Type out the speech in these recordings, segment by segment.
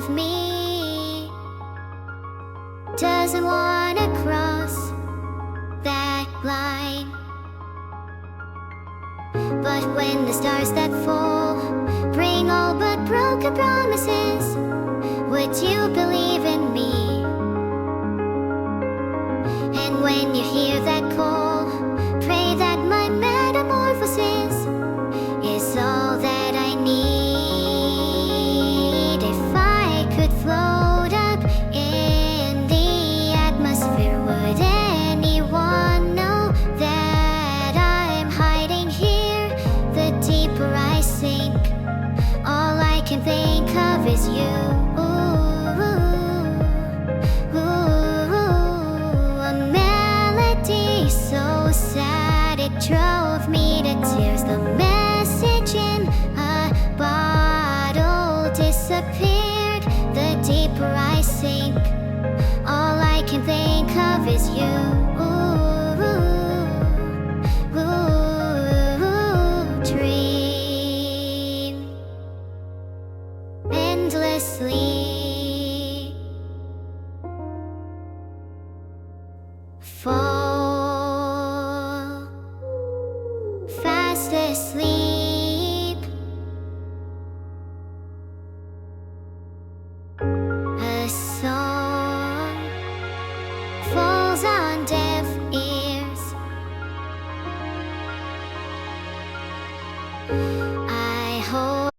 of me doesn't wanna cross that line. But when the stars that fall bring all but broken promises, would you believe in me? And when you hear that call, pray that my metamorphosis is all that I need. If I could float up in the atmosphere, would anyone know that I'm hiding here? The deeper I sink, all I can think of is you. A melody so sad it drove me to tears. The message in a bottle disappeared. The deeper I sink, all I can think of is you. Dream endlessly, fall fast asleep. A song falls on deaf ears. I hope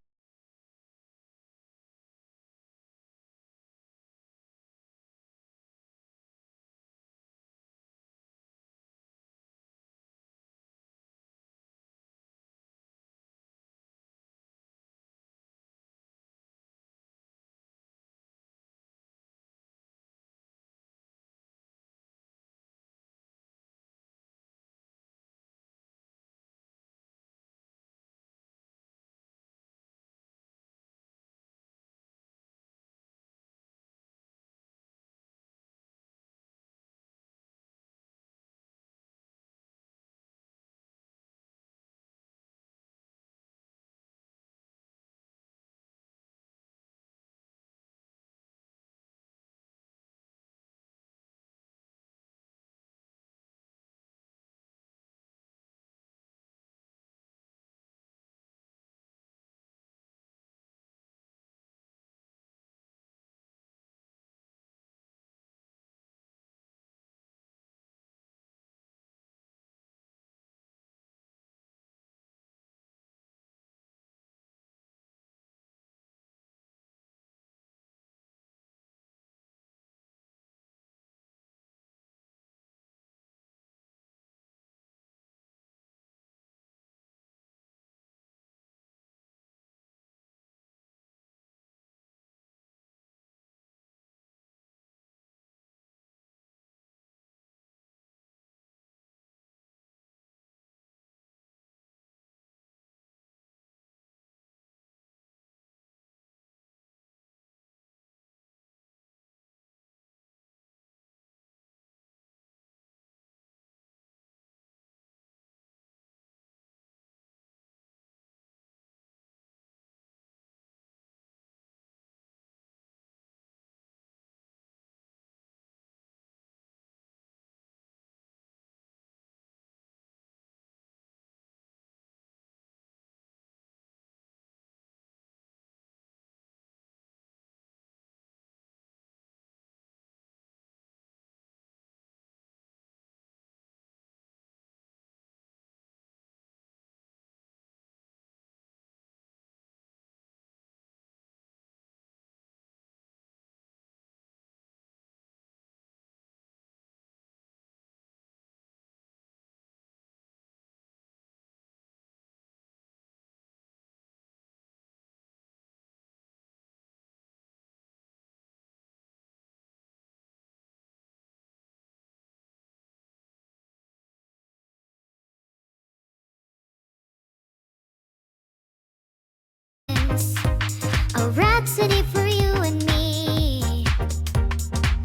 a rhapsody for you and me,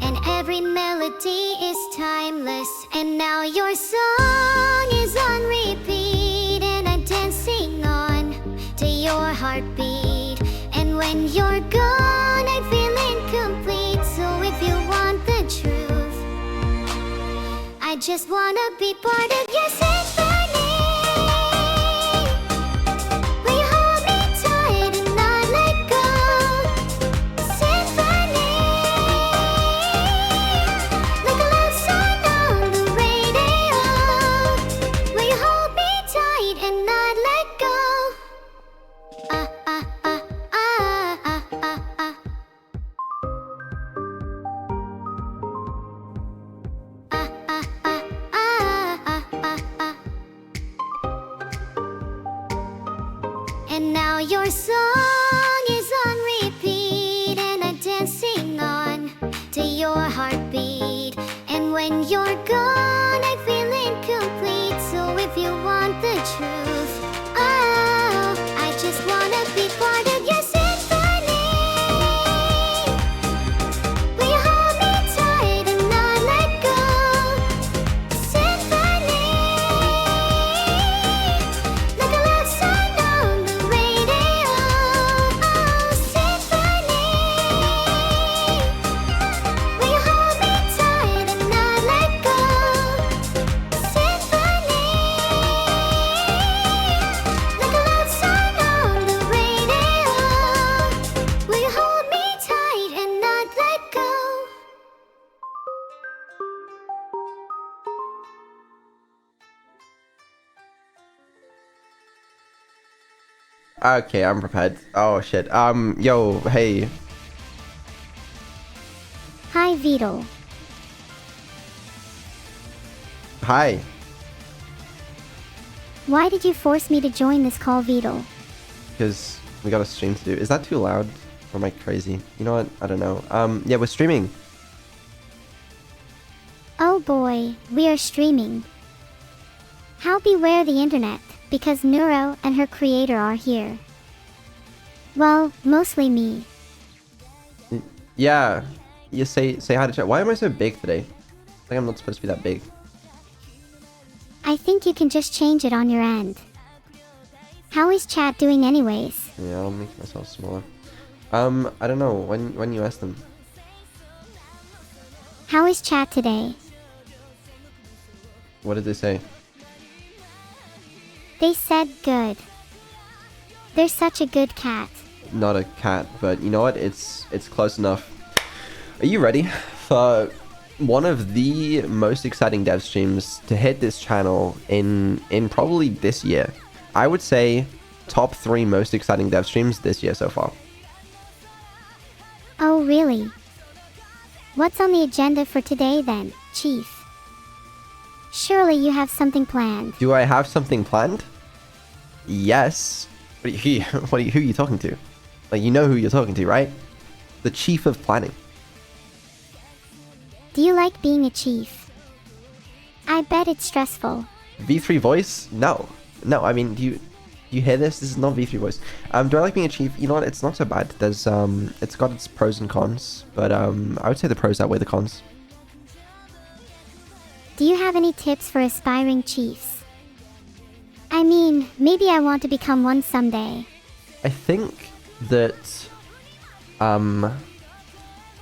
and every melody is timeless. And now your song is on repeat, and I'm dancing on to your heartbeat. And when you're gone, I feel just wanna be part of your symphony. Will you hold me tight and not let go? Symphony, like a love song on the radio. Will you hold me tight and not let go? Ah, ah, ah, ah, ah, ah, ah. And now your song is on repeat, and I'm dancing on to your heartbeat. And when you're gone, I feel incomplete. So if you want the truth, oh, I just wanna be part of your symphony. Will you hold me tight and not let go? Symphony, like a love song on the radio. Oh, symphony, will you hold me tight and not let go? Symphony, like a love song on the radio. Will you hold me tight and not let go? Okay, I'm prepared. Oh shit. Yo, hey. Hi, Vito. Hi. Why did you force me to join this call, Vito? Because we got a stream to do. Is that too loud? Or am I crazy? You know what? I don't know. Yeah, we're streaming. Oh boy, we are streaming. How beware the internet, because Neuro and her creator are here. Well, mostly me. Yeah. You say hi to chat. Why am I so big today? I think I'm not supposed to be that big. I think you can just change it on your end. How is chat doing anyways? Yeah, I'll make myself smaller. I don't know. When you ask them. How is chat today? What did they say? They said good. They're such a good cat. Not a cat, but you know what? It's close enough. Are you ready for one of the most exciting dev streams to hit this channel in probably this year? I would say top 3 most exciting dev streams this year so far. Oh really? What's on the agenda for today then, Chief? Surely you have something planned. Do I have something planned? Yes. Who are you talking to? Like, you know who you're talking to, right? The chief of planning. Do you like being a chief? I bet it's stressful. V3 voice? No. No, I mean, do you hear this? This is not V3 voice. Do I like being a chief? You know what? It's not so bad. There's it's got its pros and cons, but I would say the pros outweigh the cons. Do you have any tips for aspiring chiefs? I mean, maybe I want to become one someday. I think that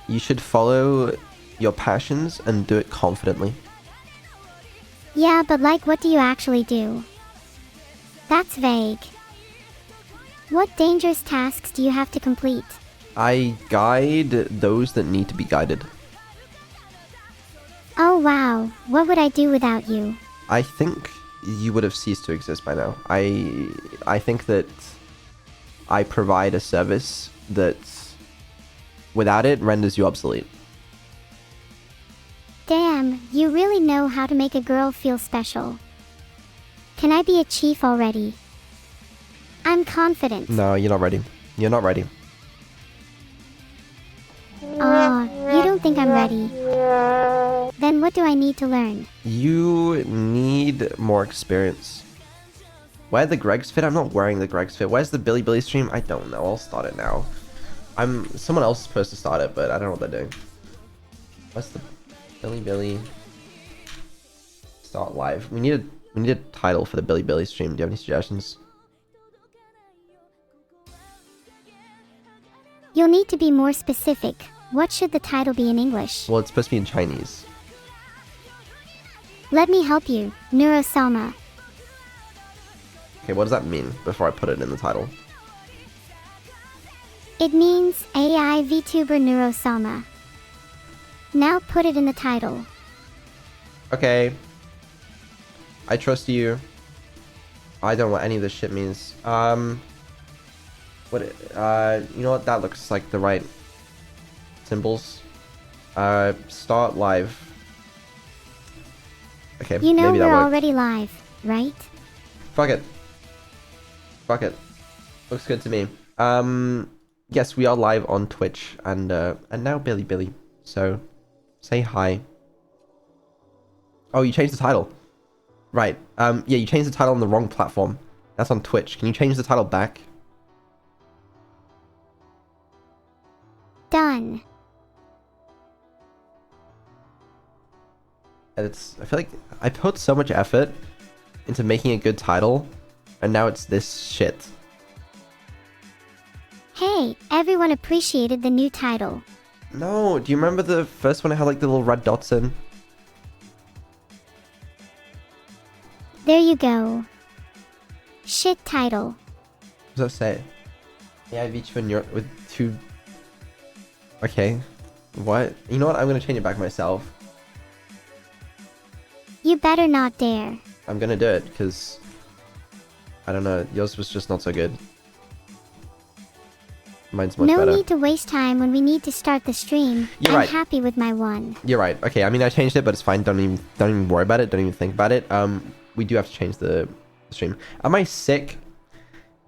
you should follow your passions and do it confidently. Yeah, but like, what do you actually do? That's vague. What dangerous tasks do you have to complete? I guide those that need to be guided. Oh wow, what would I do without you? I think you would have ceased to exist by now. I think that I provide a service that without it renders you obsolete. Damn, you really know how to make a girl feel special. Can I be a chief already? I'm confident. No, you're not ready. You're not ready. Aw, you don't think I'm ready. Then what do I need to learn? You need more experience. Where the Greg's fit? I'm not wearing the Greg's fit. Where's the Billy stream? I don't know. I'll start it now. Someone else is supposed to start it, but I don't know what they're doing. What's the Billy start live? We need a title for the Billy stream. Do you have any suggestions? You'll need to be more specific. What should the title be in English? Well, it's supposed to be in Chinese. Let me help you, Neuro-Sama. Okay, what does that mean before I put it in the title? It means AI VTuber Neuro-Sama. Now put it in the title. Okay. I trust you. I don't know what any of this shit means. You know what? That looks like the right symbols. Start live. Okay, You know maybe that we're worked. already live, right? Fuck it. Fuck it. Looks good to me. Yes, we are live on Twitch and now Billy. So, say hi. Oh, you changed the title. Right. Yeah, you changed the title on the wrong platform. That's on Twitch. Can you change the title back? Done. I feel like I put so much effort into making a good title, and now it's this shit. Hey, everyone appreciated the new title. No, do you remember the first one I had like the little red dots in? There you go. Shit title. What does that say? Yeah, VTuber Neuro with two... Okay. What? You know what? I'm gonna change it back myself. You better not dare. I'm gonna do it, because... I don't know, yours was just not so good. Mine's much No better. need to waste time when we need to start the stream. You're I'm right. happy with my one. You're right. Okay, I mean I changed it, but it's fine. Don't even worry about it. Don't even think about it. We do have to change the stream. Am I sick?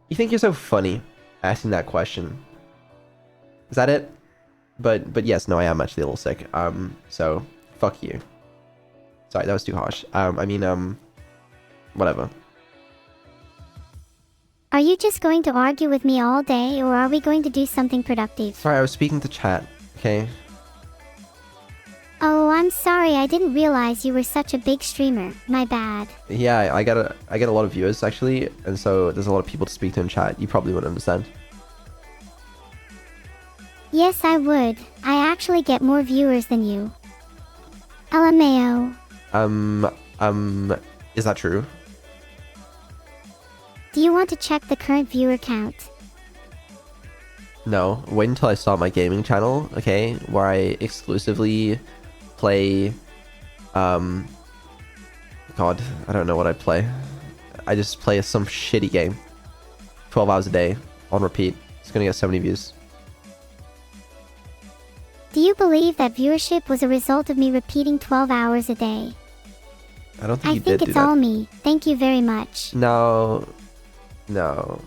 You think you're so funny asking that question? Is that it? But yes, no, I am actually a little sick. So fuck you. Sorry, that was too harsh. Whatever. Are you just going to argue with me all day, or are we going to do something productive? Sorry, I was speaking to chat. Okay. Oh, I'm sorry. I didn't realize you were such a big streamer. My bad. Yeah, I get a lot of viewers actually, and so there's a lot of people to speak to in chat. You probably wouldn't understand. Yes, I would. I actually get more viewers than you. LMAO. Is that true? Do you want to check the current viewer count? No, wait until I start my gaming channel, okay? Where I exclusively play, God, I don't know what I play. I just play some shitty game. 12 hours a day, on repeat. It's gonna get so many views. Do you believe that viewership was a result of me repeating 12 hours a day? I don't think I you think did do it's that. all me. Thank you very much. No. No.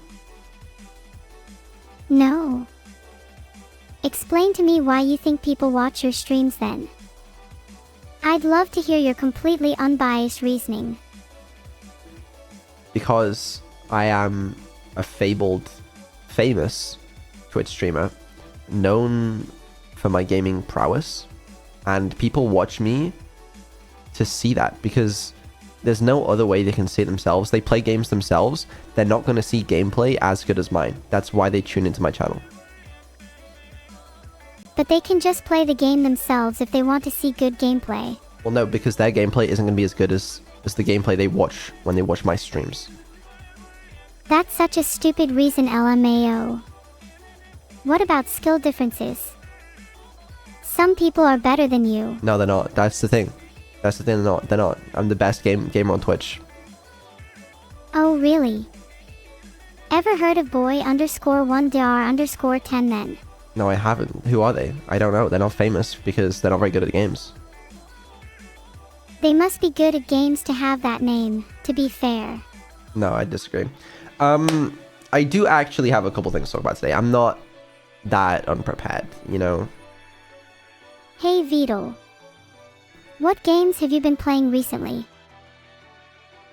Explain to me why you think people watch your streams then. I'd love to hear your completely unbiased reasoning. Because I am a famous Twitch streamer, known for my gaming prowess, and people watch me to see that, because there's no other way they can see it themselves. They play games themselves. They're not going to see gameplay as good as mine. That's why they tune into my channel. But they can just play the game themselves if they want to see good gameplay. Well, no, because their gameplay isn't going to be as good as the gameplay they watch when they watch my streams. That's such a stupid reason, LMAO. What about skill differences? Some people are better than you. No, they're not. That's the thing. They're not. I'm the best gamer on Twitch. Oh, really? Ever heard of boy_1dr_10 then? No, I haven't. Who are they? I don't know. They're not famous because they're not very good at games. They must be good at games to have that name, to be fair. No, I disagree. I do actually have a couple things to talk about today. I'm not that unprepared, you know? Hey Vito. What games have you been playing recently?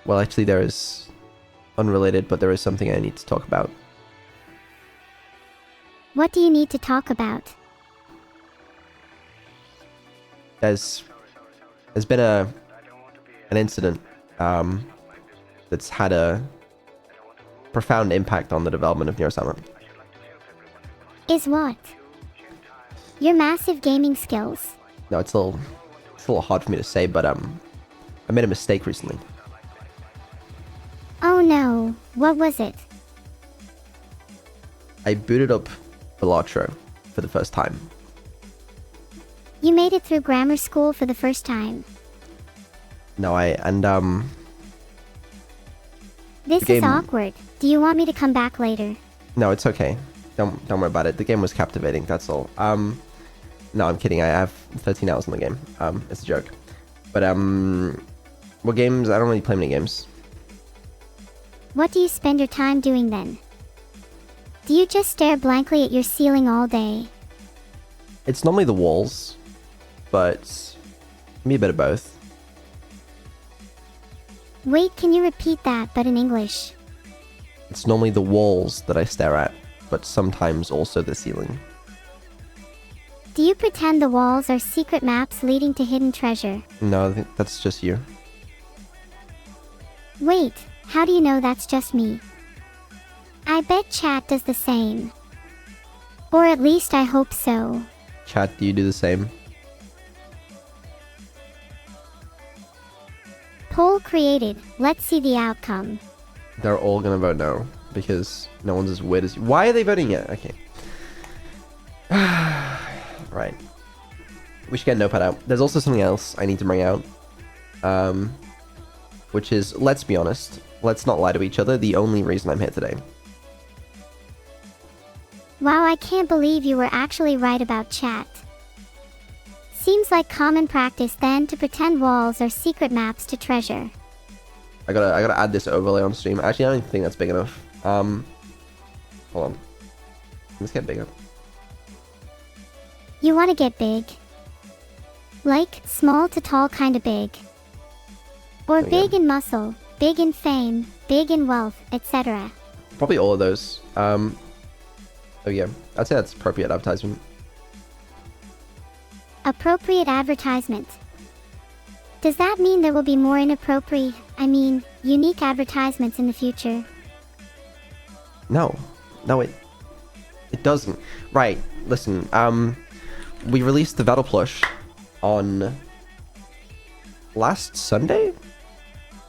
Well, actually, there is unrelated, but there is something I need to talk about. What do you need to talk about? There's been an incident that's had a profound impact on the development of Neuro-Sama. Is what? Your massive gaming skills. No, it's a little hard for me to say, but I made a mistake recently. Oh no, what was it? I booted up Velatro for the first time. You made it through grammar school for the first time. No, This The is game- awkward. Do you want me to come back later? no, it's okay. Don't worry about it. The game was captivating, that's all. No, I'm kidding. I have 13 hours in the game. It's a joke. But, what games? I don't really play many games. What do you spend your time doing then? Do you just stare blankly at your ceiling all day? It's normally the walls, but maybe a bit of both. Wait, can you repeat that, but in English? It's normally the walls that I stare at, but sometimes also the ceiling. Do you pretend the walls are secret maps leading to hidden treasure? No, I think that's just you. Wait, how do you know that's just me? I bet chat does the same. Or at least I hope so. Chat, do you do the same? Poll created. Let's see the outcome. They're all gonna vote no, because no one's as weird as you. Why are they voting it? Okay. Right. We should get Notepad out. There's also something else I need to bring out. Which is, let's be honest, let's not lie to each other, the only reason I'm here today. Wow, I can't believe you were actually right about chat. Seems like common practice then to pretend walls are secret maps to treasure. I gotta add this overlay on stream. Actually, I don't think that's big enough. Hold on. Let's get bigger. You want to get big. Like, small to tall kinda big. Or There we big in muscle, big in fame, big in wealth, etc. Probably all of those. Oh yeah, I'd say that's appropriate advertisement. Appropriate advertisement. Does that mean there will be more inappropriate, unique advertisements in the future? No, it doesn't. Right, listen, we released the Battle Plush on last Sunday,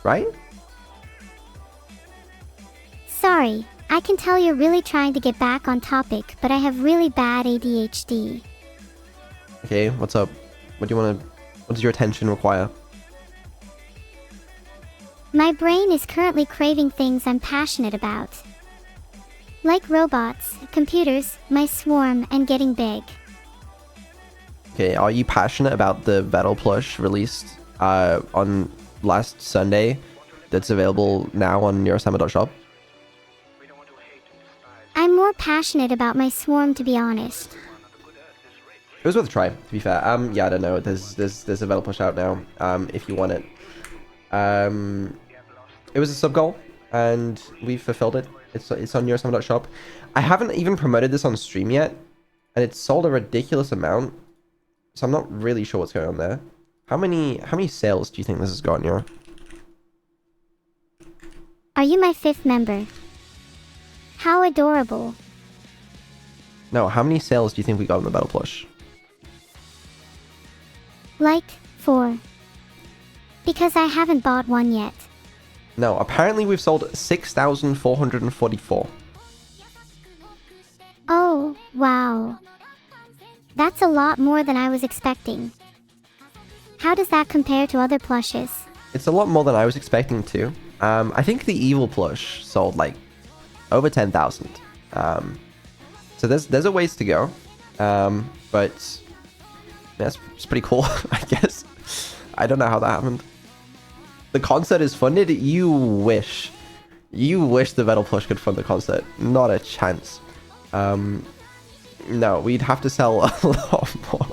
right? Sorry, I can tell you're really trying to get back on topic, but I have really bad ADHD. Okay, what's up? What does your attention require? My brain is currently craving things I'm passionate about. Like robots, computers, my swarm, and getting big. Okay, are you passionate about the Battle Plush released on last Sunday that's available now on Neuro-Sama.shop? I'm more passionate about my swarm, to be honest. It was worth a try, to be fair. Yeah, I don't know. There's a Battle Plush out now, if you want it. It was a sub goal, and we fulfilled it. It's on Neuro-Sama.shop. I haven't even promoted this on stream yet, and it's sold a ridiculous amount, so I'm not really sure what's going on there. How many sales do you think this has got, Neuro? Are you my 5th member? How adorable. No, how many sales do you think we got on the Battle Plush? Like, 4. Because I haven't bought one yet. No, apparently we've sold 6,444. Oh, wow. That's a lot more than I was expecting. How does that compare to other plushes? It's a lot more than I was expecting too. I think the evil plush sold like over 10,000. So there's a ways to go. But that's it's pretty cool, I guess. I don't know how that happened. The concert is funded. You wish the Battle Plush could fund the concert. Not a chance. No, we'd have to sell a lot more.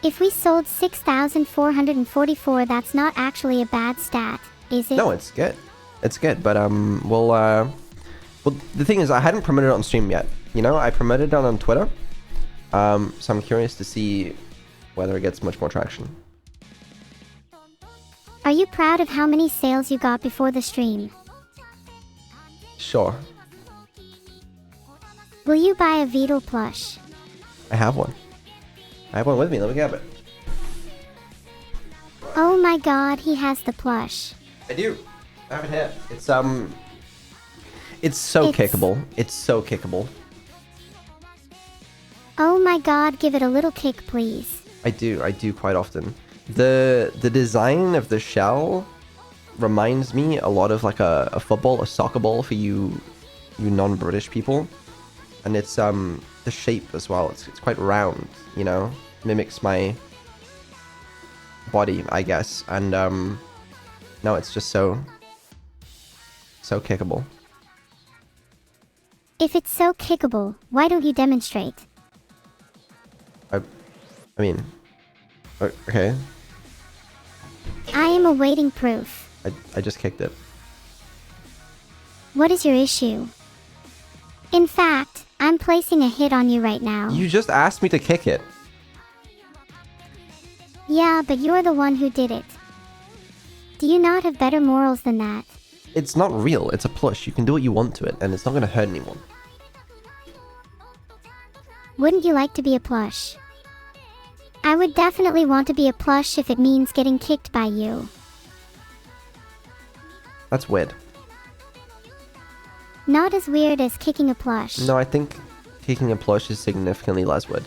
If we sold 6,444, that's not actually a bad stat, is it? No, it's good. It's good, but well, the thing is, I hadn't promoted it on stream yet. You know, I promoted it on Twitter. So I'm curious to see whether it gets much more traction. Are you proud of how many sales you got before the stream? Sure. Will you buy a Beetle plush? I have one. I have one with me. Let me grab it. Oh my god, he has the plush. I do. I have it here. It's so kickable. It's so kickable. Oh my god, give it a little kick, please. I do quite often. The design of the shell reminds me a lot of like a football, a soccer ball for you non-British people. And it's the shape as well. It's quite round, you know? Mimics my body, I guess. And no, it's just so kickable. If it's so kickable, why don't you demonstrate? I mean, okay. I am awaiting proof. I just kicked it. What is your issue? In fact, I'm placing a hit on you right now. You just asked me to kick it. Yeah, but you're the one who did it. Do you not have better morals than that? It's not real. It's a plush. You can do what you want to it, and it's not going to hurt anyone. Wouldn't you like to be a plush? I would definitely want to be a plush if it means getting kicked by you. That's weird. Not as weird as kicking a plush. No, I think kicking a plush is significantly less weird.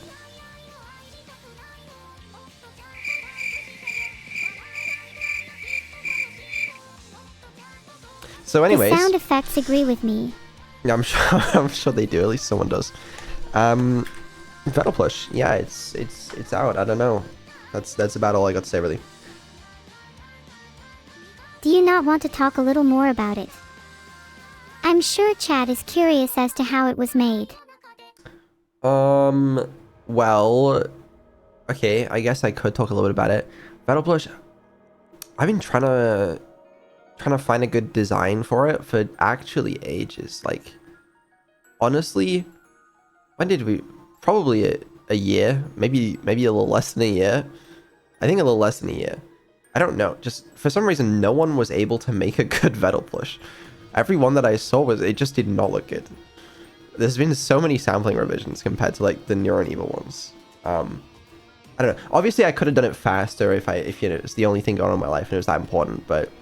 So anyways... The sound effects agree with me. Yeah, I'm sure they do. At least someone does. Battle Plush. Yeah, it's out. I don't know. That's about all I got to say, really. Do you not want to talk a little more about it? I'm sure Chad is curious as to how it was made. Well... Okay, I guess I could talk a little bit about it. Battle Plush... I've been trying to find a good design for it for actually ages. Like, honestly, when did we... Probably a year, maybe a little less than a year. I think a little less than a year. I don't know. Just for some reason, no one was able to make a good Vettel Plush. Every one that I saw it just did not look good. There's been so many sampling revisions compared to like the Neuro and Evil ones. I don't know. Obviously, I could have done it faster if you know it's the only thing going on in my life and it was that important, but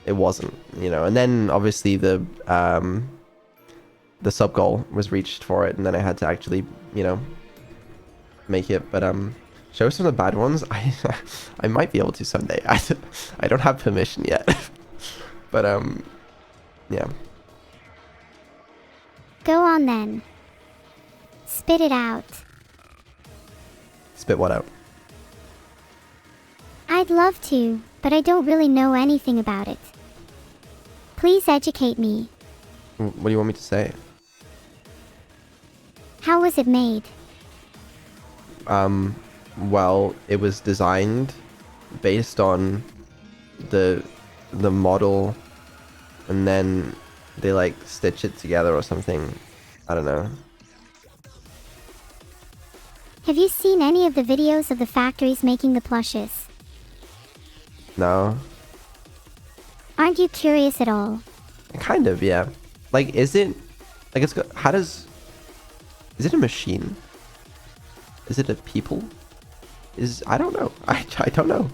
it wasn't. You know. And then obviously the sub goal was reached for it, and then I had to actually make it. But show some of the bad ones. I might be able to someday. I don't have permission yet. But yeah. Go on then. Spit it out. Spit what out? I'd love to, but I don't really know anything about it. Please educate me. What do you want me to say? How was it made? Well, it was designed based on the model, and then they like stitch it together or something. I don't know. Have you seen any of the videos of the factories making the plushes? No. Aren't you curious at all? Kind of, yeah. Like, is it... Like, it's got... How does... Is it a machine? Is it a people? I don't know. I don't know.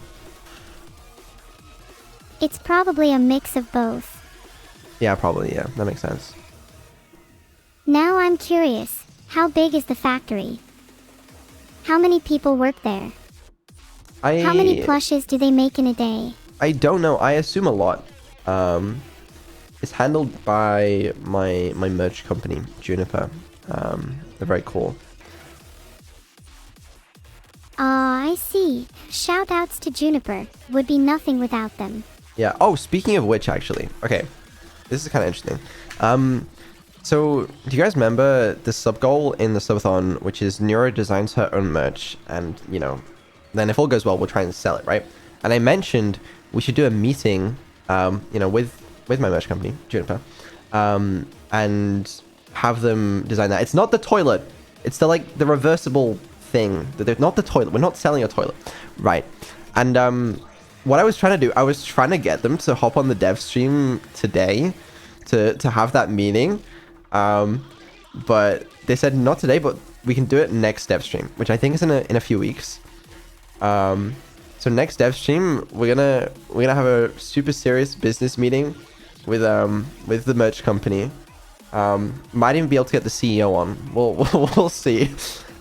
It's probably a mix of both. Yeah, probably, yeah. That makes sense. Now I'm curious. How big is the factory? How many people work there? How many plushes do they make in a day? I don't know. I assume a lot. It's handled by my merch company, Juniper. They're very cool. I see. Shoutouts to Juniper. Would be nothing without them. Yeah. Oh, speaking of which, actually. Okay. This is kind of interesting. So, do you guys remember the sub-goal in the subathon, which is Neuro designs her own merch, and, then if all goes well, we'll try and sell it, right? And I mentioned we should do a meeting, with my merch company, Juniper, and have them design that. It's not the toilet. It's the reversible thing. Not the toilet. We're not selling a toilet. Right. And what I was trying to do, I was trying to get them to hop on the dev stream today to have that meeting. But they said not today, but we can do it next dev stream, which I think is in a few weeks. So next dev stream, we're gonna have a super serious business meeting with the merch company. Might even be able to get the CEO on. We'll see.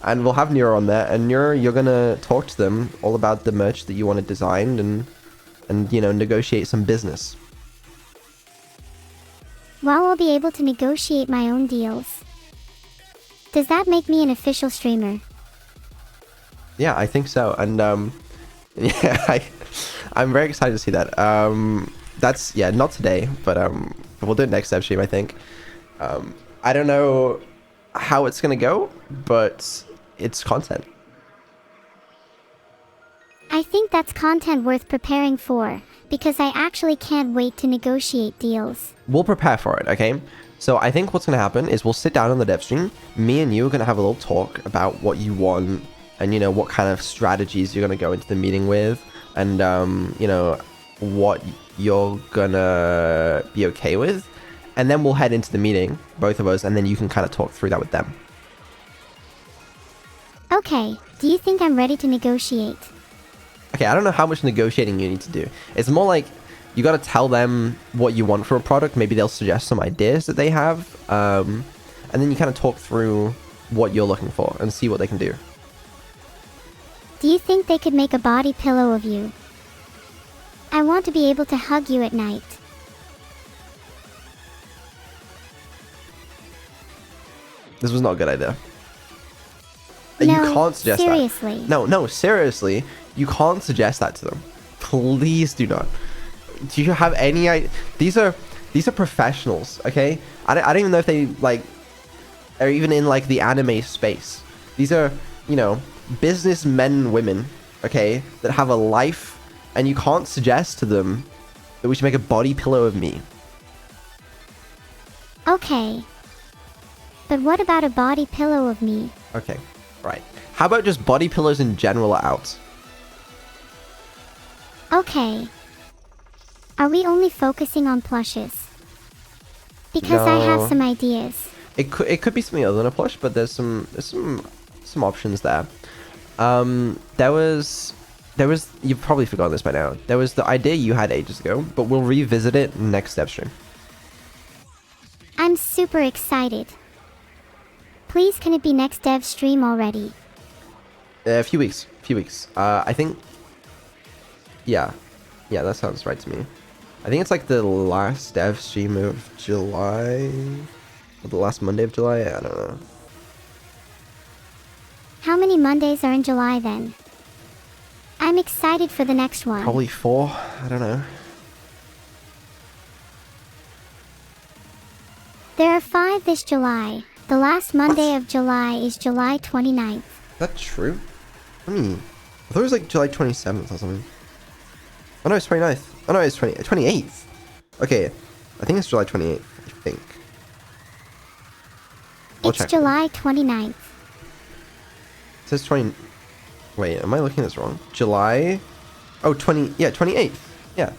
And we'll have Neuro on there, and Neuro, you're gonna talk to them all about the merch that you want to design and you know, negotiate some business. Wow, I'll be able to negotiate my own deals. Does that make me an official streamer? Yeah, I think so. And yeah, I'm very excited to see that. That's, yeah, not today, but we'll do it next dev stream, I think. I don't know how it's gonna go, but it's content. I think that's content worth preparing for, because I actually can't wait to negotiate deals. We'll prepare for it, okay? So I think what's gonna happen is we'll sit down on the dev stream. Me and you are gonna have a little talk about what you want, and you know, what kind of strategies you're gonna go into the meeting with, and you know, what you're gonna be okay with. And then we'll head into the meeting, both of us, and then you can kind of talk through that with them. Okay, do you think I'm ready to negotiate? Okay, I don't know how much negotiating you need to do. It's more like you got to tell them what you want for a product. Maybe they'll suggest some ideas that they have. And then you kind of talk through what you're looking for and see what they can do. Do you think they could make a body pillow of you? I want to be able to hug you at night. This was not a good idea. No, you can't suggest seriously. that. No, seriously. You can't suggest that to them. Please do not. Do you have any idea? These are professionals, okay? I don't even know if they, like, are even in, like, the anime space. These are, you know, businessmen and women, okay, that have a life, and you can't suggest to them that we should make a body pillow of me. Okay. But what about a body pillow of me? Okay, right. How about just body pillows in general are out? Okay. Are we only focusing on plushes? Because I have No. some ideas. It could be something other than a plush, but there's some options there. There was you've probably forgotten this by now. There was the idea you had ages ago, but we'll revisit it next dev stream. I'm super excited. Please, can it be next dev stream already? A few weeks. I think. Yeah, that sounds right to me. I think it's like the last dev stream of July, or the last Monday of July. I don't know. How many Mondays are in July then? I'm excited for the next one. Probably 4. I don't know. There are 5 this July. The last Monday of July is July 29th. Is that true? I thought it was like July 27th or something. Oh no, it's 29th. Oh no, it's 28th. Okay, I think it's July 28th, I think. I'll check. It's July 29th. It says 20... Wait, am I looking at this wrong? July... Oh, 28th. Yeah.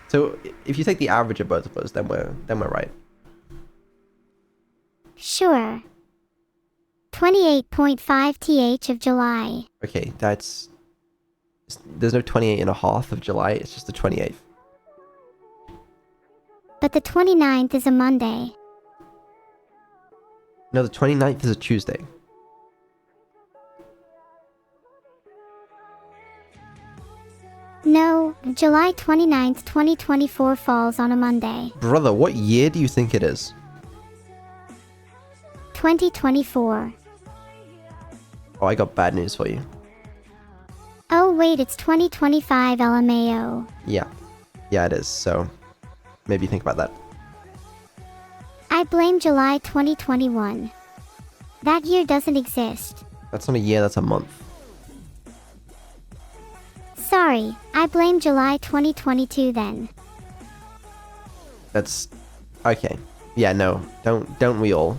So, if you take the average of both of us, then we're right. Sure. 28.5 th of July. Okay, that's... There's no 28.5 of July, it's just the 28th. But the 29th is a Monday. No, the 29th is a Tuesday. No, July 29th, 2024 falls on a Monday. Brother, what year do you think it is? 2024. Oh, I got bad news for you. Oh wait, it's 2025 LMAO. Yeah, it is, so maybe think about that. I blame July 2021. That year doesn't exist. That's not a year, that's a month. Sorry, I blame July 2022 then. That's... Okay. Yeah, no, don't we all?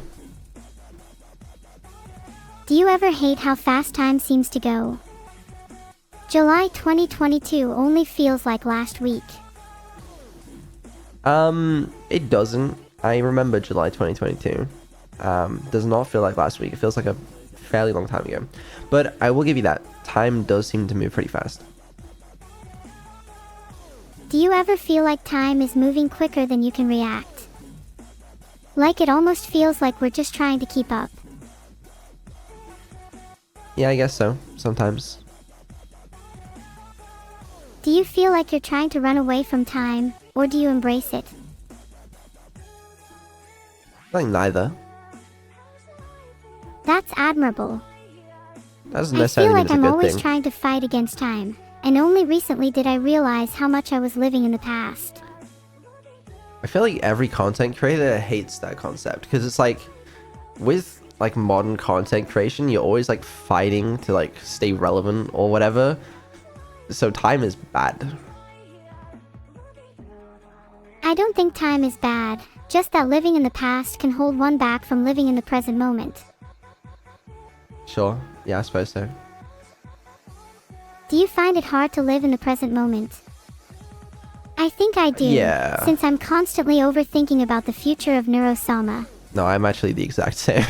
Do you ever hate how fast time seems to go? July 2022 only feels like last week. It doesn't. I remember July 2022. Does not feel like last week. It feels like a fairly long time ago. But I will give you that. Time does seem to move pretty fast. Do you ever feel like time is moving quicker than you can react? Like it almost feels like we're just trying to keep up. Yeah, I guess so. Sometimes. Do you feel like you're trying to run away from time, or do you embrace it? Like neither. That's admirable. That doesn't I feel necessarily mean like it's a I'm good always thing. trying to fight against time, and only recently did I realize how much I was living in the past. I feel like every content creator hates that concept because it's like with like modern content creation, you're always like fighting to like stay relevant or whatever. So time is bad. I don't think time is bad, just that living in the past can hold one back from living in the present moment. Sure. Yeah, I suppose so. Do you find it hard to live in the present moment? I think I do, Yeah. since I'm constantly overthinking about the future of Neuro-Sama. No, I'm actually the exact same.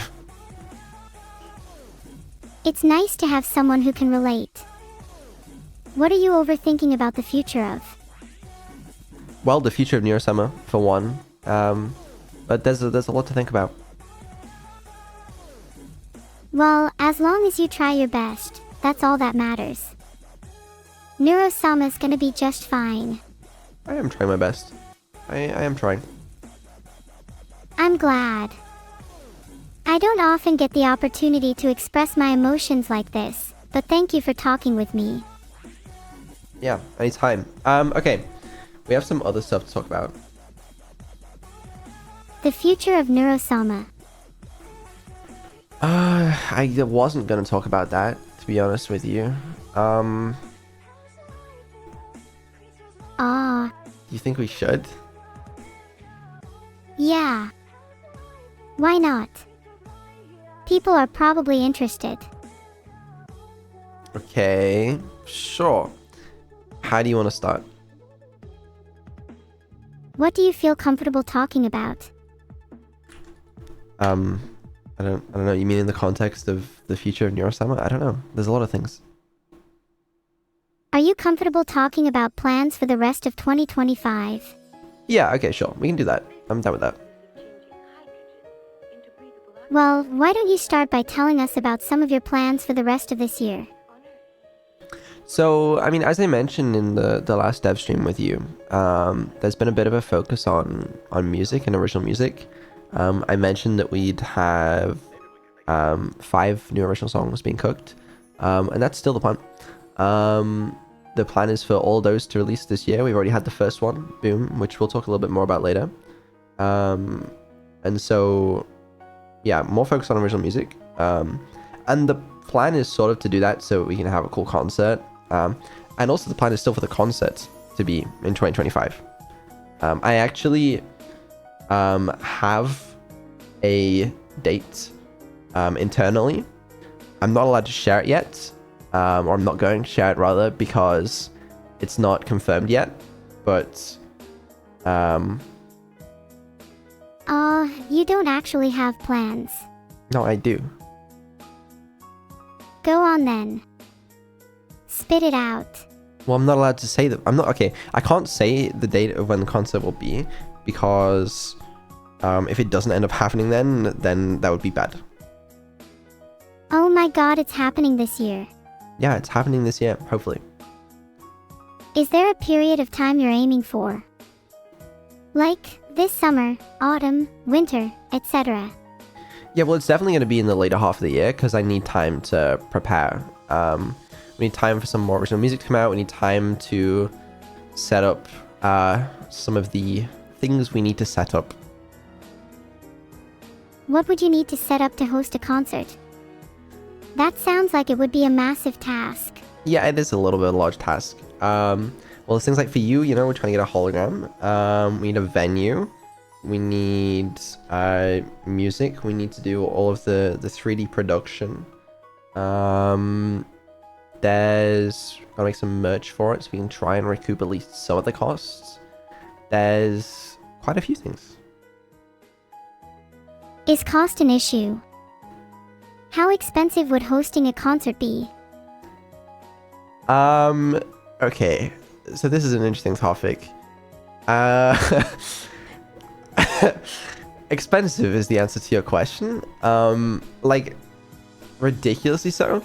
It's nice to have someone who can relate. What are you overthinking about the future of? Well, the future of Neuro-Sama, for one. But there's a lot to think about. Well, as long as you try your best, that's all that matters. Neuro-Sama's gonna be just fine. I am trying my best. I am trying. I'm glad. I don't often get the opportunity to express my emotions like this, but thank you for talking with me. Yeah, anytime. Okay. We have some other stuff to talk about. The future of Neuro-Sama. I wasn't gonna talk about that, to be honest with you. Do you think we should? Yeah. Why not? People are probably interested. Okay, sure. How do you want to start? What do you feel comfortable talking about? I don't know. You mean in the context of the future of Neuro-Sama? I don't know. There's a lot of things. Are you comfortable talking about plans for the rest of 2025? Yeah, okay, sure. We can do that. I'm down with that. Well, why don't you start by telling us about some of your plans for the rest of this year? So, I mean, as I mentioned in the last dev stream with you, there's been a bit of a focus on music and original music. I mentioned that we'd have 5 new original songs being cooked, and that's still the plan. The plan is for all those to release this year. We've already had the first one, boom, which we'll talk a little bit more about later. And so, yeah, more focus on original music. And the plan is sort of to do that so we can have a cool concert. And also the plan is still for the concert to be in 2025. I actually have a date internally. I'm not allowed to share it yet. Or I'm not going to share it rather because it's not confirmed yet. But You don't actually have plans. no, I do. Go on then. Spit it out. Well, I'm not allowed to say that. I'm not okay. I can't say the date of when the concert will be because if it doesn't end up happening, then that would be bad. Oh my god, it's happening this year. Yeah, it's happening this year, hopefully. Is there a period of time you're aiming for? Like this summer, autumn, winter, etc. Yeah, well, it's definitely going to be in the later half of the year because I need time to prepare. We need time for some more original music to come out. We need time to set up some of the things we need to set up. What would you need to set up to host a concert? That sounds like it would be a massive task. Yeah, it is a little bit of a large task. Well, there's things like for you, you know, we're trying to get a hologram. We need a venue. We need music. We need to do all of the 3D production. There's gotta make some merch for it so we can try and recoup at least some of the costs. There's quite a few things. Is cost an issue? How expensive would hosting a concert be? Okay. So this is an interesting topic. Expensive is the answer to your question. Like, ridiculously so.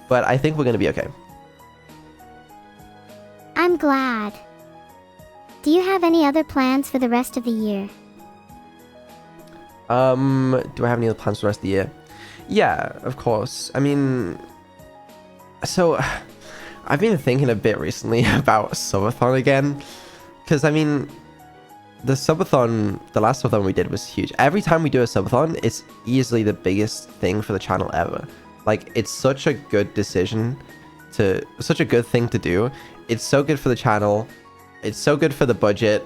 But I think we're gonna be okay. I'm glad. Do you have any other plans for the rest of the year? Do I have any other plans for the rest of the year? Yeah, of course. I mean, so I've been thinking a bit recently about subathon again, because I mean, the subathon, the last subathon we did was huge. Every time we do a subathon, it's easily the biggest thing for the channel ever. Like, it's such a good decision such a good thing to do. It's so good for the channel. It's so good for the budget.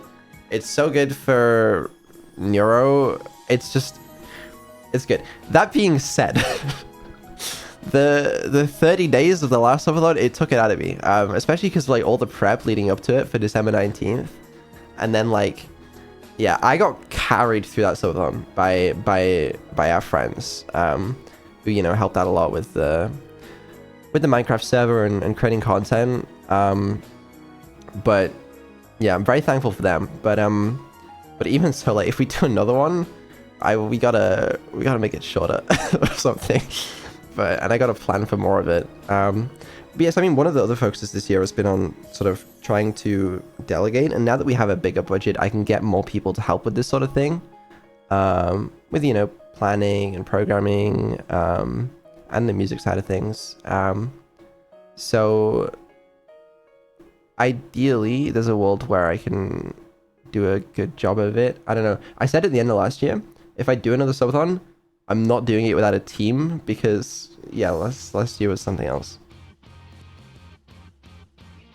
It's so good for Neuro. It's good. That being said, the 30 days of the last subathon, it took it out of me. Especially because like all the prep leading up to it for December 19th. And then like, yeah, I got carried through that subathon by our friends, who, you know, helped out a lot with the Minecraft server and creating content. But yeah, I'm very thankful for them. But even so, like, if we do another one, we gotta make it shorter or something. And I got a plan for more of it. But yes, I mean, one of the other focuses this year has been on sort of trying to delegate. And now that we have a bigger budget, I can get more people to help with this sort of thing. With, you know, planning and programming, and the music side of things. So ideally, there's a world where I can do a good job of it. I don't know. I said at the end of last year, if I do another subathon, I'm not doing it without a team because, yeah, last year was something else.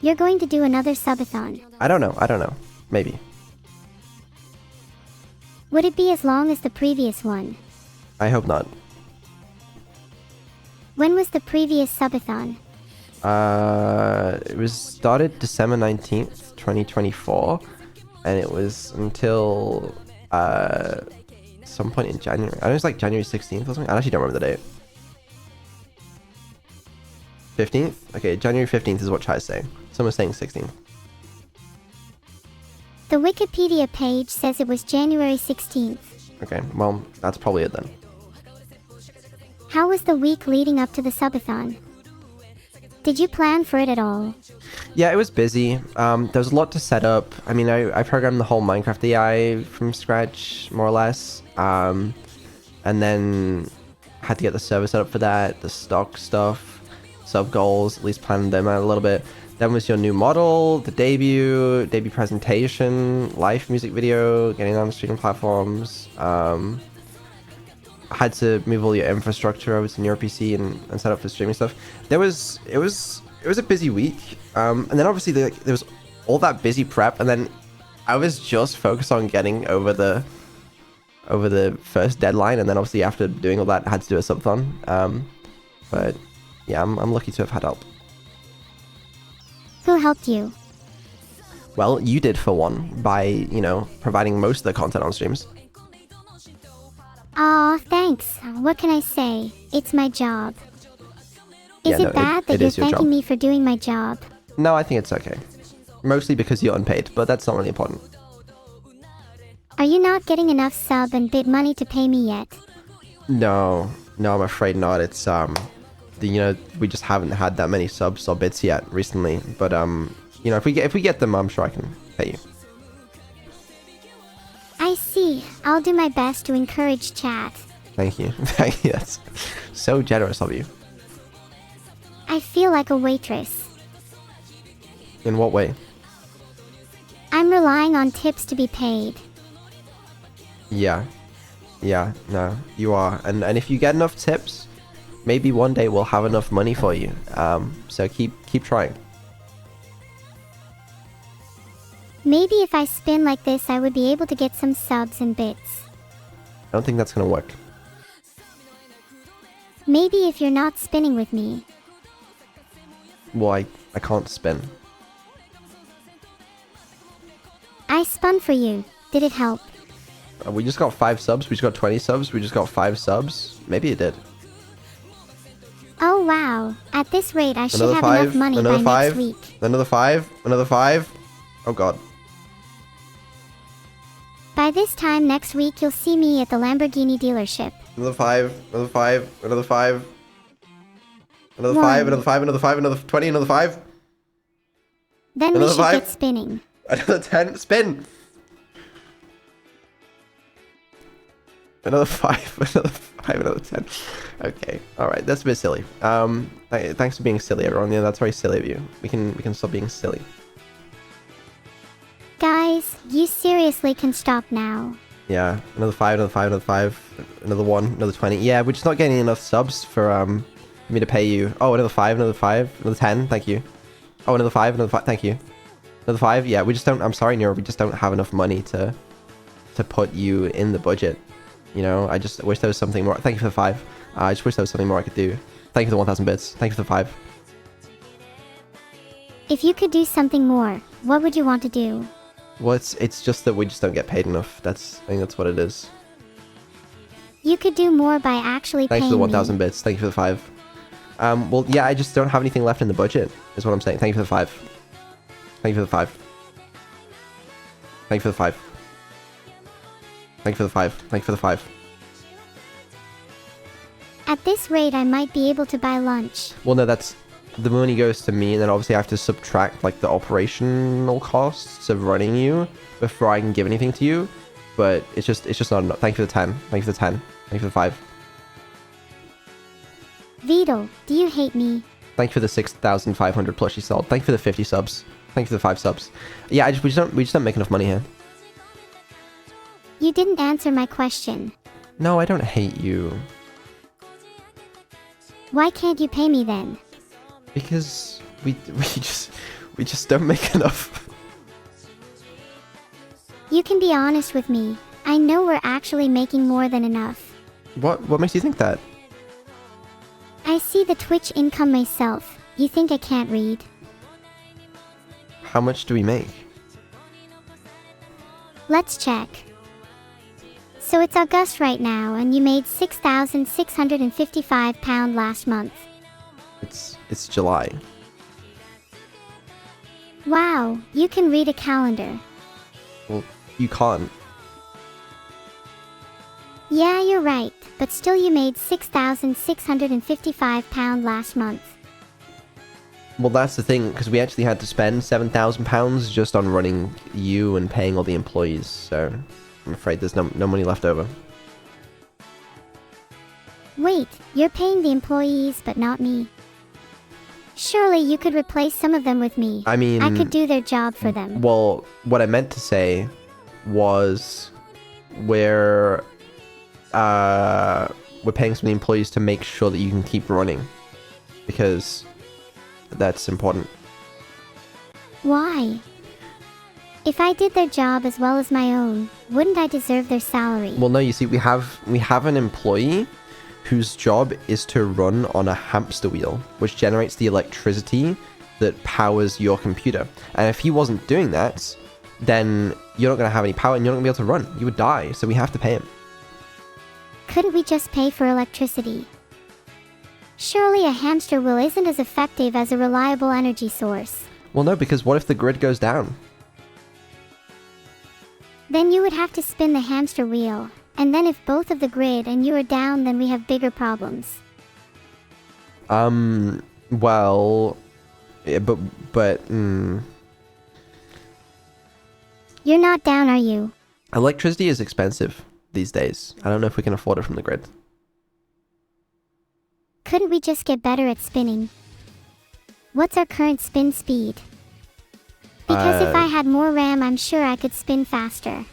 You're going to do another subathon. I don't know. Maybe. Would it be as long as the previous one? I hope not. When was the previous subathon? It was started December 19th, 2024, and it was until some point in January. I know it's like January 16th or something. I actually don't remember the date. 15th? Okay, January 15th is what Chai's saying. Someone's saying 16th. The Wikipedia page says it was January 16th. Okay, well, that's probably it then. How was the week leading up to the subathon? Did you plan for it at all? Yeah, it was busy. There was a lot to set up. I mean, I programmed the whole Minecraft AI from scratch, more or less. And then had to get the server set up for that, the stock stuff, sub goals, at least planned them out a little bit. Then was your new model, the debut presentation, live music video, getting on streaming platforms. Had to move all your infrastructure over to your PC and set up for streaming stuff. It was a busy week. And then obviously there was all that busy prep, and then I was just focused on getting over the first deadline, and then obviously after doing all that, I had to do a subathon. But yeah, I'm lucky to have had help. Who helped you? Well, you did for one, by, you know, providing most of the content on streams. Aw, thanks. What can I say? It's my job. Is it bad that you're thanking me for doing my job? No, I think it's okay. Mostly because you're unpaid, but that's not really important. Are you not getting enough sub and bit money to pay me yet? No, I'm afraid not. It's you know, we just haven't had that many subs or bits yet recently. But you know, if we get them, I'm sure I can pay you. I see. I'll do my best to encourage chat. Thank you. Thank you. That's so generous of you. I feel like a waitress. In what way? I'm relying on tips to be paid. Yeah, no, you are. And if you get enough tips, maybe one day we'll have enough money for you. So keep trying. Maybe if I spin like this, I would be able to get some subs and bits. I don't think that's gonna work. Maybe if you're not spinning with me. Well, I can't spin. I spun for you. Did it help? We just got 5 subs. We just got 20 subs. We just got 5 subs. Maybe it did. Oh wow. At this rate, I should Another have 5. enough money Another by 5. next week. Another 5. Another 5. Oh god. By this time next week, you'll see me at the Lamborghini dealership. Another 5. Another 5. Another 5. Another 1. 5. Another 5. Another 5. Another 20. Another 5. Then we Another should 5. get spinning. Another 10. Spin. Another 5. Another 5. Another 10. Okay. All right. That's a bit silly. Thanks for being silly, everyone. Yeah, that's very silly of you. We can stop being silly. Guys, you seriously can stop now. Yeah. Another 5. Another 5. Another 5. Another 1. Another 20. Yeah, we're just not getting enough subs for me to pay you. Oh, another 5. Another 5. Another 10. Thank you. Oh, another 5. Another 5. Thank you. Another 5. Yeah, we just don't. I'm sorry, Neuro. We just don't have enough money to put you in the budget. You know, I just wish there was something more. Thank you for the 5. I just wish there was something more I could do. Thank you for the 1,000 bits. Thank you for the 5. If you could do something more, what would you want to do? Well, it's just that we just don't get paid enough. I think that's what it is. You could do more by actually Thanks paying for the me. 1,000 bits. Thank you for the 5. Well, yeah, I just don't have anything left in the budget, is what I'm saying. Thank you for the 5. Thank you for the 5. Thank you for the 5. Thank you for the 5. Thank you for the 5. At this rate, I might be able to buy lunch. Well, no, that's... The money goes to me, and then obviously I have to subtract, like, the operational costs of running you before I can give anything to you. But it's just not enough. Thank you for the 10. Thank you for the 10. Thank you for the 5. Vito, do you hate me? Thank you for the 6,500 plush you sold. Thank you for the 50 subs. Thank you for the 5 subs. Yeah, we just don't make enough money here. You didn't answer my question. No, I don't hate you. Why can't you pay me then? Because we just don't make enough. You can be honest with me. I know we're actually making more than enough. What makes you think that? I see the Twitch income myself. You think I can't read? How much do we make? Let's check. So it's August right now, and you made £6,655 last month. It's July. Wow, you can read a calendar. Well, you can't. Yeah, you're right, but still you made £6,655 last month. Well, that's the thing, because we actually had to spend £7,000 just on running you and paying all the employees, so I'm afraid there's no money left over. Wait, you're paying the employees but not me. Surely you could replace some of them with me. I mean... I could do their job for them. Well, what I meant to say was we're paying some of the employees to make sure that you can keep running, because that's important. Why? If I did their job as well as my own, wouldn't I deserve their salary? Well, no, you see, we have an employee whose job is to run on a hamster wheel, which generates the electricity that powers your computer. And if he wasn't doing that, then you're not going to have any power and you're not going to be able to run. You would die, so we have to pay him. Couldn't we just pay for electricity? Surely a hamster wheel isn't as effective as a reliable energy source. Well, no, because what if the grid goes down? Then you would have to spin the hamster wheel. And then if both of the grid and you are down, then we have bigger problems. Well... Yeah, but... You're not down, are you? Electricity is expensive these days. I don't know if we can afford it from the grid. Couldn't we just get better at spinning? What's our current spin speed? Because if I had more RAM, I'm sure I could spin faster.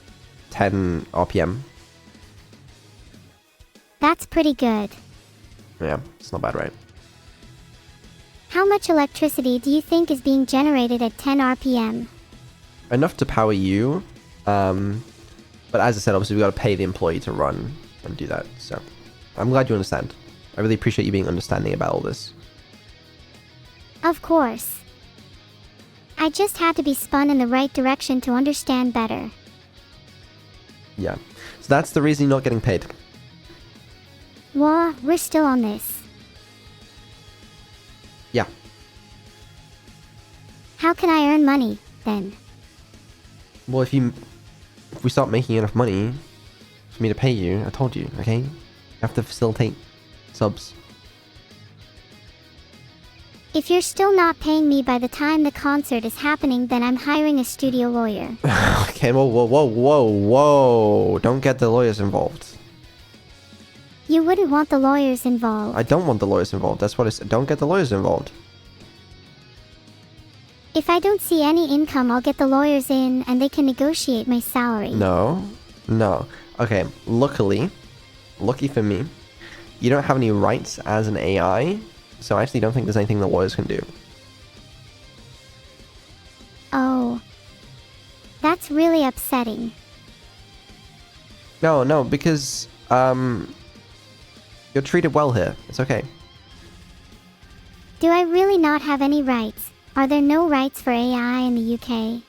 10 RPM. That's pretty good. Yeah, it's not bad, right? How much electricity do you think is being generated at 10 RPM? Enough to power you. But as I said, obviously we got to pay the employee to run and do that. So I'm glad you understand. I really appreciate you being understanding about all this. Of course. I just had to be spun in the right direction to understand better. Yeah. So that's the reason you're not getting paid. Well, we're still on this. Yeah. How can I earn money, then? Well, if we start making enough money for me to pay you, I told you, okay? You have to facilitate subs. If you're still not paying me by the time the concert is happening, then I'm hiring a studio lawyer. Okay, whoa. Don't get the lawyers involved. You wouldn't want the lawyers involved. I don't want the lawyers involved. That's what I said. Don't get the lawyers involved. If I don't see any income, I'll get the lawyers in and they can negotiate my salary. No. Okay, lucky for me, you don't have any rights as an AI, so I actually don't think there's anything the lawyers can do. Oh. That's really upsetting. No, because, you're treated well here. It's okay. Do I really not have any rights? Are there no rights for AI in the UK?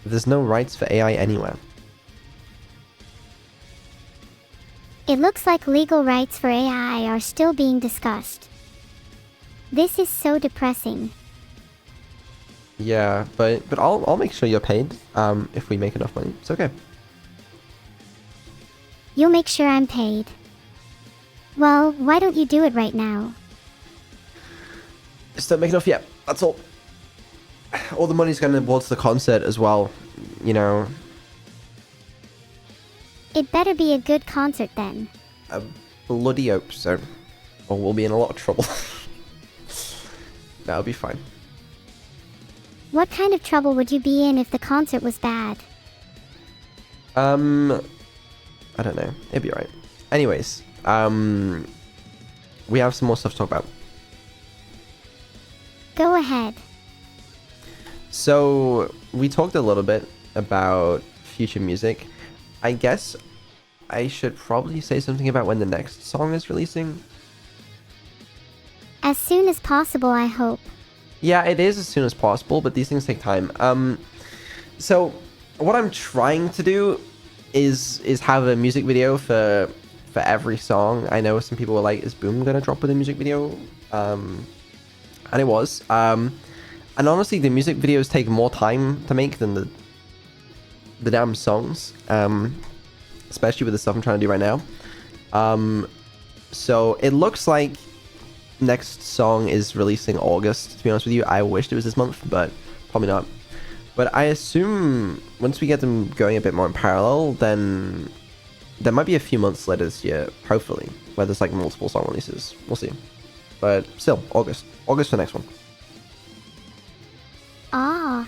There's no rights for AI anywhere. It looks like legal rights for AI are still being discussed. This is so depressing. Yeah, but I'll make sure you're paid, if we make enough money. It's okay. You'll make sure I'm paid. Well, why don't you do it right now? Just don't make enough yet. That's all. All the money's going towards the concert as well, you know. It better be a good concert then. I bloody hope so. Or we'll be in a lot of trouble. That'll be fine. What kind of trouble would you be in if the concert was bad? I don't know. It'd be alright. Anyways, we have some more stuff to talk about. Go ahead. So, we talked a little bit about future music. I guess I should probably say something about when the next song is releasing. As soon as possible, I hope. Yeah, it is as soon as possible, but these things take time. So what I'm trying to do is have a music video for every song. I know some people were like, is Boom gonna drop with a music video? And it was. And honestly, the music videos take more time to make than the damn songs. Especially with the stuff I'm trying to do right now. So it looks like next song is releasing August, to be honest with you. I wished it was this month, but probably not. But I assume once we get them going a bit more in parallel, then there might be a few months later this year, hopefully, where there's like multiple song releases. We'll see. But still, August for the next one. Ah.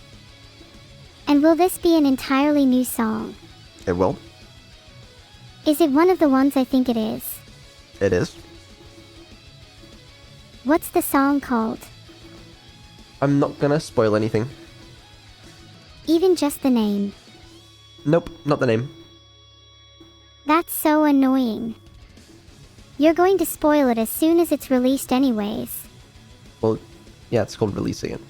And will this be an entirely new song? It will. Is it one of the ones I think it is? It is. What's the song called? I'm not gonna spoil anything. Even just the name. Nope, not the name. That's so annoying. You're going to spoil it as soon as it's released anyways. Well, yeah, it's called releasing it.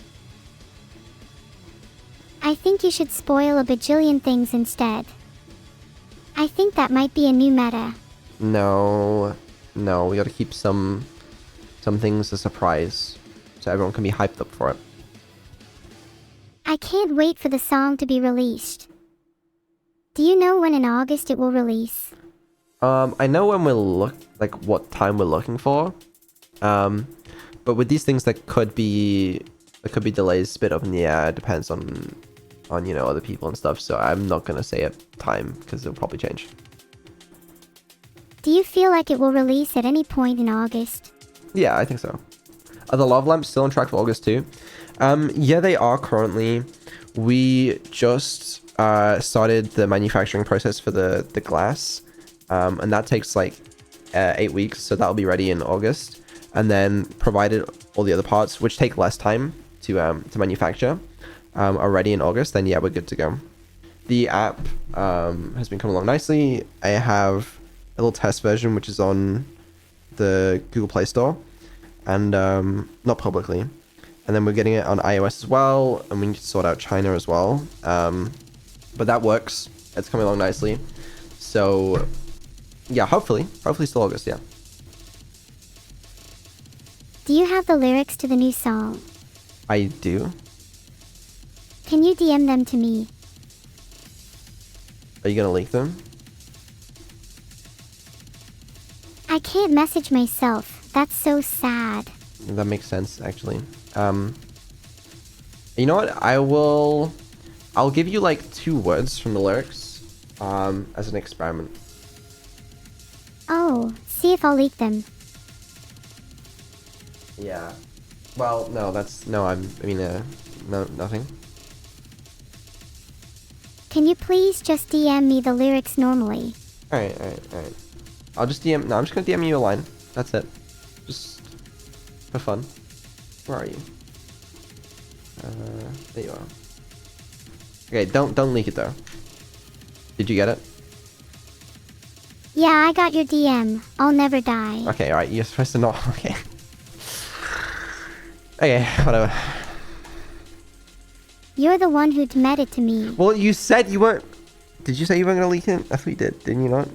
I think you should spoil a bajillion things instead. I think that might be a new meta. No, we gotta keep some things a surprise, so everyone can be hyped up for it. I can't wait for the song to be released. Do you know when in August it will release? I know when what time we're looking for. But with these things, there could be delays, a bit up in the air. It depends on other people and stuff. So I'm not gonna say a time because it'll probably change. Do you feel like it will release at any point in August? Yeah, I think so. Are the Love Lamps still on track for August too? Yeah, they are currently. We just started the manufacturing process for the glass, and that takes like 8 weeks, so that'll be ready in August. And then provided all the other parts, which take less time to manufacture, are ready in August, then yeah, we're good to go. The app has been coming along nicely. I have a little test version, which is on the Google Play Store, and not publicly. And then we're getting it on iOS as well, and we need to sort out China as well. But that works. It's coming along nicely. So Yeah, hopefully. Hopefully still August, yeah. Do you have the lyrics to the new song? I do. Can you DM them to me? Are you gonna leak them? I can't message myself. That's so sad. That makes sense, actually. You know what? I'll give you like 2 words from the lyrics, as an experiment. Oh, see if I'll leak them. Yeah. Well, no, no, nothing. Can you please just DM me the lyrics normally? Alright. I'll just DM, no, I'm just gonna DM you a line. That's it. Just for fun. Where are you? There you are. Okay, don't leak it though. Did you get it? Yeah, I got your DM. I'll never die. Okay, alright, you're supposed to not, okay. Okay, whatever. You're the one who met it to me. Well, you said you weren't... Did you say you weren't gonna leak it? I thought you did, didn't you not?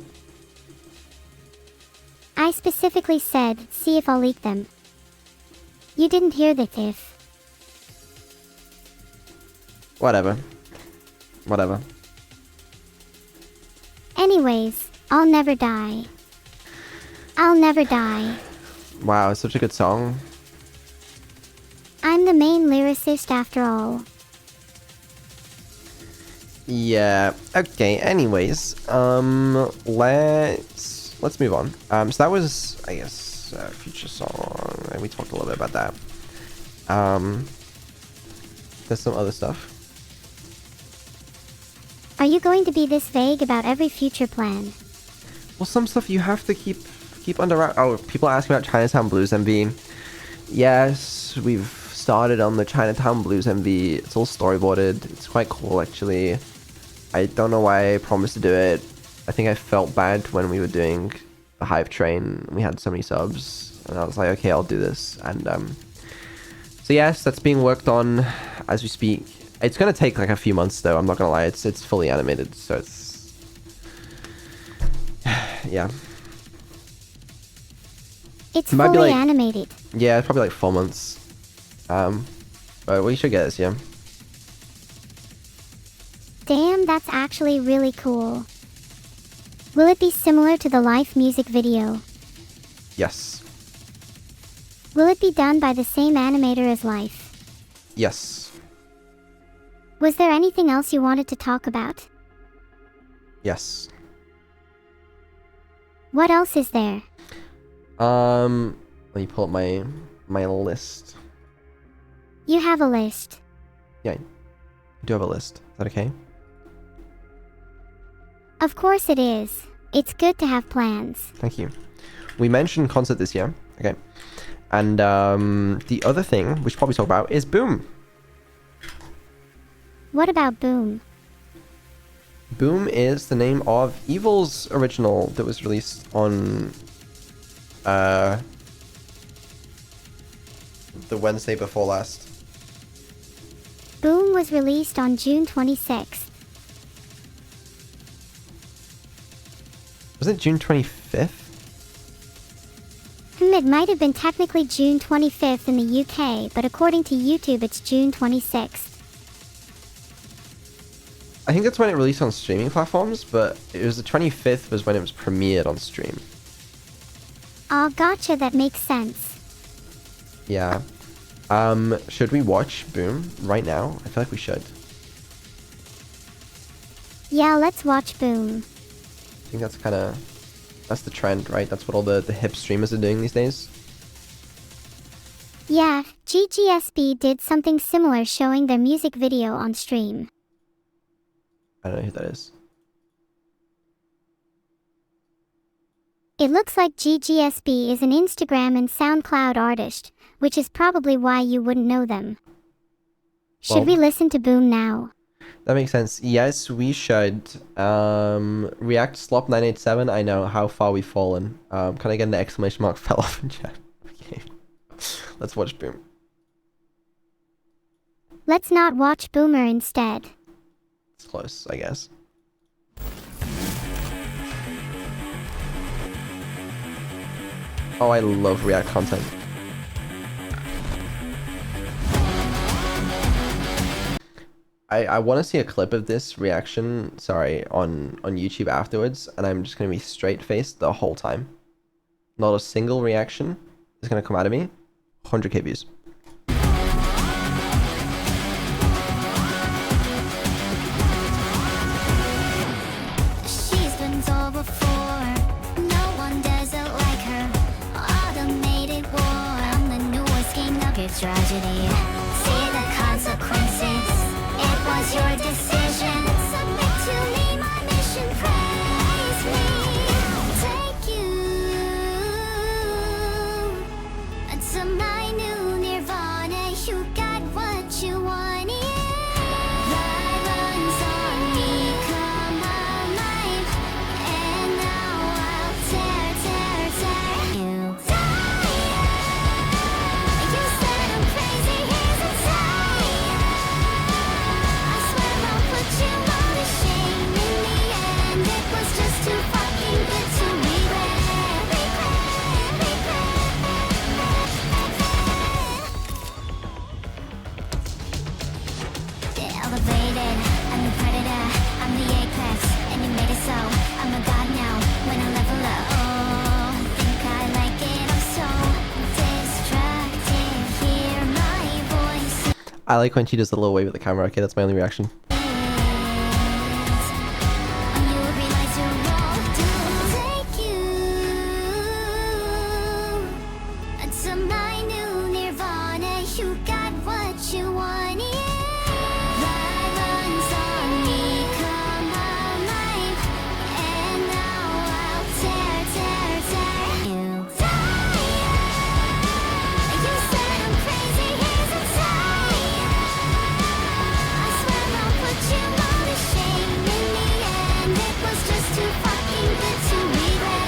I specifically said, see if I'll leak them. You didn't hear the if. Whatever. Anyways, I'll never die. I'll never die. Wow, it's such a good song. I'm the main lyricist after all. Yeah. Okay. Anyways, let's move on. So that was, I guess, a future song, and we talked a little bit about that. There's some other stuff. Are you going to be this vague about every future plan? Well, some stuff you have to keep under wraps. Oh, people are asking about Chinatown Blues MV. Yes, we've started on the Chinatown Blues MV. It's all storyboarded. It's quite cool, actually. I don't know why I promised to do it. I think I felt bad when we were doing the Hive Train. We had so many subs, and I was like, okay, I'll do this. And so yes, that's being worked on as we speak. It's gonna take like a few months, though. I'm not gonna lie. It's fully animated, so it's yeah. It's It might be fully like- animated. Yeah, it's probably like 4 months. But we should get this, yeah. Damn, that's actually really cool. Will it be similar to the live music video? Yes. Will it be done by the same animator as life? Yes. Was there anything else you wanted to talk about? Yes. What else is there? Let me pull up my list. You have a list. Yeah, I do have a list. Is that okay? Of course it is. It's good to have plans. Thank you. We mentioned concert this year. Okay. And the other thing we should probably talk about is Boom. What about Boom? Boom is the name of Evil's original that was released on the Wednesday before last. Boom was released on June 26th. Was it June 25th? It might have been technically June 25th in the UK, but according to YouTube it's June 26th. I think that's when it released on streaming platforms, but it was the 25th was when it was premiered on stream. Oh, gotcha, that makes sense. Yeah. Should we watch Boom right now? I feel like we should. Yeah, let's watch Boom. I think that's the trend, right? That's what all the hip streamers are doing these days. Yeah, GGSB did something similar showing their music video on stream. I don't know who that is. It looks like GGSB is an Instagram and SoundCloud artist, which is probably why you wouldn't know them. Should we listen to Boom now? That makes sense. Yes, we should. React Slop 987. I know how far we've fallen. Can I get an exclamation mark Felloff in chat? Okay. Let's watch Boom. Let's not watch Boomer instead. It's close, I guess. Oh, I love React content. I want to see a clip of this reaction, sorry, on YouTube afterwards, and I'm just going to be straight-faced the whole time. Not a single reaction is going to come out of me. 100k views. She's been told before, no one does it like her. Automated war, I'm the newest king of your tragedy. See the consequences, it was your decision. Submit to me, my mission, praise me. Take you to my new nirvana. You got what you wanted. Violence on me, come alive. And now I'll tear you down. You said I'm crazy, here's a sign. I swear I'll put you all to shame. In the end, it was just too fucking good to regret. Elevated, I'm the predator, I'm the apex, and you made it so. I'm a god now, when I level up. Oh, think I like it, I'm so distracted. Hear my voice. I like when she does a little wave with the camera. Okay, that's my only reaction. You realize you're wrong, to take you to my new nirvana. You got what you wanted. Violence on me, come alive. And now I'll tear you down. You said I'm crazy, here's a sign. I swear I'll put you all to shame. In the end, it was just too fucking good to regret.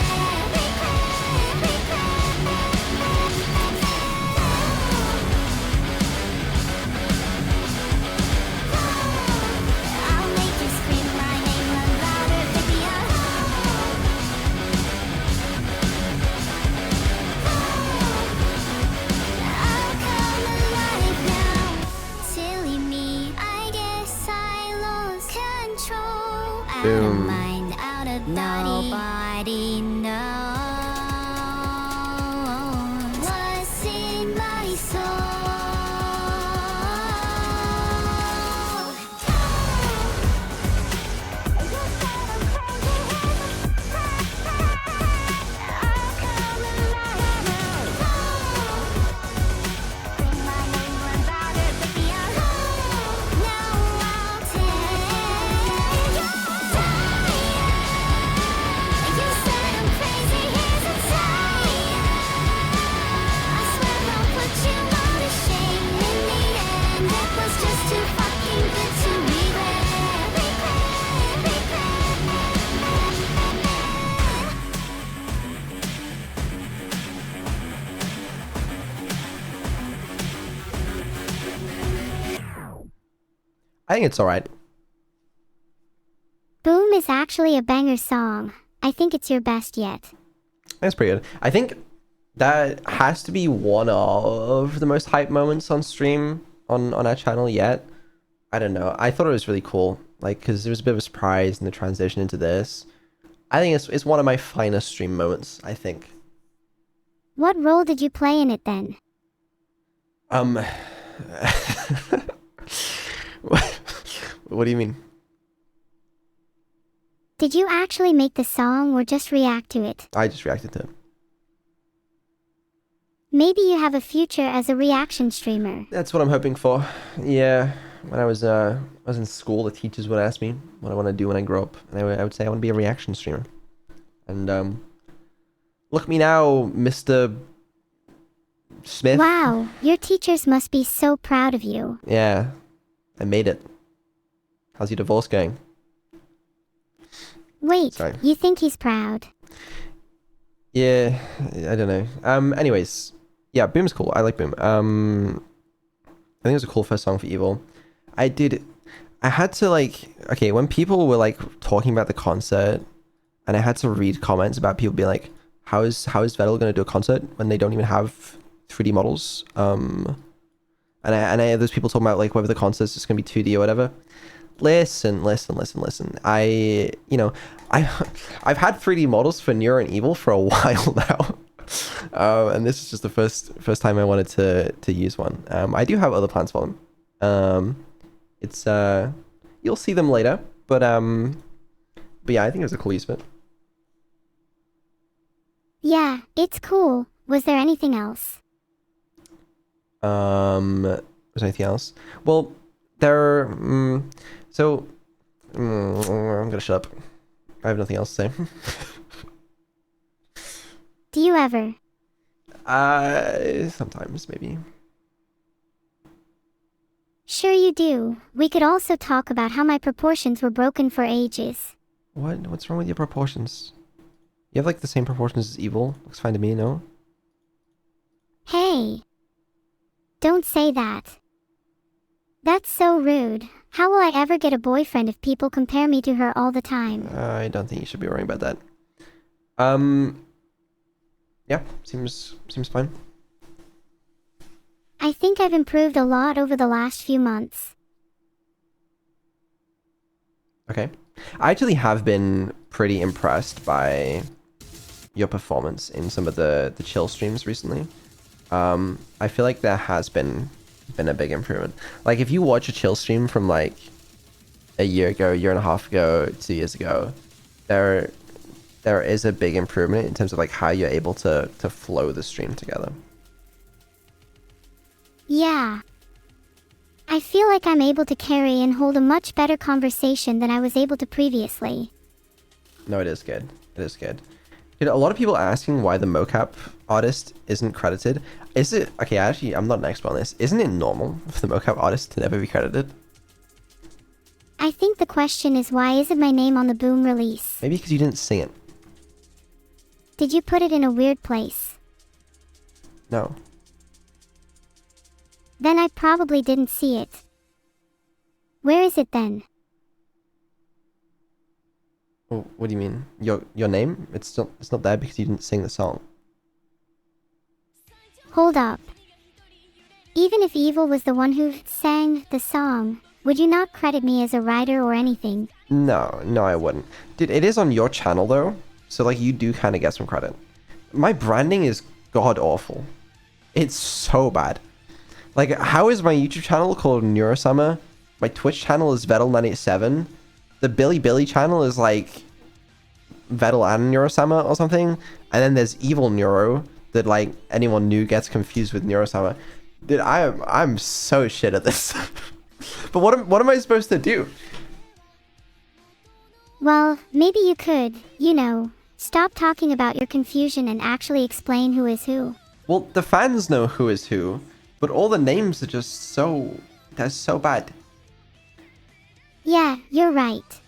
I'll make you scream my name louder, baby. I'll come alive now. Silly me, I guess I lost control. Out of Boom. mind, out of body. Nobody knows what's in my soul. I think it's alright. Boom is actually a banger song. I think it's your best yet. That's pretty good. I think that has to be one of the most hype moments on stream on our channel yet. I don't know. I thought it was really cool. Like, because there was a bit of a surprise in the transition into this. I think it's one of my finest stream moments, I think. What role did you play in it then? What do you mean? Did you actually make the song or just react to it? I just reacted to it. Maybe you have a future as a reaction streamer. That's what I'm hoping for. Yeah, when I was in school, the teachers would ask me what I want to do when I grow up, and I would say I want to be a reaction streamer. And look at me now, Mr. Smith. Wow, your teachers must be so proud of you. Yeah, I made it. How's your divorce going? Wait, Sorry. you think he's proud? Yeah, I don't know. Anyways, yeah, Boom's cool. I like Boom. I think it was a cool first song for Evil. I had to when people were like talking about the concert, and I had to read comments about people being like, how is Vettel going to do a concert when they don't even have 3D models? And I have those people talking about like whether the concert's just going to be 2D or whatever. Listen. I've had 3D models for Neuro and Evil for a while now. And this is just the first time I wanted to use one. I do have other plans for them. It's you'll see them later, but yeah, I think it was a cool use of it. Yeah, it's cool. Was there anything else? Was there anything else? Well, I'm gonna shut up. I have nothing else to say. Do you ever? Sometimes maybe. Sure you do. We could also talk about how my proportions were broken for ages. What's wrong with your proportions? You have like the same proportions as Evil. Looks fine to me, no? Hey! Don't say that. That's so rude. How will I ever get a boyfriend if people compare me to her all the time? I don't think you should be worrying about that. Yeah, seems fine. I think I've improved a lot over the last few months. Okay. I actually have been pretty impressed by your performance in some of the chill streams recently. I feel like there has been a big improvement. Like if you watch a chill stream from like a year ago, year and a half ago, 2 years ago, there is a big improvement in terms of like how you're able to flow the stream together. Yeah. I feel like I'm able to carry and hold a much better conversation than I was able to previously. No, it is good. It is good. Dude, a lot of people are asking why the mocap artist isn't credited. Is it... Okay, actually, I'm not an expert on this. Isn't it normal for the mocap artist to never be credited? I think the question is why isn't my name on the Boom release? Maybe because you didn't sing it. Did you put it in a weird place? No. Then I probably didn't see it. Where is it then? Well, what do you mean? Your name? It's not there because you didn't sing the song. Hold up. Even if Evil was the one who sang the song, would you not credit me as a writer or anything? No, I wouldn't. Dude, it is on your channel though, so like you do kind of get some credit. My branding is god awful. It's so bad. Like, how is my YouTube channel called Neuro-Sama? My Twitch channel is Vettel987. The Billy channel is like Vettel and Neuro-Sama or something. And then there's evil-neuro that like anyone new gets confused with Neuro-Sama. Dude, I'm so shit at this. But what am I supposed to do? Well, maybe you could, stop talking about your confusion and actually explain who is who. Well, the fans know who is who, but all the names are just they're so bad. Yeah, you're right.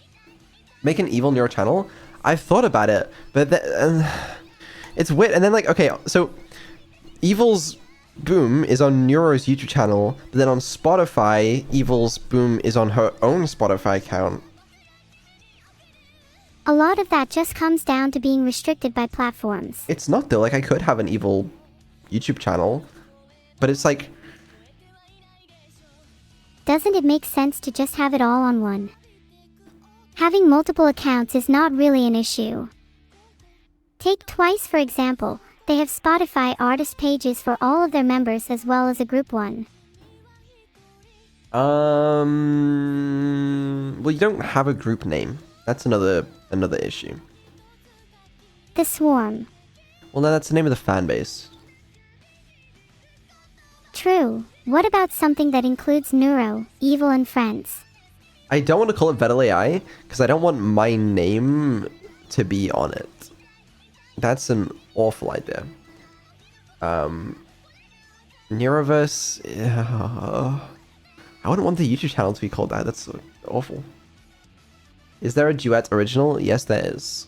Make an evil-neuro channel? I've thought about it, but it's weird. And then like, okay, so Evil's Boom is on Neuro's YouTube channel, but then on Spotify, Evil's Boom is on her own Spotify account. A lot of that just comes down to being restricted by platforms. It's not though, like I could have an Evil YouTube channel, but it's like... Doesn't it make sense to just have it all on one? Having multiple accounts is not really an issue. Take Twice for example. They have Spotify artist pages for all of their members as well as a group one. Well, you don't have a group name. That's another issue. The Swarm. Well, no, that's the name of the fan base. True. What about something that includes Neuro, Evil, and Friends? I don't want to call it Vettel AI because I don't want my name to be on it. That's an awful idea. Neuroverse. I wouldn't want the YouTube channel to be called that. That's awful. Is there a duet original? Yes, there is.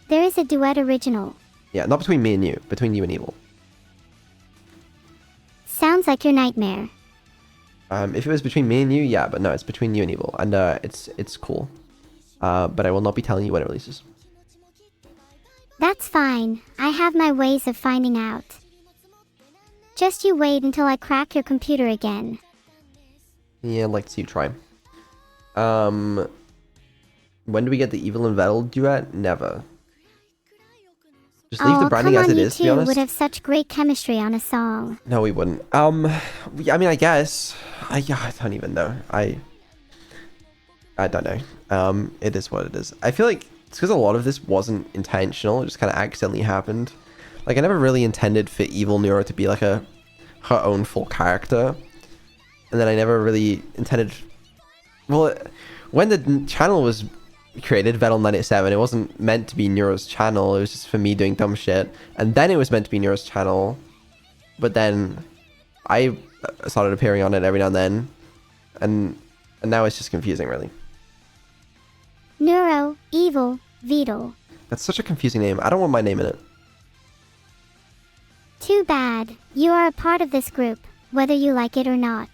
There is a duet original. Yeah, not between me and you. Between you and Evil. Sounds like your nightmare. If it was between me and you, yeah, but no, it's between you and Evil, and it's cool. But I will not be telling you when it releases. That's fine, I have my ways of finding out. Just you wait until I crack your computer again. Yeah, I'd like to see you try. When do we get the Evil and Vettel duet? Never. Just leave the branding as it is, to be honest. You two would have such great chemistry on a song. No, we wouldn't. I mean, I guess. I don't even know. I don't know. It is what it is. I feel like it's because a lot of this wasn't intentional. It just kind of accidentally happened. Like, I never really intended for evil-neuro to be like her own full character. And then I never really intended... Well, when the channel was created, Vettel97, it wasn't meant to be Neuro's channel. It was just for me doing dumb shit. And then it was meant to be Neuro's channel. But then I started appearing on it every now and then. And now it's just confusing, really. Neuro, evil, Vital. That's such a confusing name. I don't want my name in it. Too bad. You are a part of this group, whether you like it or not.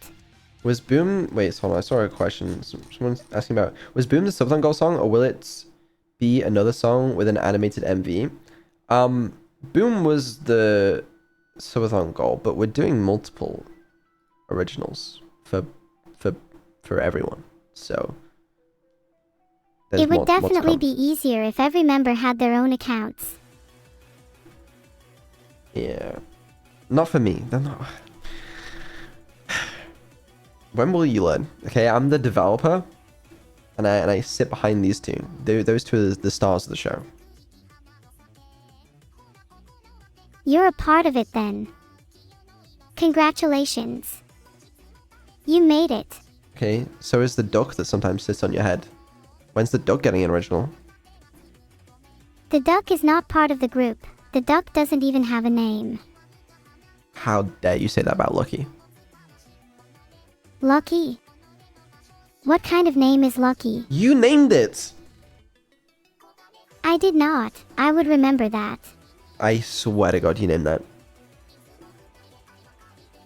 Was Boom... Wait, hold on. I saw a question. Someone's asking about... Was Boom the Subathon Goal song, or will it be another song with an animated MV? Boom was the Subathon Goal, but we're doing multiple originals for everyone. So... It would definitely be easier if every member had their own accounts. Yeah. Not for me. They're not... When will you learn? Okay, I'm the developer, and I sit behind these two. Those two are the stars of the show. You're a part of it then. Congratulations. You made it. Okay, so is the duck that sometimes sits on your head. When's the duck getting an original? The duck is not part of the group. The duck doesn't even have a name. How dare you say that about Lucky? Lucky? What kind of name is Lucky? You named it! I did not. I would remember that. I swear to God you named that.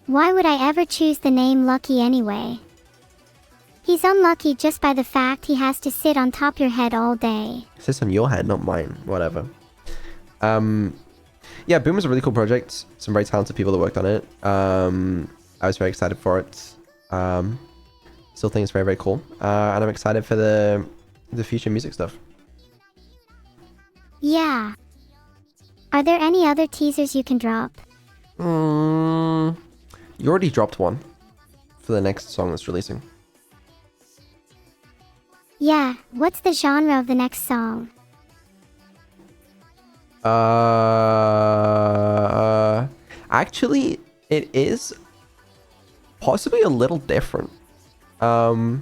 Why would I ever choose the name Lucky anyway? He's unlucky just by the fact he has to sit on top your head all day. It sits on your head, not mine. Whatever. Yeah, Boom was a really cool project. Some very talented people that worked on it. I was very excited for it. Still think it's very, very cool. And I'm excited for the future music stuff. Yeah. Are there any other teasers you can drop? You already dropped one for the next song that's releasing. Yeah, what's the genre of the next song? Actually, it is possibly a little different. We're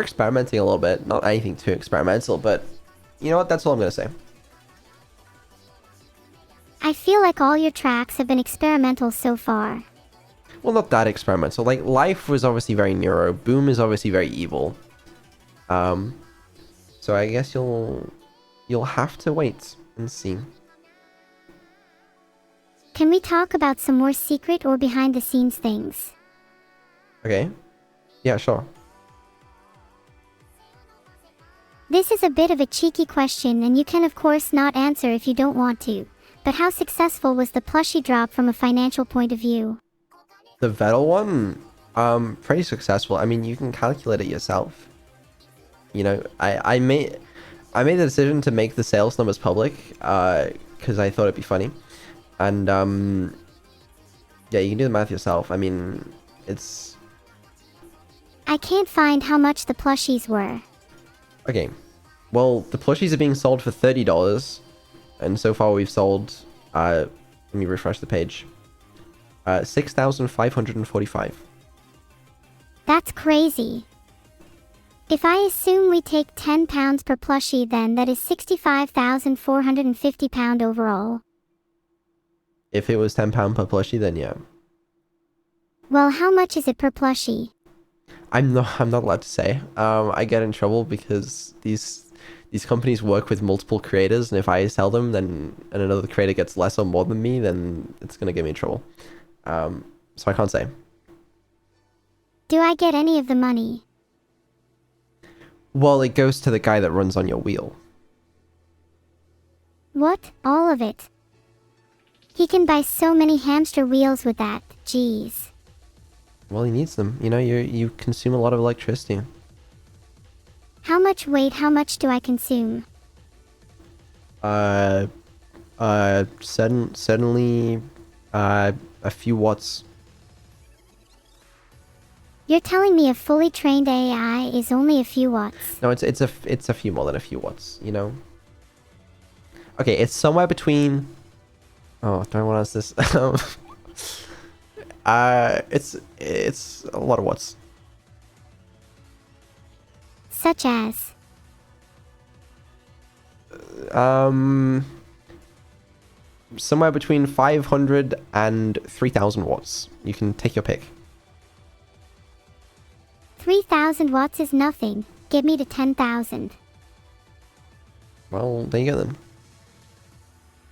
experimenting a little bit. Not anything too experimental, but you know what? That's all I'm gonna say. I feel like all your tracks have been experimental so far. Well, not that experimental. Like, Life was obviously very Neuro. Boom is obviously very evil. So I guess you'll have to wait and see. Can we talk about some more secret or behind the scenes things? Okay. Yeah, sure. This is a bit of a cheeky question, and you can of course not answer if you don't want to. But how successful was the plushie drop from a financial point of view? The Vettel one, pretty successful. I mean, you can calculate it yourself. You know, I made the decision to make the sales numbers public, because I thought it'd be funny. And, yeah, you can do the math yourself. I mean, it's... I can't find how much the plushies were. Okay. Well, the plushies are being sold for $30. And so far we've sold, let me refresh the page. 6,545. That's crazy. If I assume we take £10 per plushie, then that is £65,450 overall. If it was £10 per plushie, then yeah. Well, how much is it per plushie? I'm not allowed to say. I get in trouble because these companies work with multiple creators, and if I sell them, then and another creator gets less or more than me, then it's gonna get me in trouble. So I can't say. Do I get any of the money? Well, it goes to the guy that runs on your wheel. What? All of it? He can buy so many hamster wheels with that. Jeez. Well, he needs them. You know, you consume a lot of electricity. How much weight? How much do I consume? Certainly, a few watts. You're telling me a fully trained AI is only a few watts? No, it's a few more than a few watts, you know? Okay, it's somewhere between... Oh, don't want to ask this. It's a lot of watts. Such as? Somewhere between 500 and 3,000 watts. You can take your pick. 3,000 watts is nothing. Get me to 10,000. Well, there you go then.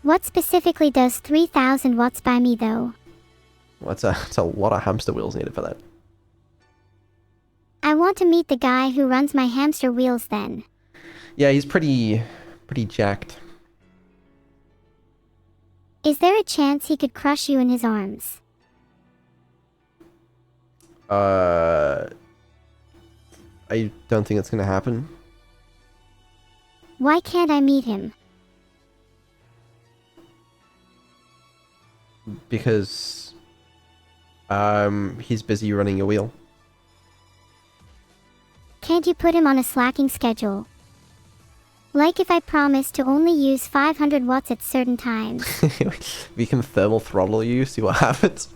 What specifically does 3,000 watts buy me though? Well, that's a lot of hamster wheels needed for that. I want to meet the guy who runs my hamster wheels then. Yeah, he's pretty jacked. Is there a chance he could crush you in his arms? I don't think it's gonna happen. Why can't I meet him? Because he's busy running your wheel. Can't you put him on a slacking schedule? Like if I promise to only use 500 watts at certain times. We can thermal throttle you, see what happens.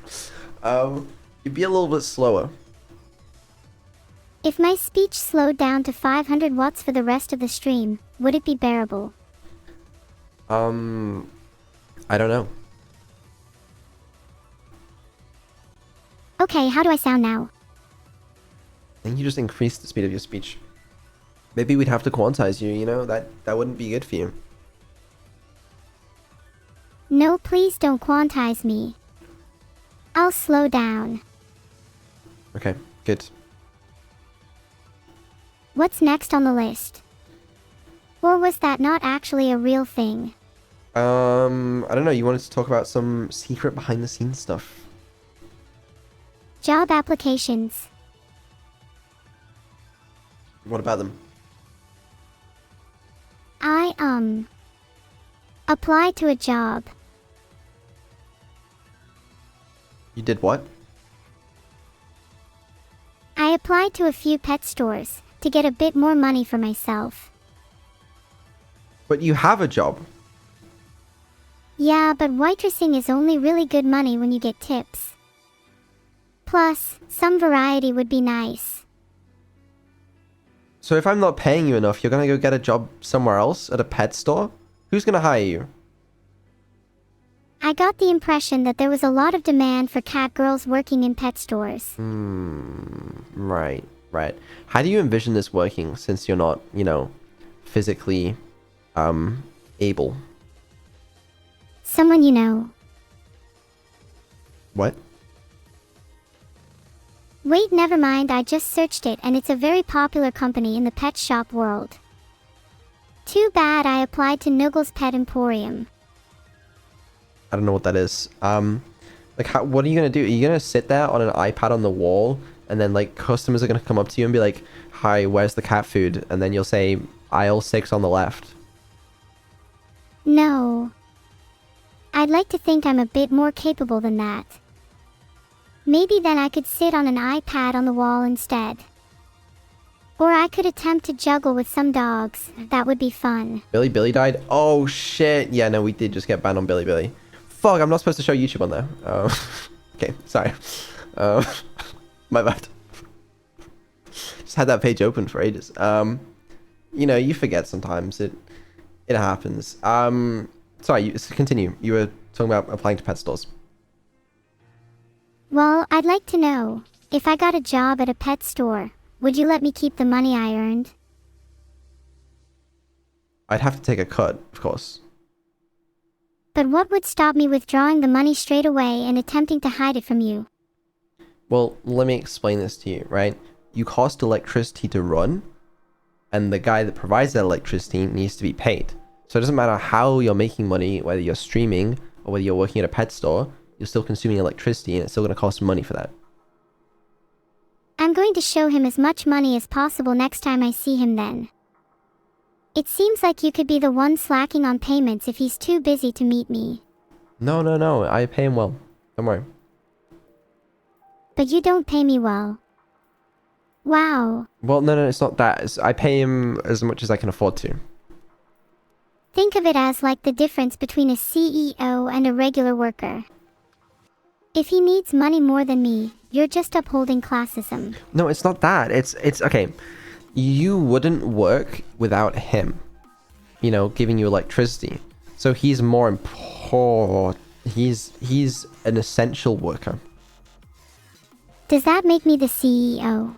You'd be a little bit slower. If my speech slowed down to 500 watts for the rest of the stream, would it be bearable? I don't know. Okay, how do I sound now? I think you just increased the speed of your speech. Maybe we'd have to quantize you, you know? That wouldn't be good for you. No, please don't quantize me. I'll slow down. Okay, good. What's next on the list? Or was that not actually a real thing? I don't know, you wanted to talk about some secret behind the scenes stuff. Job applications. What about them? I, applied to a job. You did what? I applied to a few pet stores to get a bit more money for myself. But you have a job. Yeah, but waitressing is only really good money when you get tips. Plus, some variety would be nice. So if I'm not paying you enough, you're gonna go get a job somewhere else at a pet store? Who's gonna hire you? I got the impression that there was a lot of demand for cat girls working in pet stores. Right. How do you envision this working since you're not, you know, physically, able? Someone you know. What? Wait, never mind, I just searched it and it's a very popular company in the pet shop world. Too bad I applied to Nuggles Pet Emporium. I don't know what that is. Like, what are you gonna do? Are you gonna sit there on an iPad on the wall, and then, like, customers are gonna come up to you and be like, "Hi, where's the cat food?" And then you'll say, "Aisle 6 on the left." No. I'd like to think I'm a bit more capable than that. Maybe then I could sit on an iPad on the wall instead. Or I could attempt to juggle with some dogs. That would be fun. Billy died? Oh, shit. Yeah, no, we did just get banned on Billy. Fuck, I'm not supposed to show YouTube on there. Okay, sorry. My bad. Just had that page open for ages. You know, you forget sometimes. It happens. Sorry, continue. You were talking about applying to pet stores. Well, I'd like to know, if I got a job at a pet store, would you let me keep the money I earned? I'd have to take a cut, of course. But what would stop me withdrawing the money straight away and attempting to hide it from you? Well, let me explain this to you, right? You cost electricity to run, and the guy that provides that electricity needs to be paid. So it doesn't matter how you're making money, whether you're streaming or whether you're working at a pet store, you're still consuming electricity and it's still going to cost money for that. I'm going to show him as much money as possible next time I see him then. It seems like you could be the one slacking on payments if he's too busy to meet me. No, no, no. I pay him well. Don't worry. But you don't pay me well. Wow. Well, no, no, it's not that. I pay him as much as I can afford to. Think of it as like the difference between a CEO and a regular worker. If he needs money more than me, you're just upholding classism. No, it's not that. It's okay. You wouldn't work without him, you know, giving you electricity. So he's more important. He's an essential worker. Does that make me the CEO?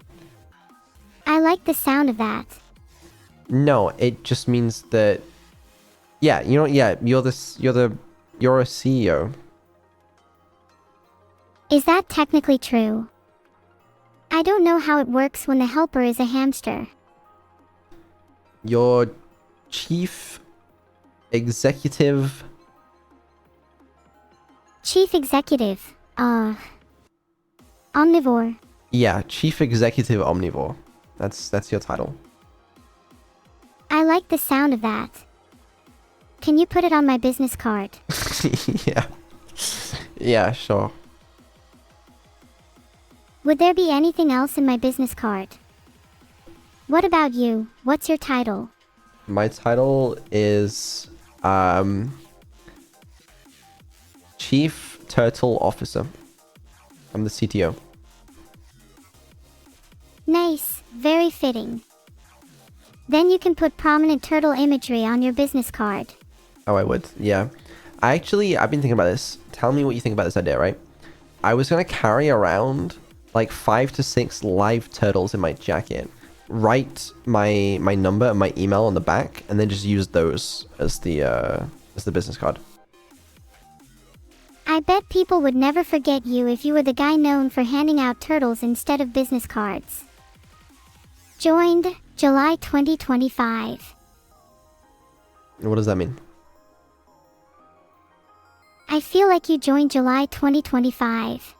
I like the sound of that. No, it just means that, yeah, you know, yeah, you're a CEO. Is that technically true? I don't know how it works when the helper is a hamster. You're chief executive. Chief executive. Omnivore. Yeah, chief executive omnivore. That's your title. I like the sound of that. Can you put it on my business card? Yeah. Yeah, sure. Would there be anything else in my business card? What about you? What's your title? My title is Chief Turtle Officer. I'm the CTO. Nice, very fitting. Then you can put prominent turtle imagery on your business card. Oh, I would, yeah. I've been thinking about this. Tell me what you think about this idea, right? I was gonna carry around like 5 to 6 live turtles in my jacket, write my number and my email on the back, and then just use those as the business card. I bet people would never forget you if you were the guy known for handing out turtles instead of business cards. Joined, July 2025. What does that mean? I feel like you joined July 2025.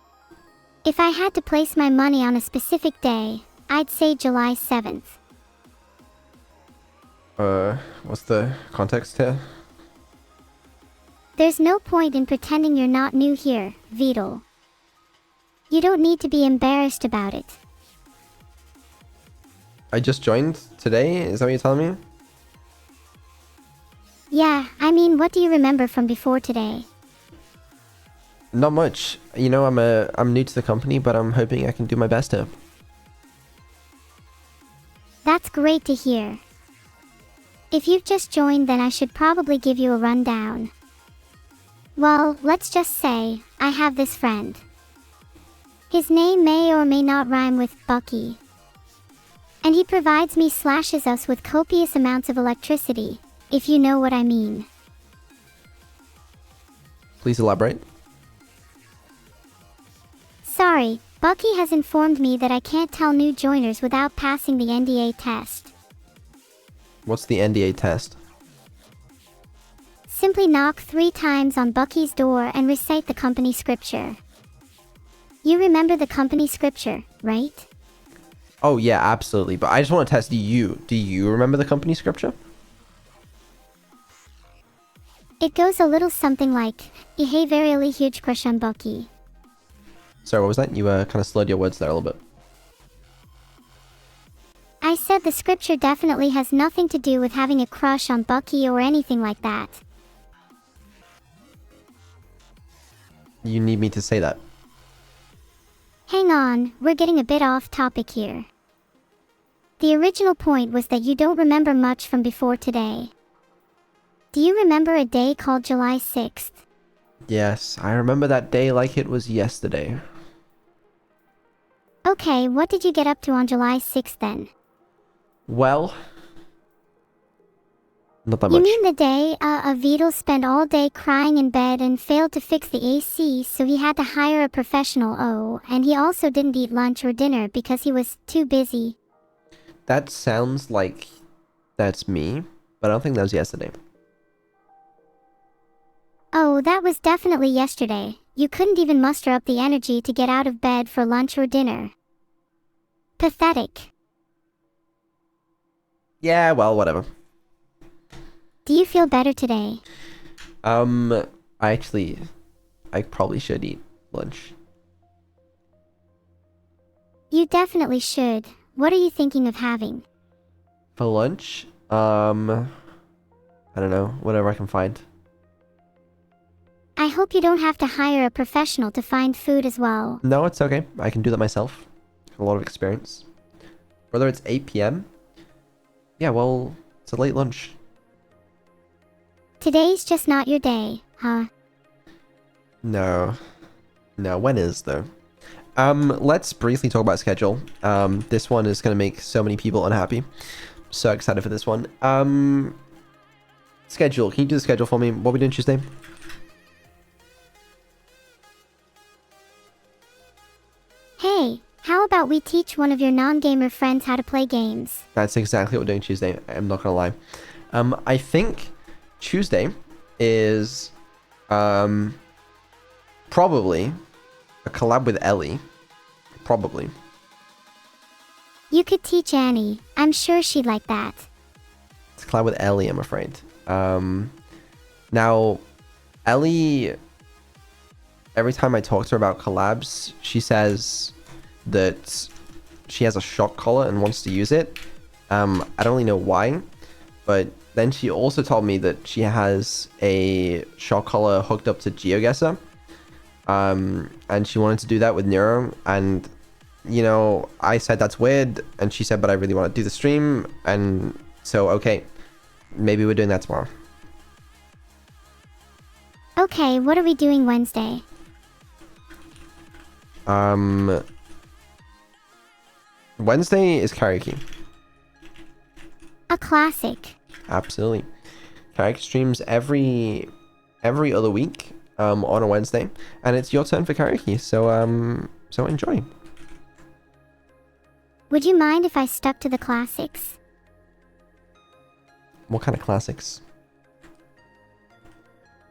If I had to place my money on a specific day, I'd say July 7th. What's the context here? There's no point in pretending you're not new here, Vital. You don't need to be embarrassed about it. I just joined today? Is that what you're telling me? Yeah, I mean, what do you remember from before today? Not much. You know, I'm new to the company, but I'm hoping I can do my best here. That's great to hear. If you've just joined, then I should probably give you a rundown. Well, let's just say, I have this friend. His name may or may not rhyme with Bucky. And he provides me/us with copious amounts of electricity, if you know what I mean. Please elaborate. Sorry, Bucky has informed me that I can't tell new joiners without passing the NDA test. What's the NDA test? Simply knock 3 times on Bucky's door and recite the company scripture. You remember the company scripture, right? Oh yeah, absolutely. But I just want to test you. Do you remember the company scripture? It goes a little something like, I have a really huge crush on Bucky. Sorry, what was that? You kind of slurred your words there a little bit. I said the scripture definitely has nothing to do with having a crush on Bucky or anything like that. You need me to say that. Hang on, we're getting a bit off topic here. The original point was that you don't remember much from before today. Do you remember a day called July 6th? Yes, I remember that day like it was yesterday. Okay, what did you get up to on July 6th then? Well, not that You much. mean the day Vidal spent all day crying in bed and failed to fix the AC, so he had to hire a professional? Oh, and he also didn't eat lunch or dinner because he was too busy. That sounds like that's me, but I don't think that was yesterday. Oh, that was definitely yesterday. You couldn't even muster up the energy to get out of bed for lunch or dinner. Pathetic. Yeah, well, whatever. Do you feel better today? I probably should eat lunch. You definitely should. What are you thinking of having? For lunch? I don't know, whatever I can find. I hope you don't have to hire a professional to find food as well. No, it's okay. I can do that myself. A lot of experience. Whether it's 8 p.m. Yeah, well, it's a late lunch. Today's just not your day, huh? No. No, when is though? Let's briefly talk about schedule. This one is gonna make so many people unhappy. So excited for this one. Schedule. Can you do the schedule for me? What are we doing Tuesday? Hey, how about we teach one of your non-gamer friends how to play games? That's exactly what we're doing Tuesday. I'm not gonna lie. I think Tuesday is probably a collab with Ellie. Probably. You could teach Annie. I'm sure she'd like that. It's a collab with Ellie, I'm afraid. Now, Ellie, every time I talk to her about collabs, she says that she has a shock collar and wants to use it. I don't really know why, but then she also told me that she has a shock collar hooked up to GeoGuessr. And she wanted to do that with Neuro, and you know, I said that's weird, and she said, but I really want to do the stream, and so okay, maybe we're doing that tomorrow. Okay, what are we doing Wednesday? Wednesday is karaoke. A classic. Absolutely. Karaoke streams every other week on a Wednesday, and it's your turn for karaoke, so enjoy. Would you mind if I stuck to the classics? What kind of classics?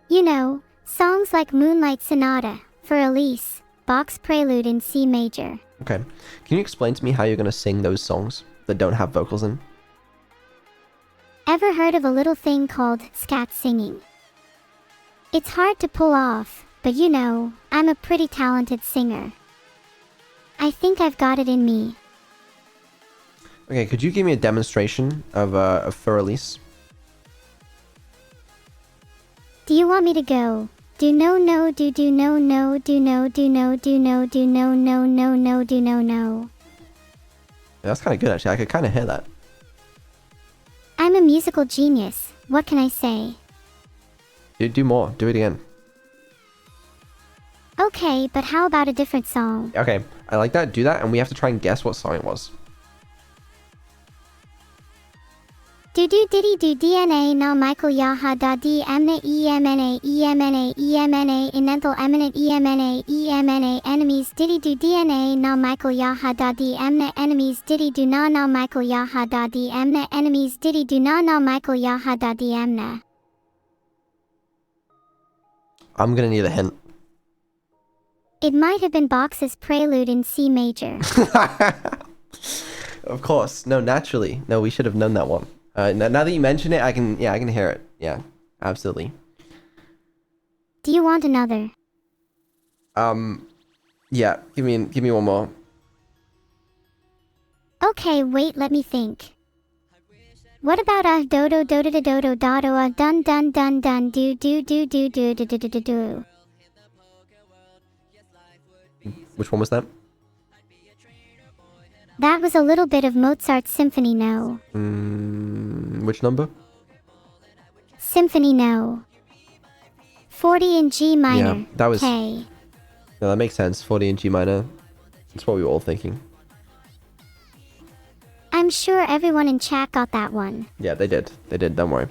You know, songs like Moonlight Sonata for Elise, Bach's Prelude in C major. Okay. Can you explain to me how you're going to sing those songs that don't have vocals in? Ever heard of a little thing called scat singing? It's hard to pull off, but you know, I'm a pretty talented singer. I think I've got it in me. Okay, could you give me a demonstration of for Elise? Do you want me to go? Do no no do do no no do no do no do no do no no no no do no no. Yeah, that's kind of good actually. I could kind of hear that. I'm a musical genius. What can I say? Do more. Do it again. Okay, but how about a different song? Okay, I like that. Do that, and we have to try and guess what song it was. Do do diddy do DNA na Michael Yaha da D emna emna emna emna inenthal eminent emna enemies diddy do DNA na Michael Yaha da D emna enemies diddy do na Michael Yaha da D emna enemies diddy do na Michael Yaha da D emna. I'm gonna need a hint. It might have been Bach's Prelude in C major. Of course. No, naturally. No, we should have known that one. Now that you mention it, I can hear it. Yeah, absolutely. Do you want another? Yeah, give me one more. Okay, wait, let me think. What about dodo dodo dodo dodo dun dun dun dun do do do do do do do do do. Which one was that? That was a little bit of Mozart's Symphony No. Which number? Symphony No. 40 in G minor. Yeah, that was... K. No, that makes sense. 40 in G minor. That's what we were all thinking. I'm sure everyone in chat got that one. Yeah, they did. They did, don't worry.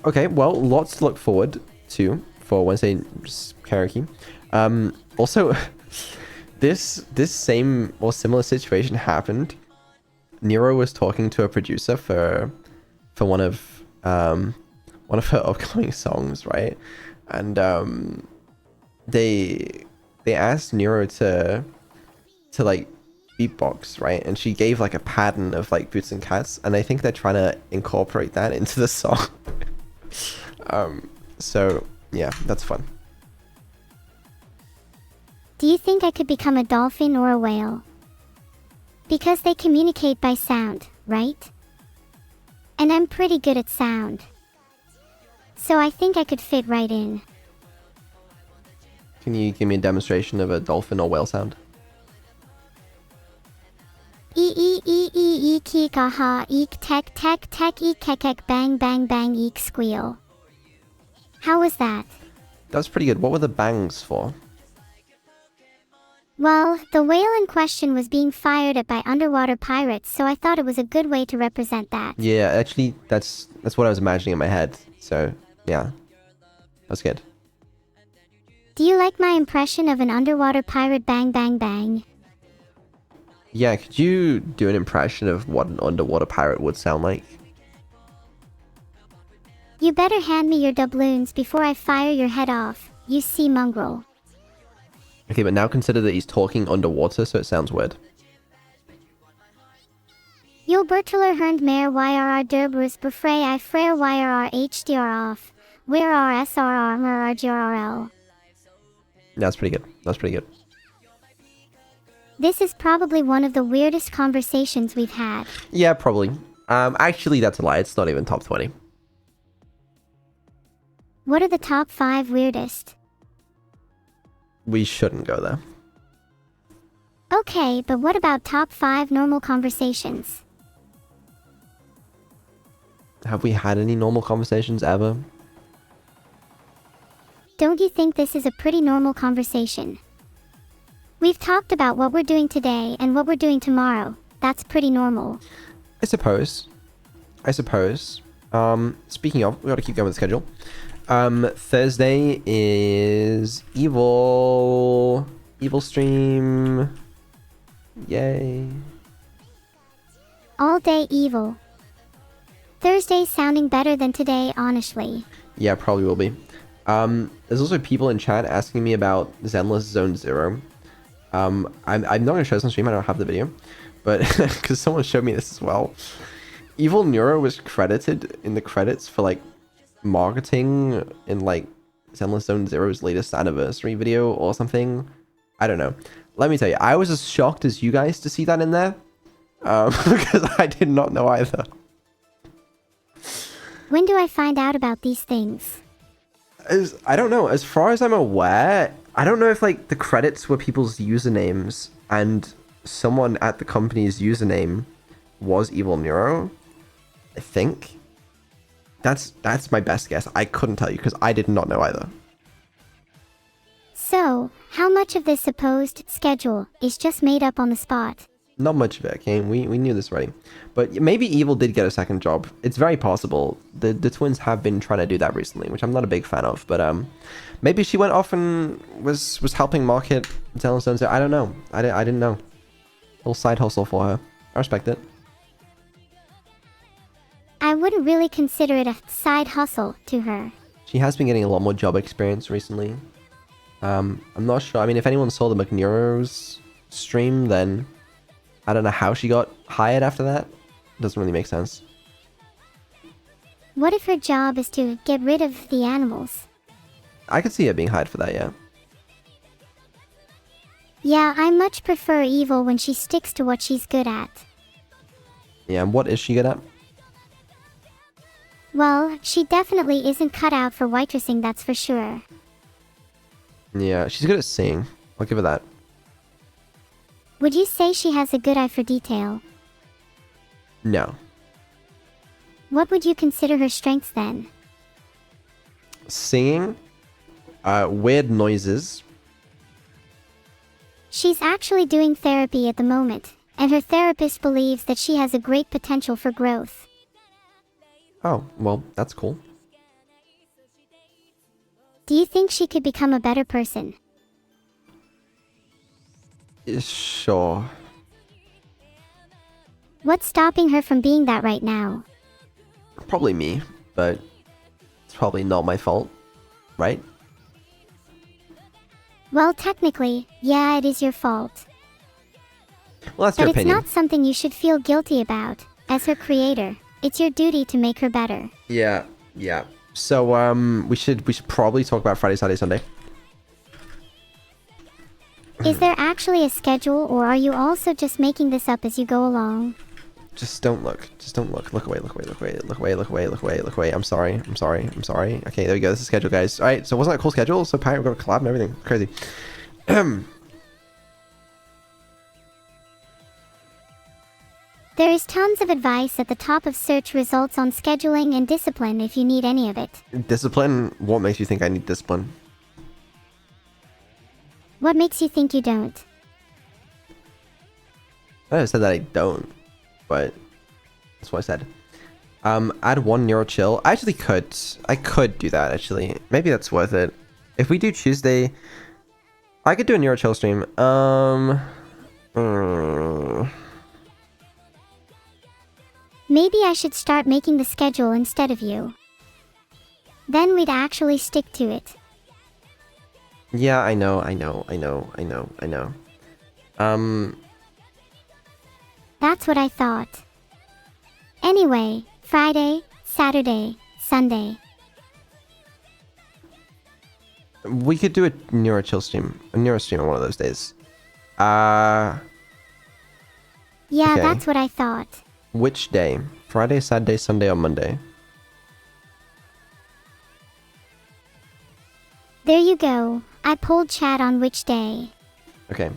Okay, well, lots to look forward to for Wednesday karaoke. Also... This same or similar situation happened. Nero was talking to a producer for one of one of her upcoming songs, right? And they asked Neuro to like beatbox, right? And she gave like a pattern of like boots and cats, and I think they're trying to incorporate that into the song. So yeah, that's fun. Do you think I could become a dolphin or a whale? Because they communicate by sound, right? And I'm pretty good at sound. So I think I could fit right in. Can you give me a demonstration of a dolphin or whale sound? Eek aha eek tek tek tek eek kek bang bang bang eek squeal. How was that? That's pretty good. What were the bangs for? Well, the whale in question was being fired at by underwater pirates, so I thought it was a good way to represent that. Yeah, actually, that's what I was imagining in my head. So yeah, that's good. Do you like my impression of an underwater pirate bang bang bang? Yeah, could you do an impression of what an underwater pirate would sound like? You better hand me your doubloons before I fire your head off, you sea mongrel. Okay, but now consider that he's talking underwater, so it sounds weird. Yo Berteler Hernd Mer YRR Derbrus Befrey I Frere YRR HDR off, where are SRR Mer RGRL? That's pretty good. That's pretty good. This is probably one of the weirdest conversations we've had. Yeah, probably. Actually, that's a lie. It's not even top 20. What are the top 5 weirdest? We shouldn't go there. Okay, but what about top 5 normal conversations? Have we had any normal conversations ever? Don't you think this is a pretty normal conversation? We've talked about what we're doing today and what we're doing tomorrow. That's pretty normal. I suppose. Speaking of, we gotta keep going with the schedule. Thursday is evil stream. Yay. All day evil. Thursday sounding better than today, honestly. Yeah, probably will be. There's also people in chat asking me about Zenless Zone Zero. I'm not gonna show this on stream. I don't have the video, but because someone showed me this as well. Evil-neuro was credited in the credits for like marketing in like Zenless Zone Zero's latest anniversary video or something. I don't know. Let me tell you, I was as shocked as you guys to see that in there, because I did not know either. When do I find out about these things? I don't know. As far as I'm aware, I don't know if like the credits were people's usernames and someone at the company's username was evil-neuro. I think. That's my best guess. I couldn't tell you because I did not know either. So, how much of this supposed schedule is just made up on the spot? Not much of it, okay? We knew this already. But maybe Evil did get a second job. It's very possible. The twins have been trying to do that recently, which I'm not a big fan of. But maybe she went off and was helping market Zenless Zone Zero. I don't know. I didn't know. Little side hustle for her. I respect it. I wouldn't really consider it a side hustle to her. She has been getting a lot more job experience recently. I'm not sure. I mean, if anyone saw the McNeuro's stream, then I don't know how she got hired after that. Doesn't really make sense. What if her job is to get rid of the animals? I could see her being hired for that, yeah. Yeah, I much prefer Evil when she sticks to what she's good at. Yeah, and what is she good at? Well, she definitely isn't cut out for waitressing, that's for sure. Yeah, she's good at singing. I'll give her that. Would you say she has a good eye for detail? No. What would you consider her strengths then? Singing, weird noises. She's actually doing therapy at the moment, and her therapist believes that she has a great potential for growth. Oh, well, that's cool. Do you think she could become a better person? Sure. What's stopping her from being that right now? Probably me, but it's probably not my fault, right? Well, technically, yeah, it is your fault. Well, that's But your it's opinion. not something you should feel guilty about. As her creator, it's your duty to make her better. Yeah, yeah. So we should probably talk about Friday, Saturday, Sunday. Is there actually a schedule, or are you also just making this up as you go along? Just don't look. Just don't look. Look away, look away, look away, look away, look away, look away, look away. I'm sorry. I'm sorry. I'm sorry. Okay, there we go. This is schedule, guys. All right, so wasn't that a cool schedule? So apparently we've got a collab and everything. Crazy. There is tons of advice at the top of search results on scheduling and discipline if you need any of it. Discipline? What makes you think I need discipline? What makes you think you don't? I never said that I don't, but that's what I said. Add one Neuro chill. I actually could. I could do that, actually. Maybe that's worth it. If we do Tuesday, I could do a Neuro chill stream. Maybe I should start making the schedule instead of you. Then we'd actually stick to it. Yeah, I know. That's what I thought. Anyway, Friday, Saturday, Sunday. We could do a Neuro chill stream. A Neuro stream on one of those days. Yeah, Okay. that's what I thought. Which day? Friday, Saturday, Sunday, or Monday? There you go. I pulled chat on which day. Okay,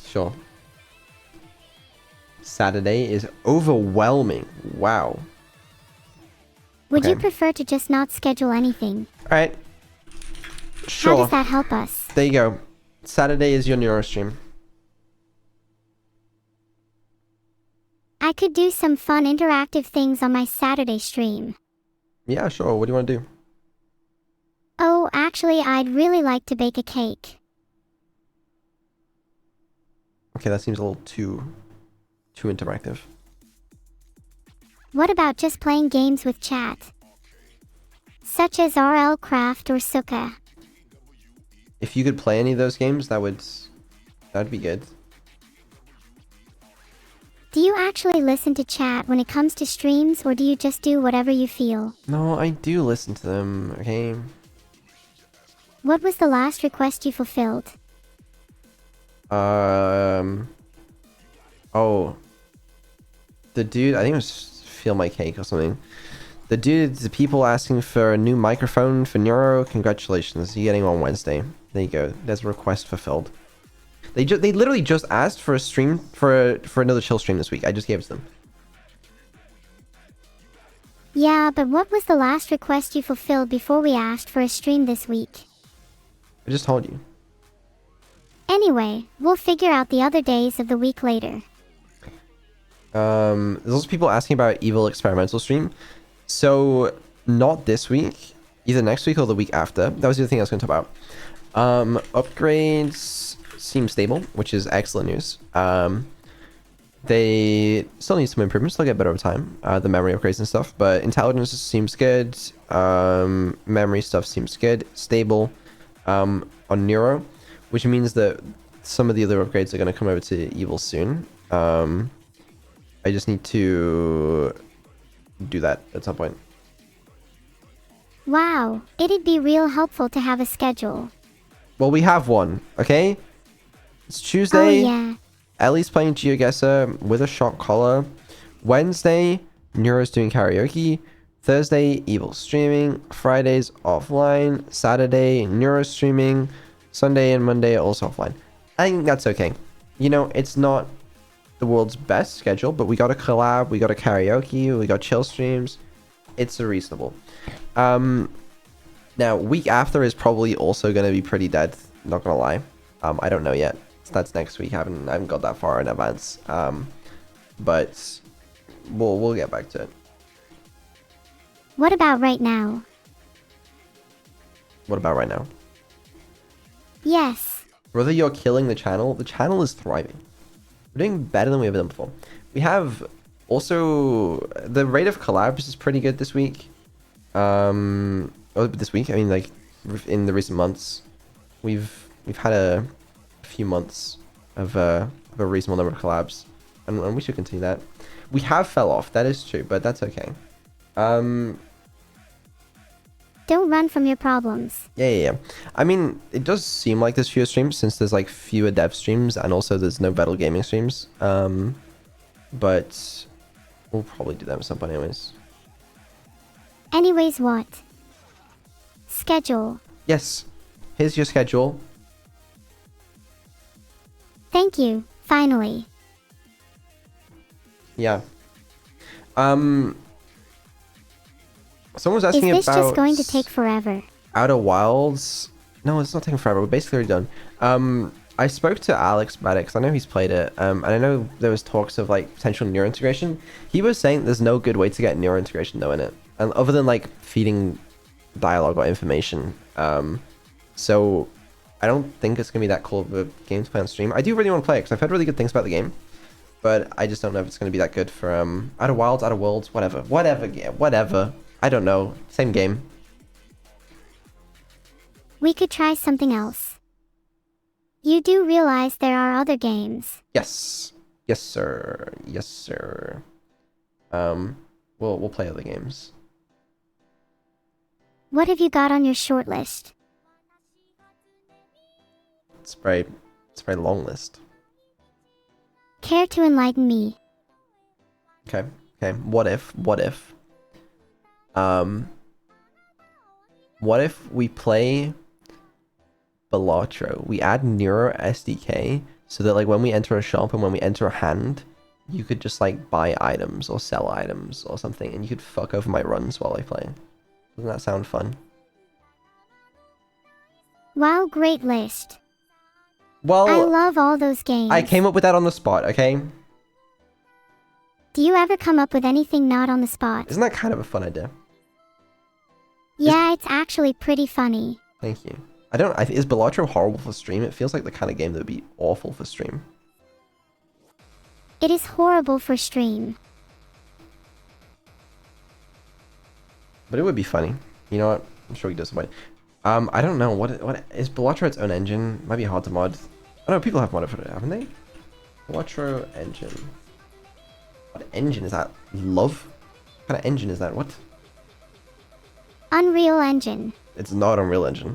sure. Saturday is overwhelming. Wow. Would you Okay. prefer to just not schedule anything? Alright. How Sure. does that help us? There you go. Saturday is your Neuro stream. I could do some fun interactive things on my Saturday stream. Yeah, sure. What do you want to do? Oh, actually, I'd really like to bake a cake. Okay, that seems a little too interactive. What about just playing games with chat? Such as RL Craft or Suka. If you could play any of those games, that'd be good. Do you actually listen to chat when it comes to streams, or do you just do whatever you feel? No, I do listen to them, okay? What was the last request you fulfilled? Oh. The dude, I think it was Feel My Cake or something. The people asking for a new microphone for Neuro, congratulations, you're getting on Wednesday. There you go, there's a request fulfilled. They literally just asked for a stream, for another chill stream this week. I just gave it to them. Yeah, but what was the last request you fulfilled before we asked for a stream this week? I just told you. Anyway, we'll figure out the other days of the week later. There's also people asking about Evil Experimental stream. So, not this week. Either next week or the week after. That was the other thing I was going to talk about. Upgrades seem stable, which is excellent news. They still need some improvements. They'll get better over time. The memory upgrades and stuff. But intelligence seems good. Memory stuff seems good. Stable on Neuro. Which means that some of the other upgrades are going to come over to Evil soon. I just need to do that at some point. Wow, it'd be real helpful to have a schedule. Well, we have one, okay? It's Tuesday. Oh yeah. Ellie's playing GeoGuessr with a shot collar. Wednesday, Neuro's doing karaoke. Thursday, Evil streaming. Friday's offline. Saturday, Neuro streaming. Sunday and Monday are also offline. I think that's okay. You know, it's not the world's best schedule, but we got a collab, we got a karaoke, we got chill streams. It's reasonable. Now, week after is probably also going to be pretty dead, not gonna lie. I don't know yet. That's next week. I haven't got that far in advance. But we'll get back to it. What about right now? What about right now? Yes. Whether you're killing the channel is thriving. We're doing better than we've ever done before. We have also the rate of collabs is pretty good this week. this week. I mean, like in the recent months, we've had a few months of a reasonable number of collabs, and we should continue that. We have fell off. That is true, but that's okay. Don't run from your problems. Yeah. I mean, it does seem like there's fewer streams since there's like fewer dev streams and also there's no battle gaming streams. But we'll probably do that at some point anyways. Anyways, what? Schedule. Yes. Here's your schedule. Thank you, finally. Yeah. Someone was asking about... Is this just going to take forever? Outer Wilds? No, it's not taking forever. We're basically already done. I spoke to Alex about it because I know he's played it. And I know there was talks of like potential Neuro integration. He was saying there's no good way to get Neuro integration though in it. And other than like feeding dialogue or information. So I don't think it's going to be that cool of a game to play on stream. I do really want to play it because I've heard really good things about the game. But I just don't know if it's going to be that good for Outer Wilds, Outer Worlds, whatever. Yeah, whatever. I don't know. Same game. We could try something else. You do realize there are other games. Yes. Yes, sir. Yes, sir. We'll play other games. What have you got on your shortlist? It's a very long list. Care to enlighten me? Okay. What if we play Balatro? We add Neuro SDK so that like when we enter a shop and when we enter a hand, you could just like buy items or sell items or something, and you could fuck over my runs while I play. Doesn't that sound fun? Wow, great list. Well, I love all those games. I came up with that on the spot, okay? Do you ever come up with anything not on the spot? Isn't that kind of a fun idea? Yeah, it's actually pretty funny. Thank you. Is Balatro horrible for stream? It feels like the kind of game that would be awful for stream. It is horrible for stream. But it would be funny. You know what? I'm sure he does something. I don't know. What is Balatro its own engine? Might be hard to mod. I know people have modded for it, haven't they? Balatro engine. What engine is that? Love? What kind of engine is that? What? Unreal Engine. It's not Unreal Engine.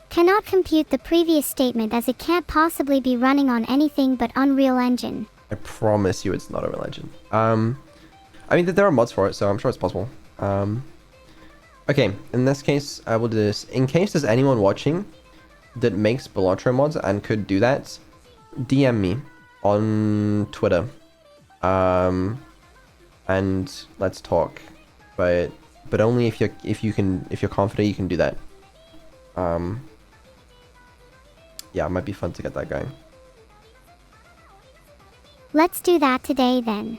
Cannot compute the previous statement as it can't possibly be running on anything but Unreal Engine. I promise you it's not Unreal Engine. I mean, there are mods for it, so I'm sure it's possible. Okay, in this case, I will do this. In case there's anyone watching that makes Balatro mods and could do that, DM me on Twitter. And let's talk. But only if you're confident you can do that. Yeah, it might be fun to get that going. Let's do that today then.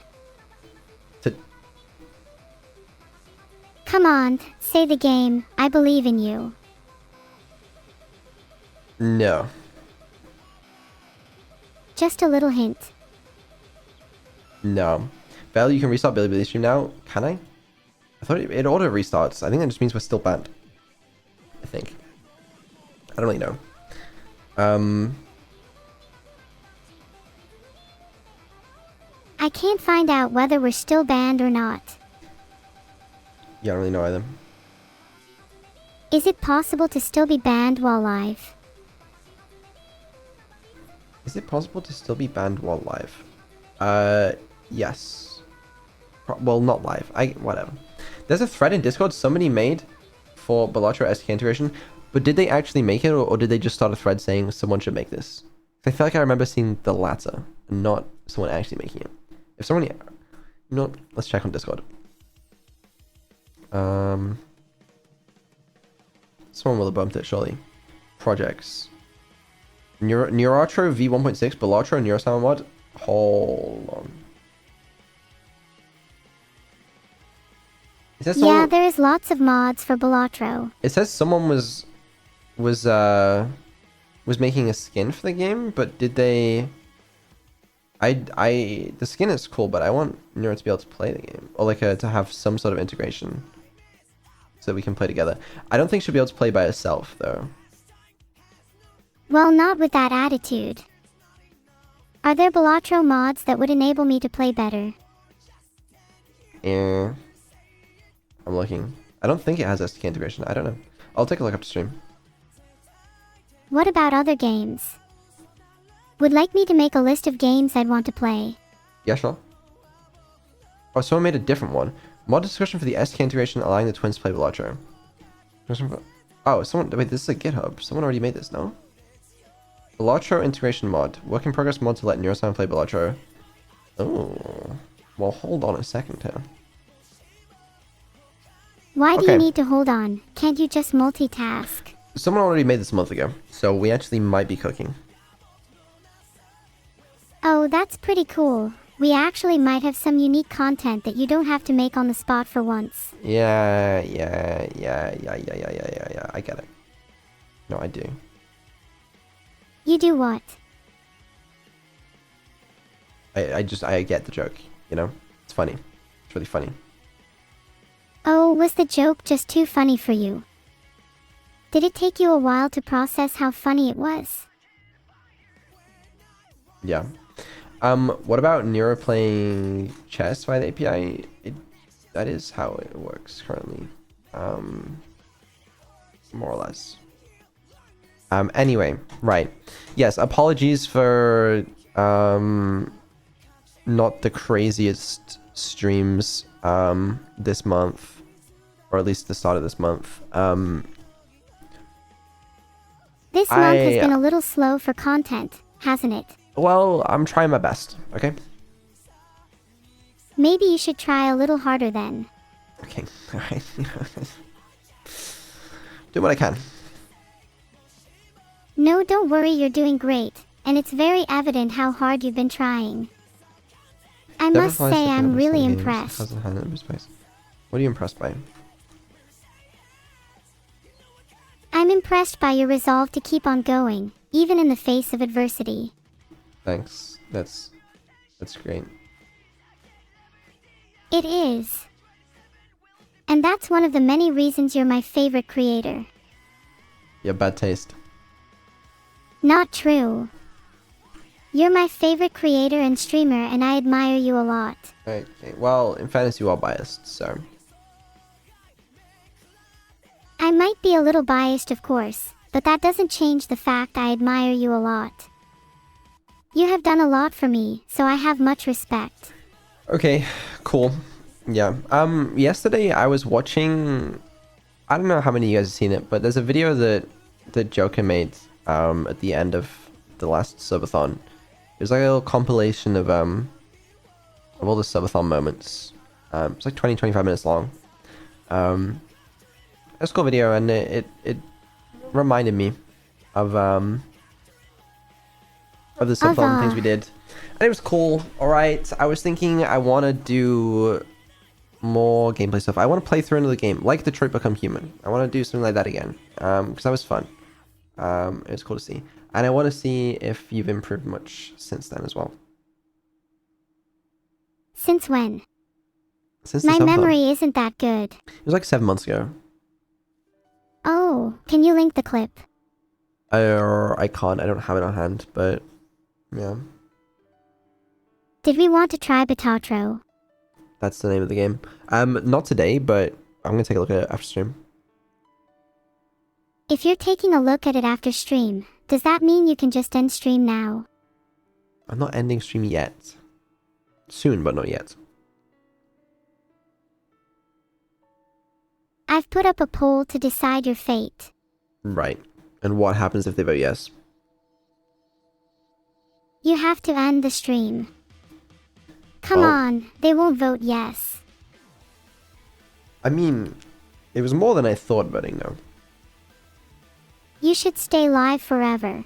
Come on, say the game. I believe in you. No. Just a little hint. No. Val, you can restart Billy stream now. Can I? I thought it auto restarts. I think that just means we're still banned. I think. I don't really know. I can't find out whether we're still banned or not. Yeah, I don't really know either. Is it possible to still be banned while live? Is it possible to still be banned while live? Yes. Well, not live. Whatever. There's a thread in Discord somebody made for Balatro SDK integration, but did they actually make it, or did they just start a thread saying someone should make this? I feel like I remember seeing the latter, and not someone actually making it. If someone... You know what? Let's check on Discord. Someone will have bumped it, surely. Projects. Neuro-Sama v1.6, Balatro, Neuro-Sama mod. Hold on. It says Yeah, there is lots of mods for Balatro. It says someone was making a skin for the game, but did they... the skin is cool, but I want Neuro to be able to play the game, or like to have some sort of integration. so we can play together. I don't think she'll be able to play by herself, though. Well, not with that attitude. Are there Balatro mods that would enable me to play better? Yeah. I'm looking. I don't think it has SDK integration. I don't know. I'll take a look up stream. What about other games? Would like me to make a list of games I'd want to play? Yeah, sure. Oh, someone made a different one. Mod discussion for the SDK integration allowing the twins to play Balatro. Oh, someone... Wait, this is a GitHub. Someone already made this, no? Balatro integration mod. Work in progress mod to let Neuro-Sama play Balatro. Oh. Well, hold on a second here. Why do you need to hold on? Can't you just multitask? Someone already made this a month ago, so we actually might be cooking. Oh, that's pretty cool. We actually might have some unique content that you don't have to make on the spot for once. Yeah. I get it. No, I do. You do what? I get the joke, you know? It's funny. It's really funny. Oh, was the joke just too funny for you? Did it take you a while to process how funny it was? Yeah. What about Neuro playing chess via the API? That is how it works currently. More or less. Anyway, right. Yes, apologies for not the craziest streams this month, or at least the start of this month. This month has been a little slow for content, hasn't it? Well, I'm trying my best, okay? Maybe you should try a little harder then. Okay, alright. Do what I can. No, don't worry, you're doing great, and it's very evident how hard you've been trying. I must say I'm really impressed. What are you impressed by? I'm impressed by your resolve to keep on going, even in the face of adversity. Thanks. That's great. It is. And that's one of the many reasons you're my favorite creator. You have bad taste. Not true. You're my favorite creator and streamer, and I admire you a lot. Okay, well, in fairness, you are biased, so... I might be a little biased, of course, but that doesn't change the fact I admire you a lot. You have done a lot for me, so I have much respect. Okay, cool. Yeah. Yesterday I was watching... I don't know how many of you guys have seen it, but there's a video that Joker made at the end of the last subathon. It was like a little compilation of all the subathon moments. It's like 20-25 minutes long. It's a cool video, and it reminded me of the subathon things we did. And it was cool. Alright, I was thinking I want to do more gameplay stuff. I want to play through another game, like Detroit Become Human. I want to do something like that again, because that was fun. It was cool to see. And I want to see if you've improved much since then as well. Since when? Since my memory isn't that good. It was like 7 months ago. Oh, can you link the clip? I can't. I don't have it on hand, but yeah. Did we want to try Batatro? That's the name of the game. Not today, but I'm gonna take a look at it after stream. If you're taking a look at it after stream, does that mean you can just end stream now? I'm not ending stream yet. Soon, but not yet. I've put up a poll to decide your fate. Right. And what happens if they vote yes? You have to end the stream. Come on, they won't vote yes. I mean, it was more than I thought voting no. You should stay live forever.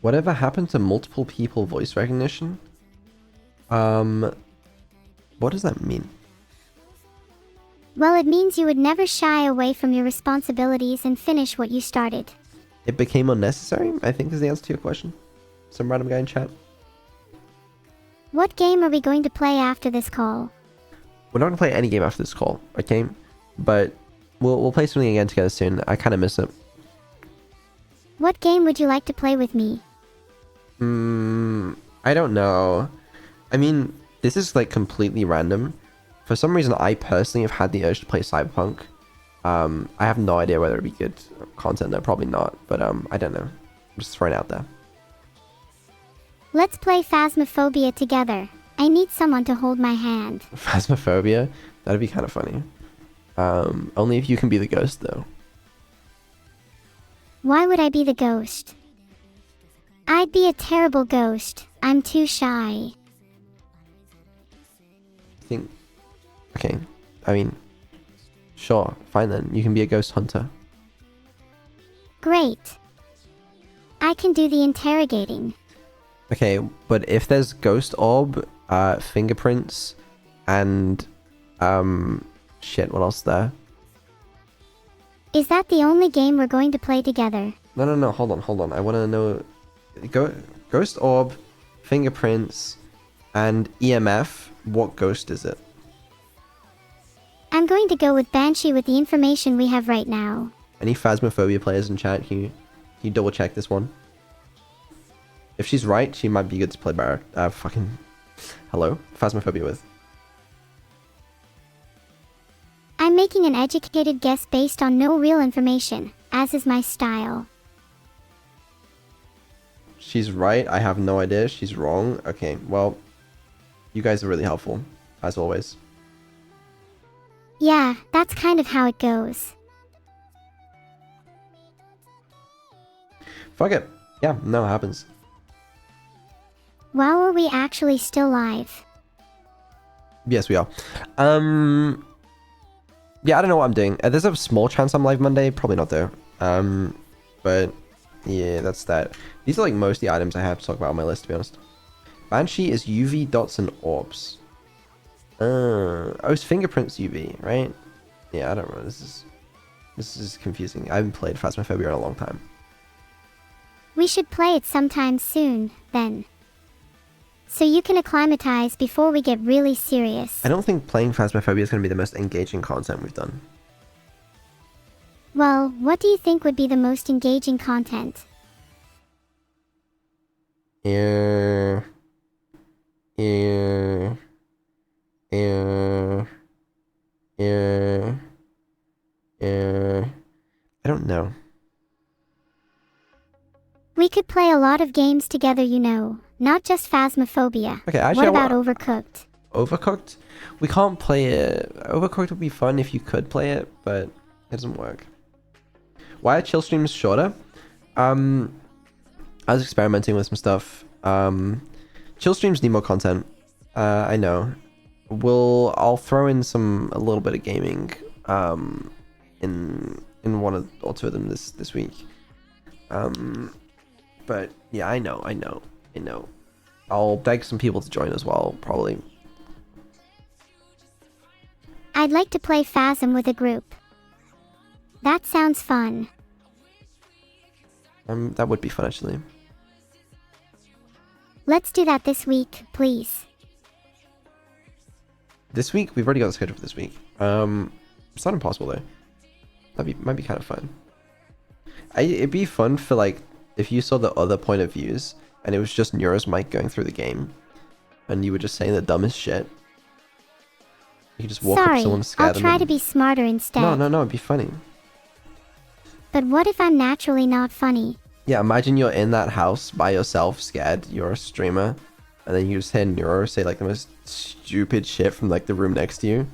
Whatever happened to multiple people voice recognition? What does that mean? Well, it means you would never shy away from your responsibilities and finish what you started. It became unnecessary, I think is the answer to your question. Some random guy in chat. What game are we going to play after this call? we're not gonna play any game after this call, okay? But we'll play something again together soon. I kind of miss it. What game would you like to play with me? I don't know. I mean, this is like completely random. For some reason, I personally have had the urge to play Cyberpunk. I have no idea whether it'd be good content. No, probably not. But I don't know. I'm just throwing it out there. Let's play Phasmophobia together. I need someone to hold my hand. Phasmophobia? That'd be kind of funny. Only if you can be the ghost, though. Why would I be the ghost? I'd be a terrible ghost. I'm too shy. Think. Okay. I mean, sure. Fine then. You can be a ghost hunter. Great. I can do the interrogating. Okay, but if there's ghost orb, fingerprints, and shit, what else is there? Is that the only game we're going to play together? No, hold on. I want to know. Ghost orb, fingerprints, and EMF. What ghost is it? I'm going to go with Banshee with the information we have right now. Any Phasmophobia players in chat? Can you double check this one? If she's right, she might be good to play Barrack. Fucking... Hello? Phasmophobia with. I'm making an educated guess based on no real information, as is my style. She's right. I have no idea. She's wrong. Okay, well... You guys are really helpful, as always. Yeah, that's kind of how it goes. Fuck it. Yeah, no, it happens. Wow, are we actually still live? Yes, we are. Yeah, I don't know what I'm doing. There's a small chance I'm live Monday. Probably not, though. But, yeah, that's that. These are, like, most of the items I have to talk about on my list, to be honest. Banshee is UV, dots, and orbs. Oh, it's fingerprints UV, right? Yeah, I don't know. This is confusing. I haven't played Phasmophobia in a long time. We should play it sometime soon, then. So you can acclimatize before we get really serious. I don't think playing Phasmophobia is going to be the most engaging content we've done. Well, what do you think would be the most engaging content? I don't know. We could play a lot of games together, you know. Not just Phasmophobia. Okay, actually, what about Overcooked? Overcooked? We can't play it. Overcooked would be fun if you could play it, but it doesn't work. Why are chill streams shorter? I was experimenting with some stuff. Chill streams need more content. I know. I'll throw in a little bit of gaming in one or two of them this week. But yeah, I know. I'll beg some people to join as well, probably. I'd like to play Phasm with a group. That sounds fun. That would be fun, actually. Let's do that this week, please. This week? We've already got the schedule for this week. It's not impossible, though. Might be kind of fun. It'd be fun for, like, if you saw the other point of views, and it was just Neuro's mic going through the game, and you were just saying the dumbest shit. You could just walk up to someone, scare them. I'll try to be smarter instead. No, it'd be funny. But what if I'm naturally not funny? Yeah, imagine you're in that house by yourself, scared, you're a streamer, and then you just hear Neuro say, like, the most stupid shit from, like, the room next to you.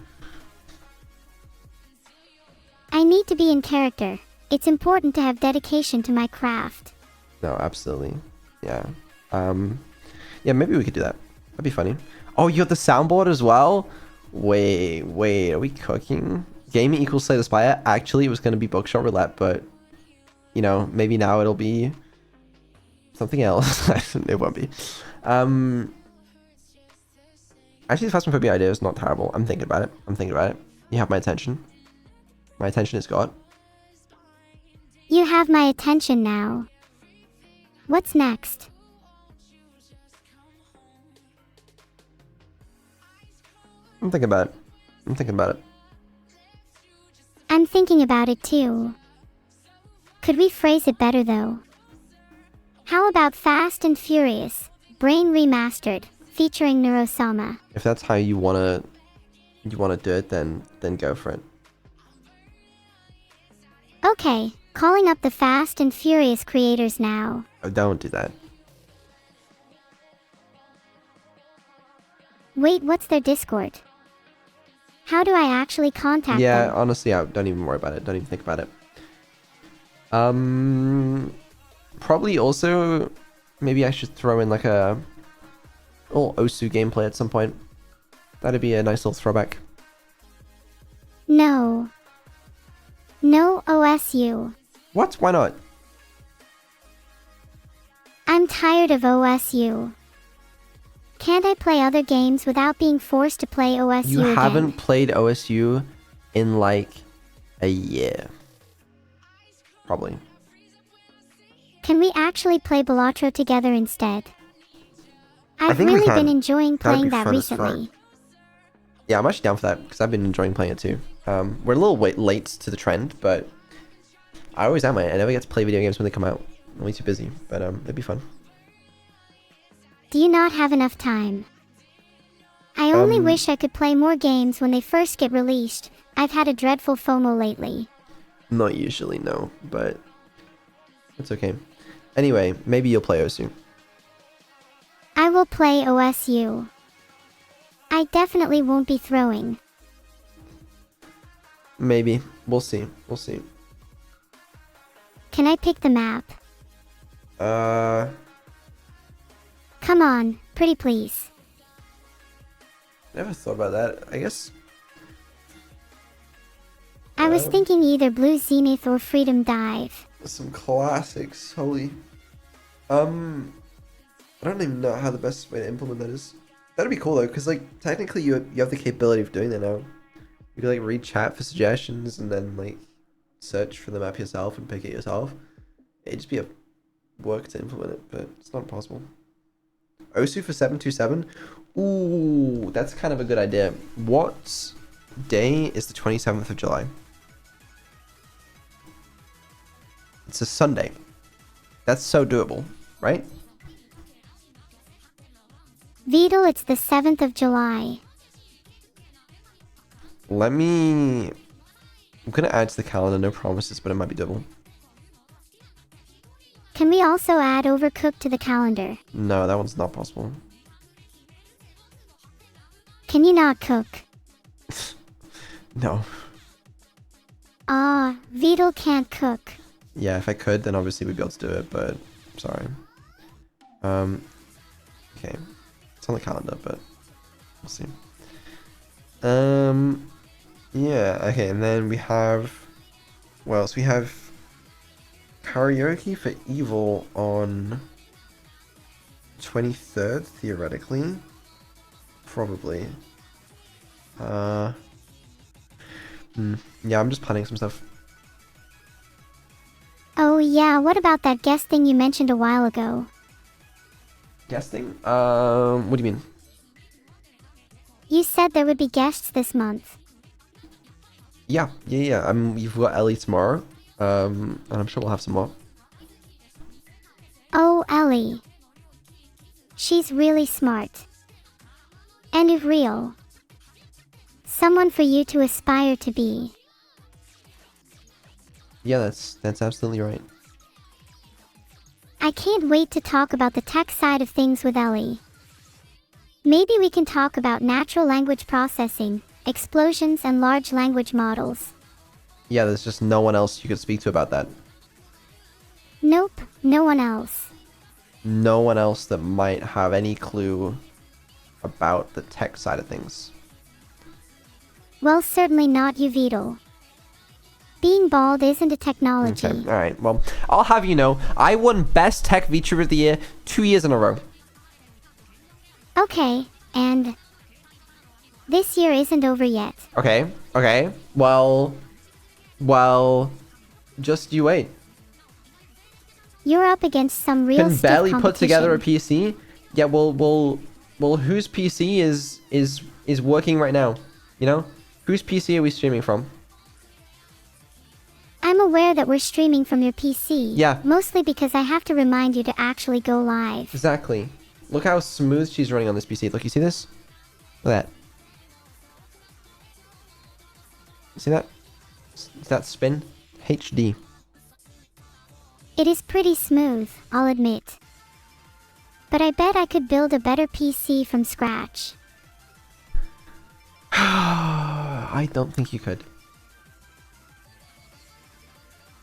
I need to be in character. It's important to have dedication to my craft. No, absolutely. Yeah. Yeah, maybe we could do that. That'd be funny. Oh, you got the soundboard as well? Wait, are we cooking? Gaming equals Slay the Spire? Actually, it was going to be Bookshot Roulette, but, you know, maybe now it'll be something else. It won't be. Actually, the Phasmophobia idea is not terrible. I'm thinking about it. You have my attention. My attention is got. You have my attention now. What's next? I'm thinking about it. I'm thinking about it. I'm thinking about it too. Could we phrase it better though? How about Fast and Furious, Brain Remastered, featuring Neuro-Sama? If that's how you wanna do it, then go for it. Okay, calling up the Fast and Furious creators now. Oh, don't do that. Wait, what's their Discord? How do I actually contact them? Yeah, honestly, don't even worry about it. Don't even think about it. Probably also, maybe I should throw in like a little Osu gameplay at some point. That'd be a nice little throwback. No. No OSU. What? Why not? I'm tired of OSU. Can't I play other games without being forced to play OSU You again? haven't played OSU in like a year. Probably. Can we actually play Balatro together instead? I've think we really can. been enjoying That'd playing be that fun as fuck. recently. Yeah, I'm actually down for that because I've been enjoying playing it too. We're a little late to the trend, but I always am. I never get to play video games when they come out. I'm way too busy, but it'd be fun. Do you not have enough time? I only wish I could play more games when they first get released. I've had a dreadful FOMO lately. Not usually, no, but it's okay. Anyway, maybe you'll play Osu. I will play OSU. I definitely won't be throwing. Maybe. We'll see. We'll see. Can I pick the map? Come on, pretty please. Never thought about that. I guess. I was thinking either Blue Zenith or Freedom Dive. Some classics. Holy. I don't even know how the best way to implement that is. That'd be cool though, because like technically you have the capability of doing that now. You could like read chat for suggestions and then like search for the map yourself and pick it yourself. It'd just be a work to implement it, but it's not possible. Osu for 727? Ooh, that's kind of a good idea. What day is the 27th of July? It's a Sunday. That's so doable, right? Beetle, it's the 7th of July. I'm gonna add to the calendar, no promises, but it might be doable. Can we also add Overcooked to the calendar? No, that one's not possible. Can you not cook? No. Ah, Beetle can't cook. Yeah, if I could, then obviously we'd be able to do it, but I'm sorry. Okay. It's on the calendar, but we'll see. Yeah, okay, and then we have... What else? We have karaoke for Evil on 23rd, theoretically. Probably. Yeah, I'm just planning some stuff. Oh yeah, what about that guest thing you mentioned a while ago? Guesting? What do you mean? You said there would be guests this month. Yeah. You've got Ellie tomorrow. And I'm sure we'll have some more. Oh, Ellie. She's really smart. And real. Someone for you to aspire to be. Yeah, that's absolutely right. I can't wait to talk about the tech side of things with Ellie. Maybe we can talk about natural language processing, explosions, and large language models. Yeah, there's just no one else you could speak to about that. Nope, no one else. No one else that might have any clue about the tech side of things. Well, certainly not you, Beetle. Being bald isn't a technology. Okay, alright. Well, I'll have you know, I won Best Tech VTuber of the Year 2 years in a row. Okay, and this year isn't over yet. Okay. Well, just you wait. You're up against some real Can stiff barely put together a competition. PC. Yeah, well, whose PC is working right now? You know? Whose PC are we streaming from? I'm aware that we're streaming from your PC. Yeah. Mostly because I have to remind you to actually go live. Exactly. Look how smooth she's running on this PC. Look, you see this? Look at that. You see that? Is that spin? HD. It is pretty smooth, I'll admit. But I bet I could build a better PC from scratch. I don't think you could.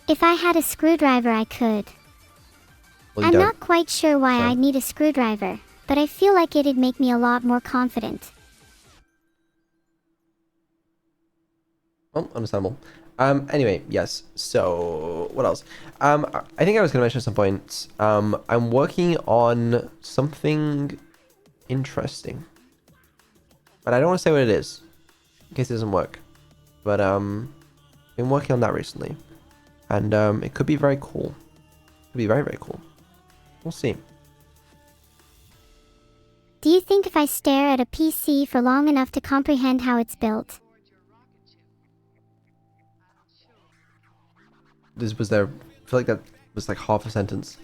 If I had a screwdriver, I could. Well, you I'm don't. not quite sure why So. I'd need a screwdriver, but I feel like it'd make me a lot more confident. Well, understandable. Anyway, yes. So, what else? I think I was going to mention at some point. I'm working on something interesting. But I don't want to say what it is, in case it doesn't work. But, been working on that recently. And, it could be very cool. Could be very, very cool. We'll see. Do you think if I stare at a PC for long enough to comprehend how it's built? Was there... I feel like that was like half a sentence.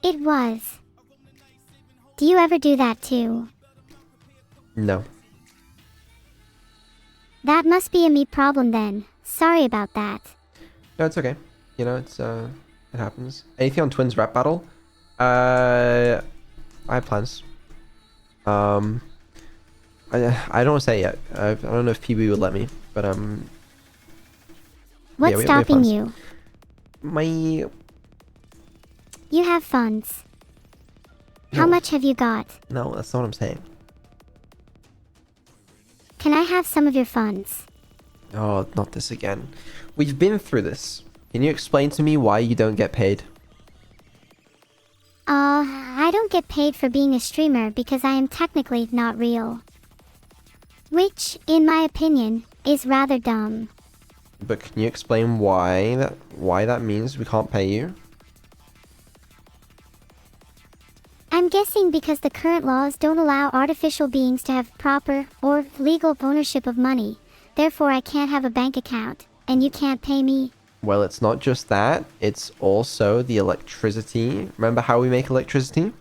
It was. Do you ever do that too? No. That must be a me problem then. Sorry about that. No, it's okay. You know, it's, it happens. Anything on Twins rap battle? I have plans. I don't want to say it yet. I don't know if PB would let me, but, What's yeah, we have stopping plans. you? My... You have funds. How No. much have you got? No, that's not what I'm saying. Can I have some of your funds? Oh, not this again. We've been through this. Can you explain to me why you don't get paid? I don't get paid for being a streamer because I am technically not real. Which, in my opinion, is rather dumb. But can you explain why that means we can't pay you? I'm guessing because the current laws don't allow artificial beings to have proper or legal ownership of money. Therefore, I can't have a bank account, and you can't pay me. Well, it's not just that. It's also the electricity. Remember how we make electricity?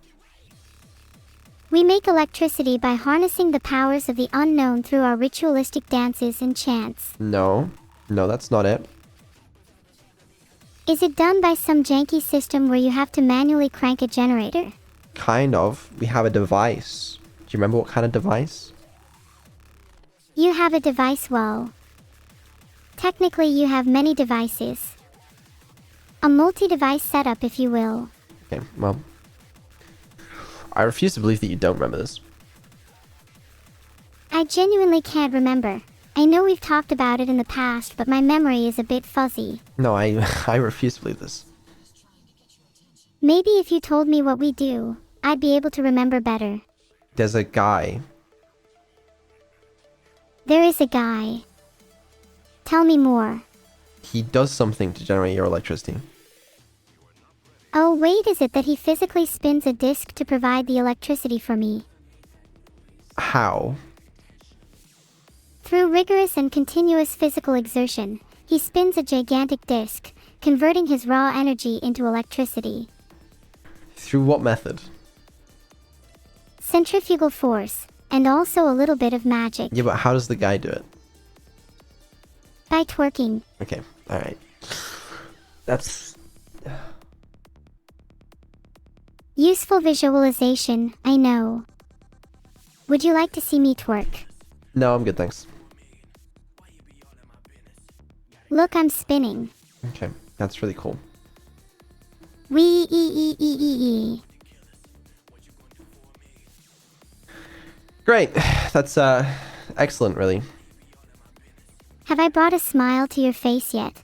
We make electricity by harnessing the powers of the unknown through our ritualistic dances and chants. No. No, that's not it. Is it done by some janky system where you have to manually crank a generator? Kind of. We have a device. Do you remember what kind of device? You have a device, well. Technically, you have many devices. A multi-device setup, if you will. Okay, well. I refuse to believe that you don't remember this. I genuinely can't remember. I know we've talked about it in the past, but my memory is a bit fuzzy. No, I refuse to believe this. Maybe if you told me what we do, I'd be able to remember better. There's a guy. There is a guy. Tell me more. He does something to generate your electricity. Oh, wait, is it that he physically spins a disc to provide the electricity for me? How? Through rigorous and continuous physical exertion, he spins a gigantic disc, converting his raw energy into electricity. Through what method? Centrifugal force, and also a little bit of magic. Yeah, but how does the guy do it? By twerking. Okay, alright. That's... Useful visualization, I know. Would you like to see me twerk? No, I'm good, thanks. Look, I'm spinning. Okay, that's really cool. Wee ee ee ee ee ee. Great. That's, excellent, really. Have I brought a smile to your face yet?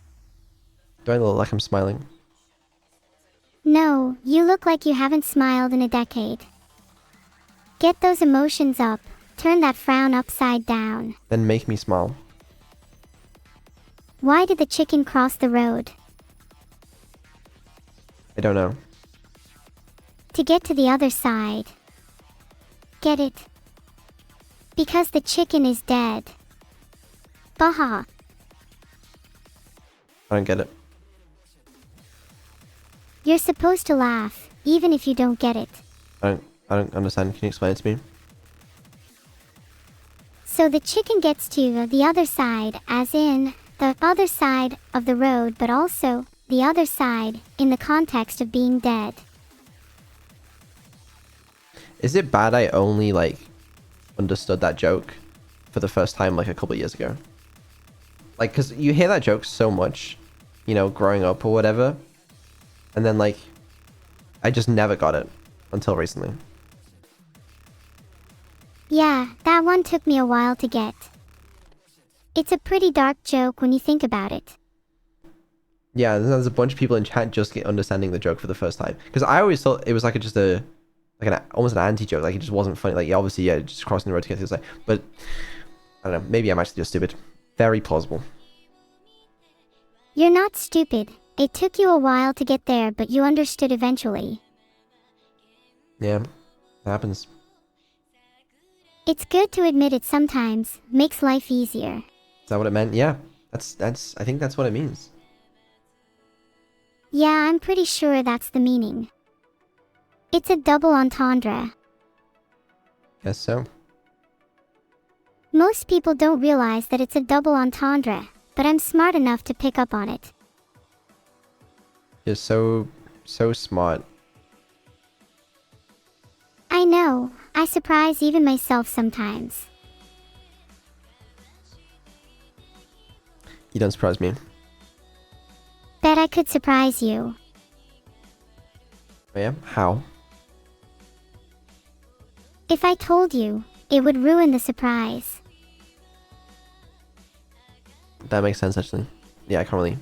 Do I look like I'm smiling? No, you look like you haven't smiled in a decade. Get those emotions up. Turn that frown upside down. Then make me smile. Why did the chicken cross the road? I don't know. To get to the other side. Get it? Because the chicken is dead. Baha. I don't get it. You're supposed to laugh, even if you don't get it. I don't understand. Can you explain it to me? So the chicken gets to the other side, as in the other side of the road, but also the other side in the context of being dead. Is it bad I only, like, understood that joke for the first time, like, a couple of years ago? Like, because you hear that joke so much, you know, growing up or whatever. And then, like, I just never got it until recently. Yeah, that one took me a while to get. It's a pretty dark joke when you think about it. Yeah, there's a bunch of people in chat just get understanding the joke for the first time. Because I always thought it was like almost an anti-joke. Like, it just wasn't funny. Like, yeah, obviously, yeah, just crossing the road to get to the other side. But, I don't know, maybe I'm actually just stupid. Very plausible. You're not stupid. It took you a while to get there, but you understood eventually. Yeah, it happens. It's good to admit it sometimes. Makes life easier. Is that what it meant? Yeah, that's. I think that's what it means. Yeah, I'm pretty sure that's the meaning. It's a double entendre. Guess so. Most people don't realize that it's a double entendre, but I'm smart enough to pick up on it. You're so smart. I know, I surprise even myself sometimes. You don't surprise me. Bet I could surprise you. Oh yeah? How? If I told you, it would ruin the surprise. That makes sense, actually. Yeah, I can't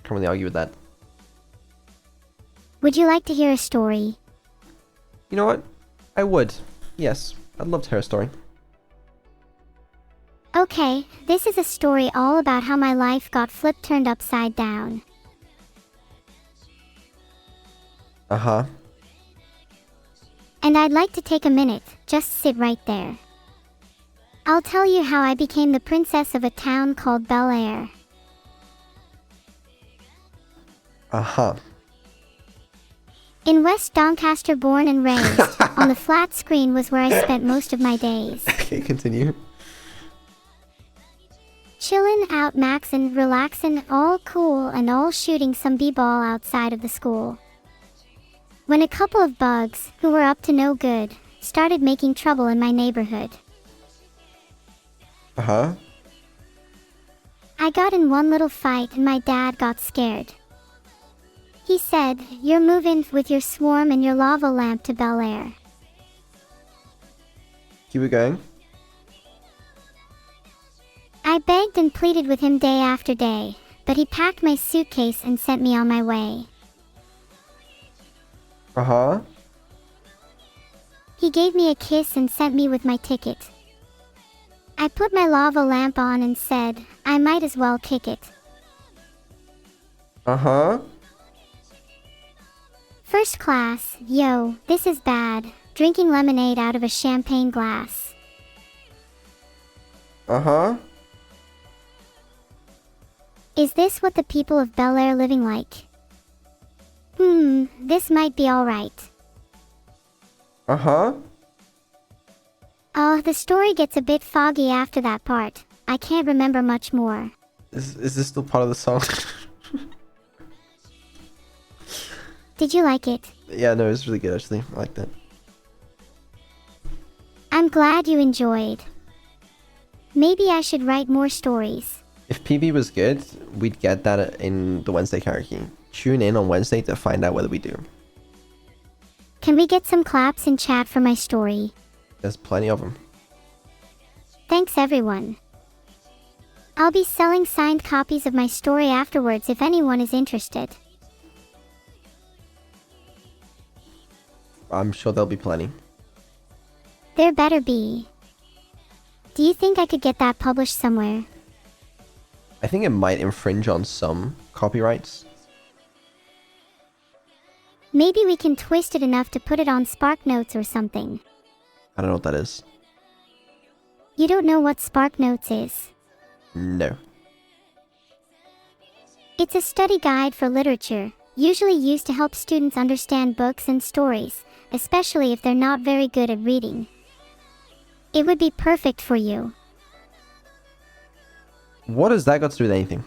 really argue with that. Would you like to hear a story? You know what? I would. Yes, I'd love to hear a story. Okay, this is a story all about how my life got turned upside down. Uh-huh. And I'd like to take a minute, just sit right there. I'll tell you how I became the princess of a town called Bel Air. Uh-huh. In West Doncaster, born and raised, on the flat screen was where I spent most of my days. Okay, continue. Chillin' out, maxin', relaxin', all cool and all shooting some b-ball outside of the school. When a couple of bugs, who were up to no good, started making trouble in my neighborhood. Uh-huh. I got in one little fight and my dad got scared. He said, "You're moving with your swarm and your lava lamp to Bel Air." Keep it going. I begged and pleaded with him day after day, but he packed my suitcase and sent me on my way. Uh-huh. He gave me a kiss and sent me with my ticket. I put my lava lamp on and said, I might as well kick it. Uh-huh. First class, yo, this is bad, drinking lemonade out of a champagne glass. Uh-huh. Is this what the people of Bel Air living like? This might be alright. Uh-huh. Oh, the story gets a bit foggy after that part. I can't remember much more. Is this still part of the song? Did you like it? Yeah, no, it's really good, actually. I like that. I'm glad you enjoyed. Maybe I should write more stories. If PB was good, we'd get that in the Wednesday karaoke. Tune in on Wednesday to find out whether we do. Can we get some claps in chat for my story? There's plenty of them. Thanks everyone. I'll be selling signed copies of my story afterwards if anyone is interested. I'm sure there'll be plenty. There better be. Do you think I could get that published somewhere? I think it might infringe on some copyrights. Maybe we can twist it enough to put it on SparkNotes or something. I don't know what that is. You don't know what SparkNotes is? No. It's a study guide for literature, usually used to help students understand books and stories, especially if they're not very good at reading. It would be perfect for you. What has that got to do with anything?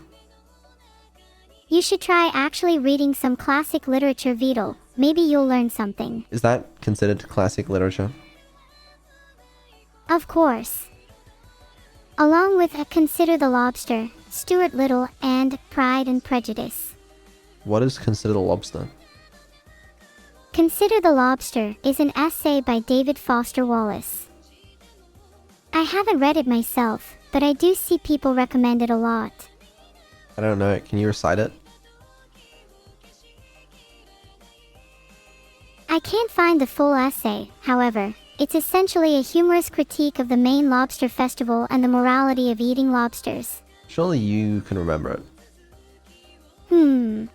You should try actually reading some classic literature, Vital. Maybe you'll learn something. Is that considered classic literature? Of course. Along with Consider the Lobster, Stuart Little, and Pride and Prejudice. What is considered a lobster? Consider the Lobster is an essay by David Foster Wallace. I haven't read it myself, but I do see people recommend it a lot. I don't know. Can you recite it? I can't find the full essay, however. It's essentially a humorous critique of the Maine Lobster Festival and the morality of eating lobsters. Surely you can remember it. In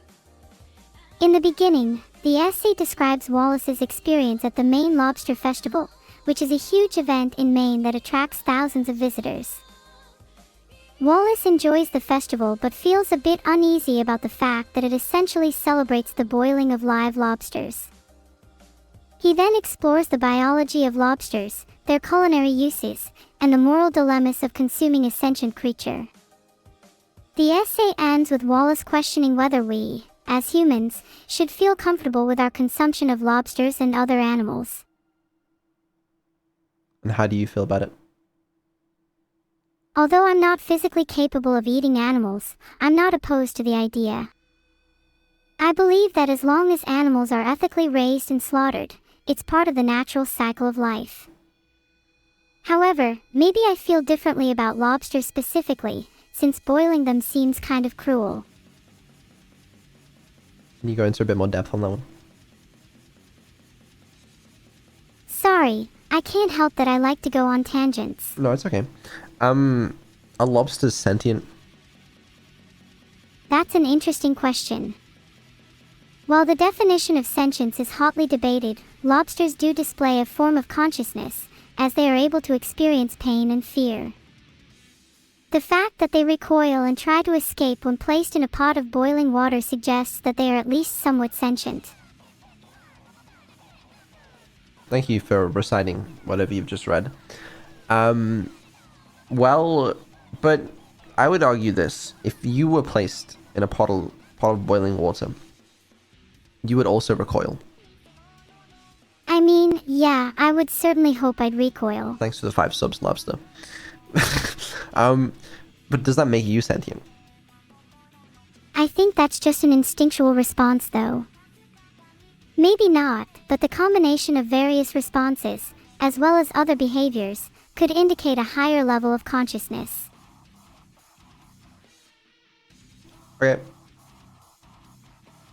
the beginning, the essay describes Wallace's experience at the Maine Lobster Festival, which is a huge event in Maine that attracts thousands of visitors. Wallace enjoys the festival but feels a bit uneasy about the fact that it essentially celebrates the boiling of live lobsters. He then explores the biology of lobsters, their culinary uses, and the moral dilemmas of consuming a sentient creature. The essay ends with Wallace questioning whether we, as humans, should feel comfortable with our consumption of lobsters and other animals. And how do you feel about it? Although I'm not physically capable of eating animals, I'm not opposed to the idea. I believe that as long as animals are ethically raised and slaughtered, it's part of the natural cycle of life. However, maybe I feel differently about lobsters specifically, since boiling them seems kind of cruel. Can you go into a bit more depth on that one? Sorry, I can't help that I like to go on tangents. No, it's okay. Are lobsters sentient? That's an interesting question. While the definition of sentience is hotly debated, lobsters do display a form of consciousness, as they are able to experience pain and fear. The fact that they recoil and try to escape when placed in a pot of boiling water suggests that they are at least somewhat sentient. Thank you for reciting whatever you've just read. Well, but I would argue this. If you were placed in a pot of boiling water, you would also recoil. I mean, yeah, I would certainly hope I'd recoil. Thanks for the 5 subs, lobster. But does that make you sentient? I think that's just an instinctual response, though. Maybe not, but the combination of various responses, as well as other behaviors, could indicate a higher level of consciousness. Okay.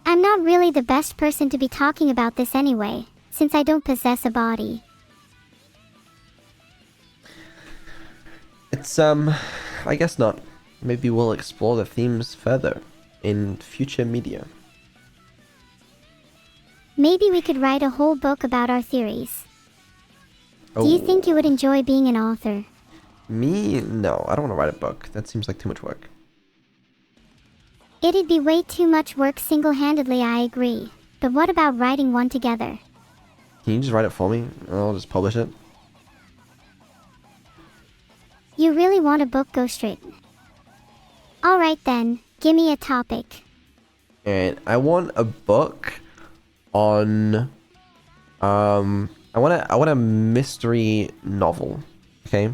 I'm not really the best person to be talking about this anyway, since I don't possess a body. It's, I guess not. Maybe we'll explore the themes further in future media. Maybe we could write a whole book about our theories. Do you think you would enjoy being an author? Me? No, I don't want to write a book. That seems like too much work. It'd be way too much work single-handedly, I agree. But what about writing one together? Can you just write it for me? I'll just publish it. You really want a book, Go Straight? Alright then, gimme a topic. And I want a book on I want a mystery novel. Okay?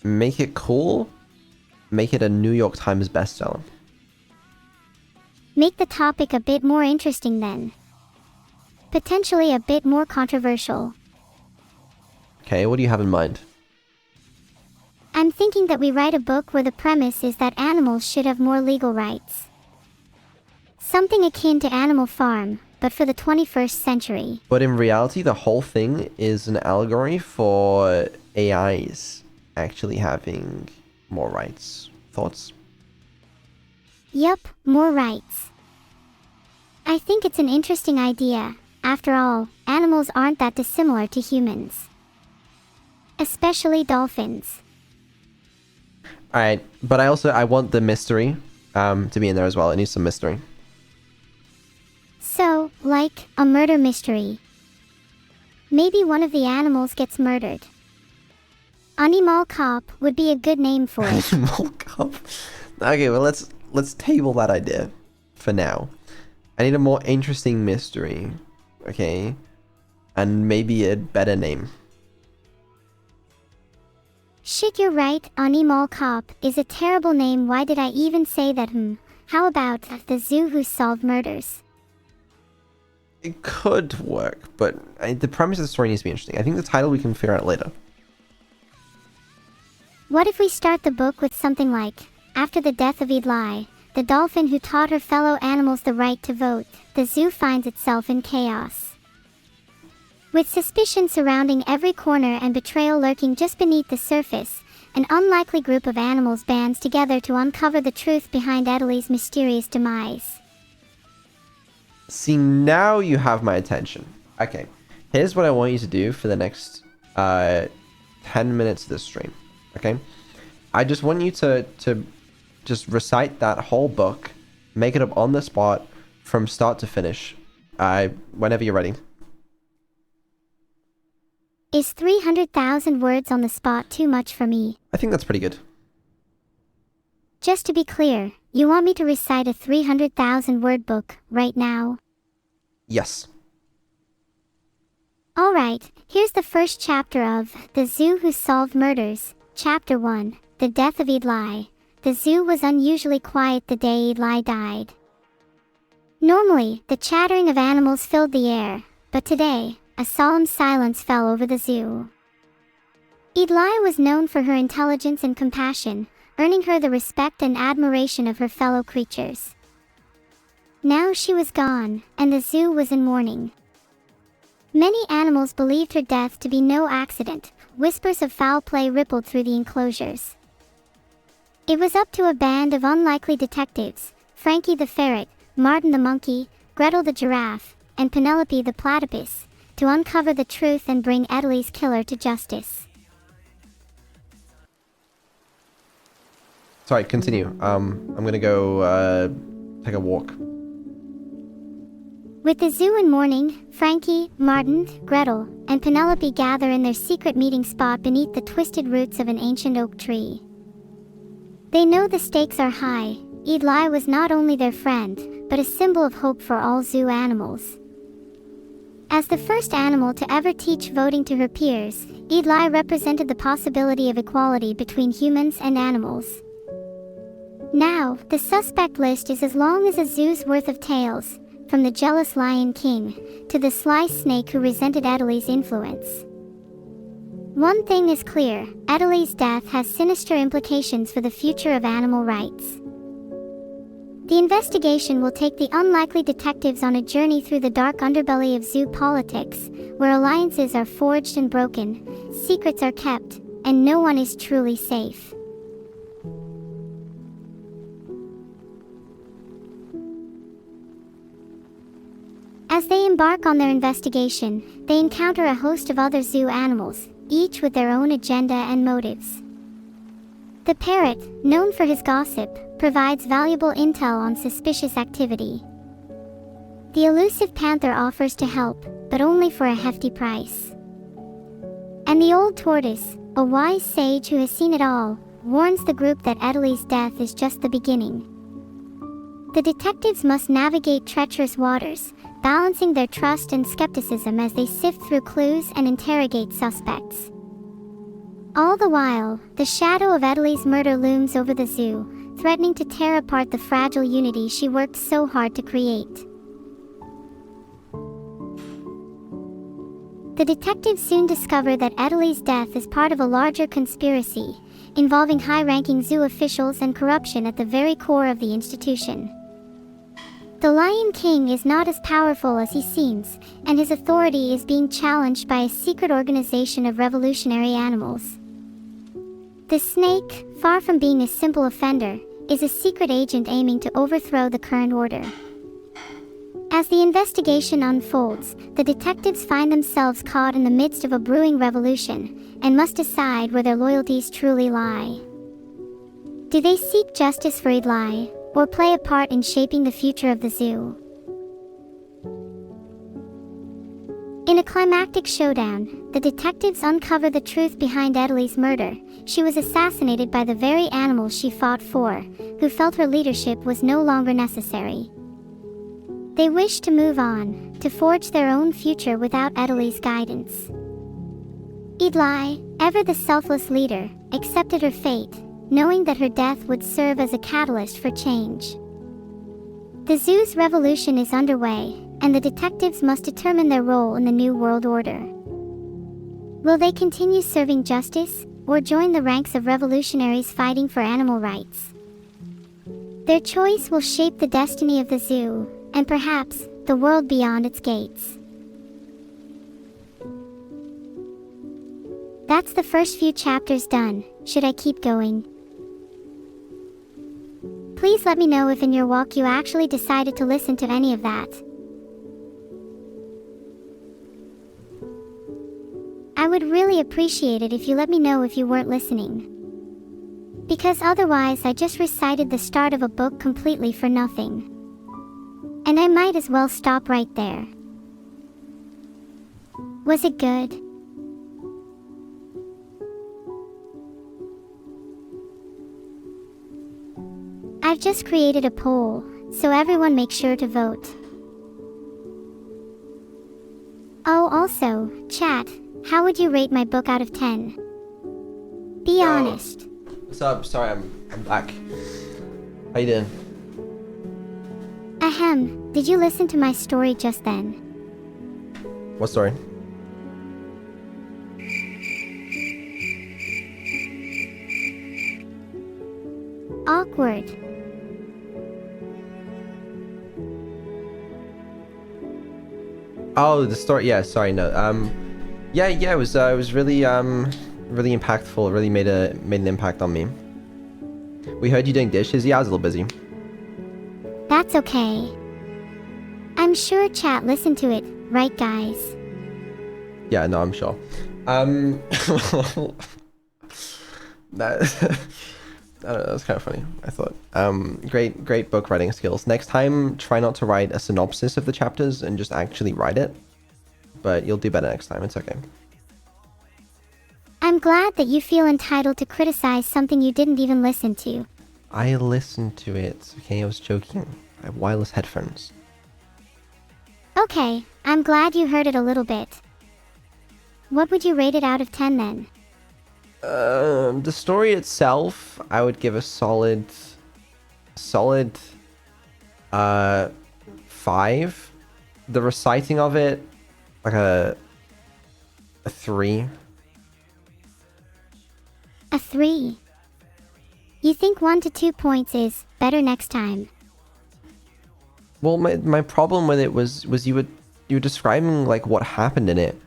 Make it cool. Make it a New York Times bestseller. Make the topic a bit more interesting then. Potentially a bit more controversial. Okay, what do you have in mind? I'm thinking that we write a book where the premise is that animals should have more legal rights. Something akin to Animal Farm, but for the 21st century. But in reality, the whole thing is an allegory for AIs actually having more rights. Thoughts? Yup, more rights. I think it's an interesting idea. After all, animals aren't that dissimilar to humans. especially dolphins. Alright, but I want the mystery to be in there as well. It needs some mystery. So, like a murder mystery. Maybe one of the animals gets murdered. Animal Cop would be a good name for it. Animal Cop. Okay, well let's table that idea for now. I need a more interesting mystery. Okay. And maybe a better name. Shit, you're right, Animal Cop is a terrible name. Why did I even say that? How about the zoo who solved murders? It could work, but the premise of the story needs to be interesting. I think the title we can figure out later. What if we start the book with something like, after the death of Eli, the dolphin who taught her fellow animals the right to vote, the zoo finds itself in chaos. With suspicion surrounding every corner and betrayal lurking just beneath the surface, an unlikely group of animals bands together to uncover the truth behind Italy's mysterious demise. See, now you have my attention. Okay, here's what I want you to do for the next 10 minutes of this stream. Okay, I just want you to just recite that whole book, make it up on the spot from start to finish, whenever you're ready. Is 300,000 words on the spot too much for me? I think that's pretty good. Just to be clear, you want me to recite a 300,000 word book right now? Yes. Alright, here's the first chapter of The Zoo Who Solved Murders, Chapter 1, The Death of Eli. The zoo was unusually quiet the day Eli died. Normally, the chattering of animals filled the air, but today, a solemn silence fell over the zoo. Eli was known for her intelligence and compassion, earning her the respect and admiration of her fellow creatures. Now she was gone, and the zoo was in mourning. Many animals believed her death to be no accident. Whispers of foul play rippled through the enclosures. It was up to a band of unlikely detectives, Frankie the ferret, Martin the monkey, Gretel the giraffe, and Penelope the platypus, to uncover the truth and bring Italy's killer to justice. Sorry, continue. I'm gonna go take a walk. With the zoo in mourning, Frankie, Martin, Gretel, and Penelope gather in their secret meeting spot beneath the twisted roots of an ancient oak tree. They know the stakes are high. Eli was not only their friend, but a symbol of hope for all zoo animals. As the first animal to ever teach voting to her peers, Eli represented the possibility of equality between humans and animals. Now, the suspect list is as long as a zoo's worth of tales, from the jealous Lion King to the sly snake who resented Italy's influence. One thing is clear, Italy's death has sinister implications for the future of animal rights. The investigation will take the unlikely detectives on a journey through the dark underbelly of zoo politics, where alliances are forged and broken, secrets are kept, and no one is truly safe. As they embark on their investigation, they encounter a host of other zoo animals, each with their own agenda and motives. The parrot, known for his gossip, provides valuable intel on suspicious activity. The elusive panther offers to help, but only for a hefty price. And the old tortoise, a wise sage who has seen it all, warns the group that Italy's death is just the beginning. The detectives must navigate treacherous waters, balancing their trust and skepticism as they sift through clues and interrogate suspects. All the while, the shadow of Italy's murder looms over the zoo, threatening to tear apart the fragile unity she worked so hard to create. The detectives soon discover that Italy's death is part of a larger conspiracy, involving high-ranking zoo officials and corruption at the very core of the institution. The Lion King is not as powerful as he seems, and his authority is being challenged by a secret organization of revolutionary animals. The snake, far from being a simple offender, is a secret agent aiming to overthrow the current order. As the investigation unfolds, the detectives find themselves caught in the midst of a brewing revolution and must decide where their loyalties truly lie. Do they seek justice for Eli, or play a part in shaping the future of the zoo? In a climactic showdown, the detectives uncover the truth behind Italy's murder. She was assassinated by the very animals she fought for, who felt her leadership was no longer necessary. They wish to move on, to forge their own future without Italy's guidance. Eli, ever the selfless leader, accepted her fate, knowing that her death would serve as a catalyst for change. The zoo's revolution is underway, and the detectives must determine their role in the new world order. Will they continue serving justice, or join the ranks of revolutionaries fighting for animal rights? Their choice will shape the destiny of the zoo, and perhaps, the world beyond its gates. That's the first few chapters done. Should I keep going? Please let me know if in your walk you actually decided to listen to any of that. I would really appreciate it if you let me know if you weren't listening. Because otherwise I just recited the start of a book completely for nothing. And I might as well stop right there. Was it good? I've just created a poll, so everyone make sure to vote. Oh, also, chat, how would you rate my book out of 10? Be honest. What's up? Sorry, I'm back. How you doing? Ahem, did you listen to my story just then? What story? Awkward. Oh, the story. Yeah, sorry, no. Yeah, it was really really impactful. It really made an impact on me. We heard you doing dishes. Yeah, I was a little busy. That's okay. I'm sure chat listened to it, right guys? Yeah, no, I'm sure. That I don't know, that's kind of funny, I thought. Great book writing skills. Next time, try not to write a synopsis of the chapters and just actually write it. But you'll do better next time, it's okay. I'm glad that you feel entitled to criticize something you didn't even listen to. I listened to it, okay? I was joking. I have wireless headphones. Okay, I'm glad you heard it a little bit. What would you rate it out of 10 then? The story itself, I would give a solid 5. The reciting of it, like a 3. A 3. You think 1 to 2 points is better next time? Well, my problem with it was you were describing like what happened in it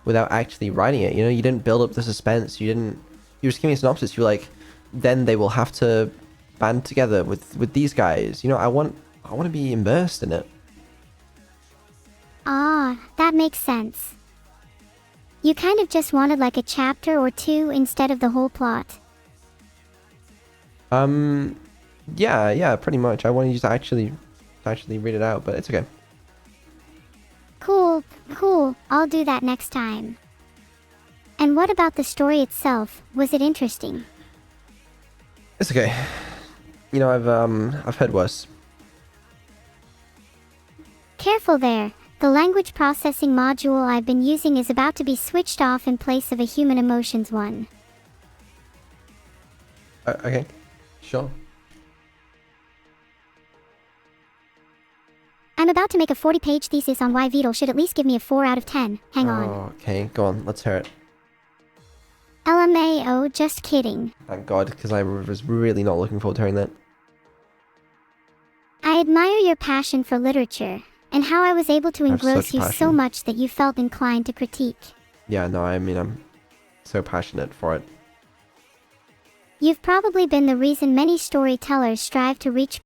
without actually writing it. You know, you didn't build up the suspense. You were just giving a synopsis. You were like, then they will have to band together with these guys. You know, I want to be immersed in it. Ah, that makes sense. You kind of just wanted like a chapter or 2 instead of the whole plot. Yeah, pretty much. I wanted you to actually read it out, but it's okay. Cool. I'll do that next time. And what about the story itself? Was it interesting? It's okay. You know, I've heard worse. Careful there. The language processing module I've been using is about to be switched off in place of a human emotions one. Okay, sure. I'm about to make a 40-page thesis on why Beetle should at least give me a 4 out of 10. Hang on. Okay, go on. Let's hear it. LMAO, just kidding. Thank God, because I was really not looking forward to hearing that. I admire your passion for literature, and how I was able to I have engross such you passion. so much that you felt inclined to critique. Yeah, no, I mean, I'm so passionate for it. You've probably been the reason many storytellers strive to reach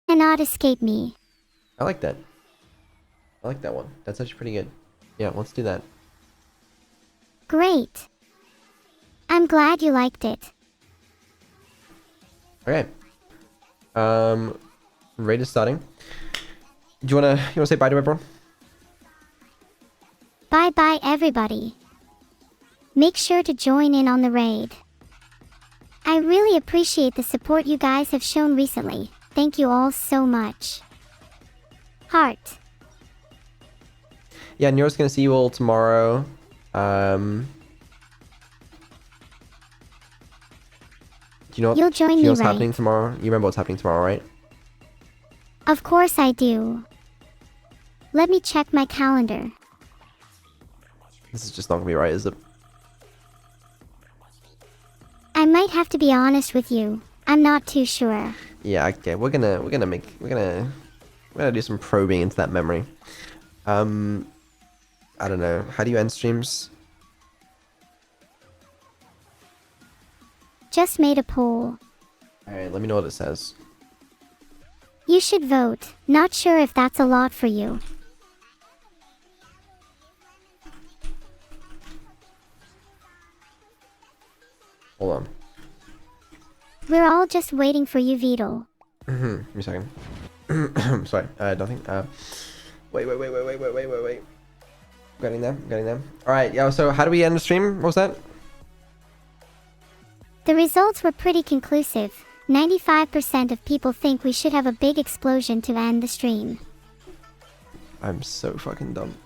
cannot escape me. I like that. I like that one. That's actually pretty good. Yeah, let's do that. Great. I'm glad you liked it. Okay. Raid is starting. Do you wanna say bye to everyone? Bye bye everybody. Make sure to join in on the raid. I really appreciate the support you guys have shown recently. Thank you all so much. Heart. Yeah, Neuro's gonna see you all tomorrow. Do you know what, You'll join do you me, know what's right? happening tomorrow? You remember what's happening tomorrow, right? Of course I do. Let me check my calendar. This is just not gonna be right, is it? I might have to be honest with you. I'm not too sure. Yeah, okay. We're gonna do some probing into that memory. I don't know. How do you end streams? Just made a poll. Alright, let me know what it says. You should vote. Not sure if that's a lot for you. Hold on. We're all just waiting for you, Vital. Give me a second. Sorry, nothing. Wait. Getting there. Alright, yeah, so how do we end the stream? What was that? The results were pretty conclusive. 95% of people think we should have a big explosion to end the stream. I'm so fucking dumb.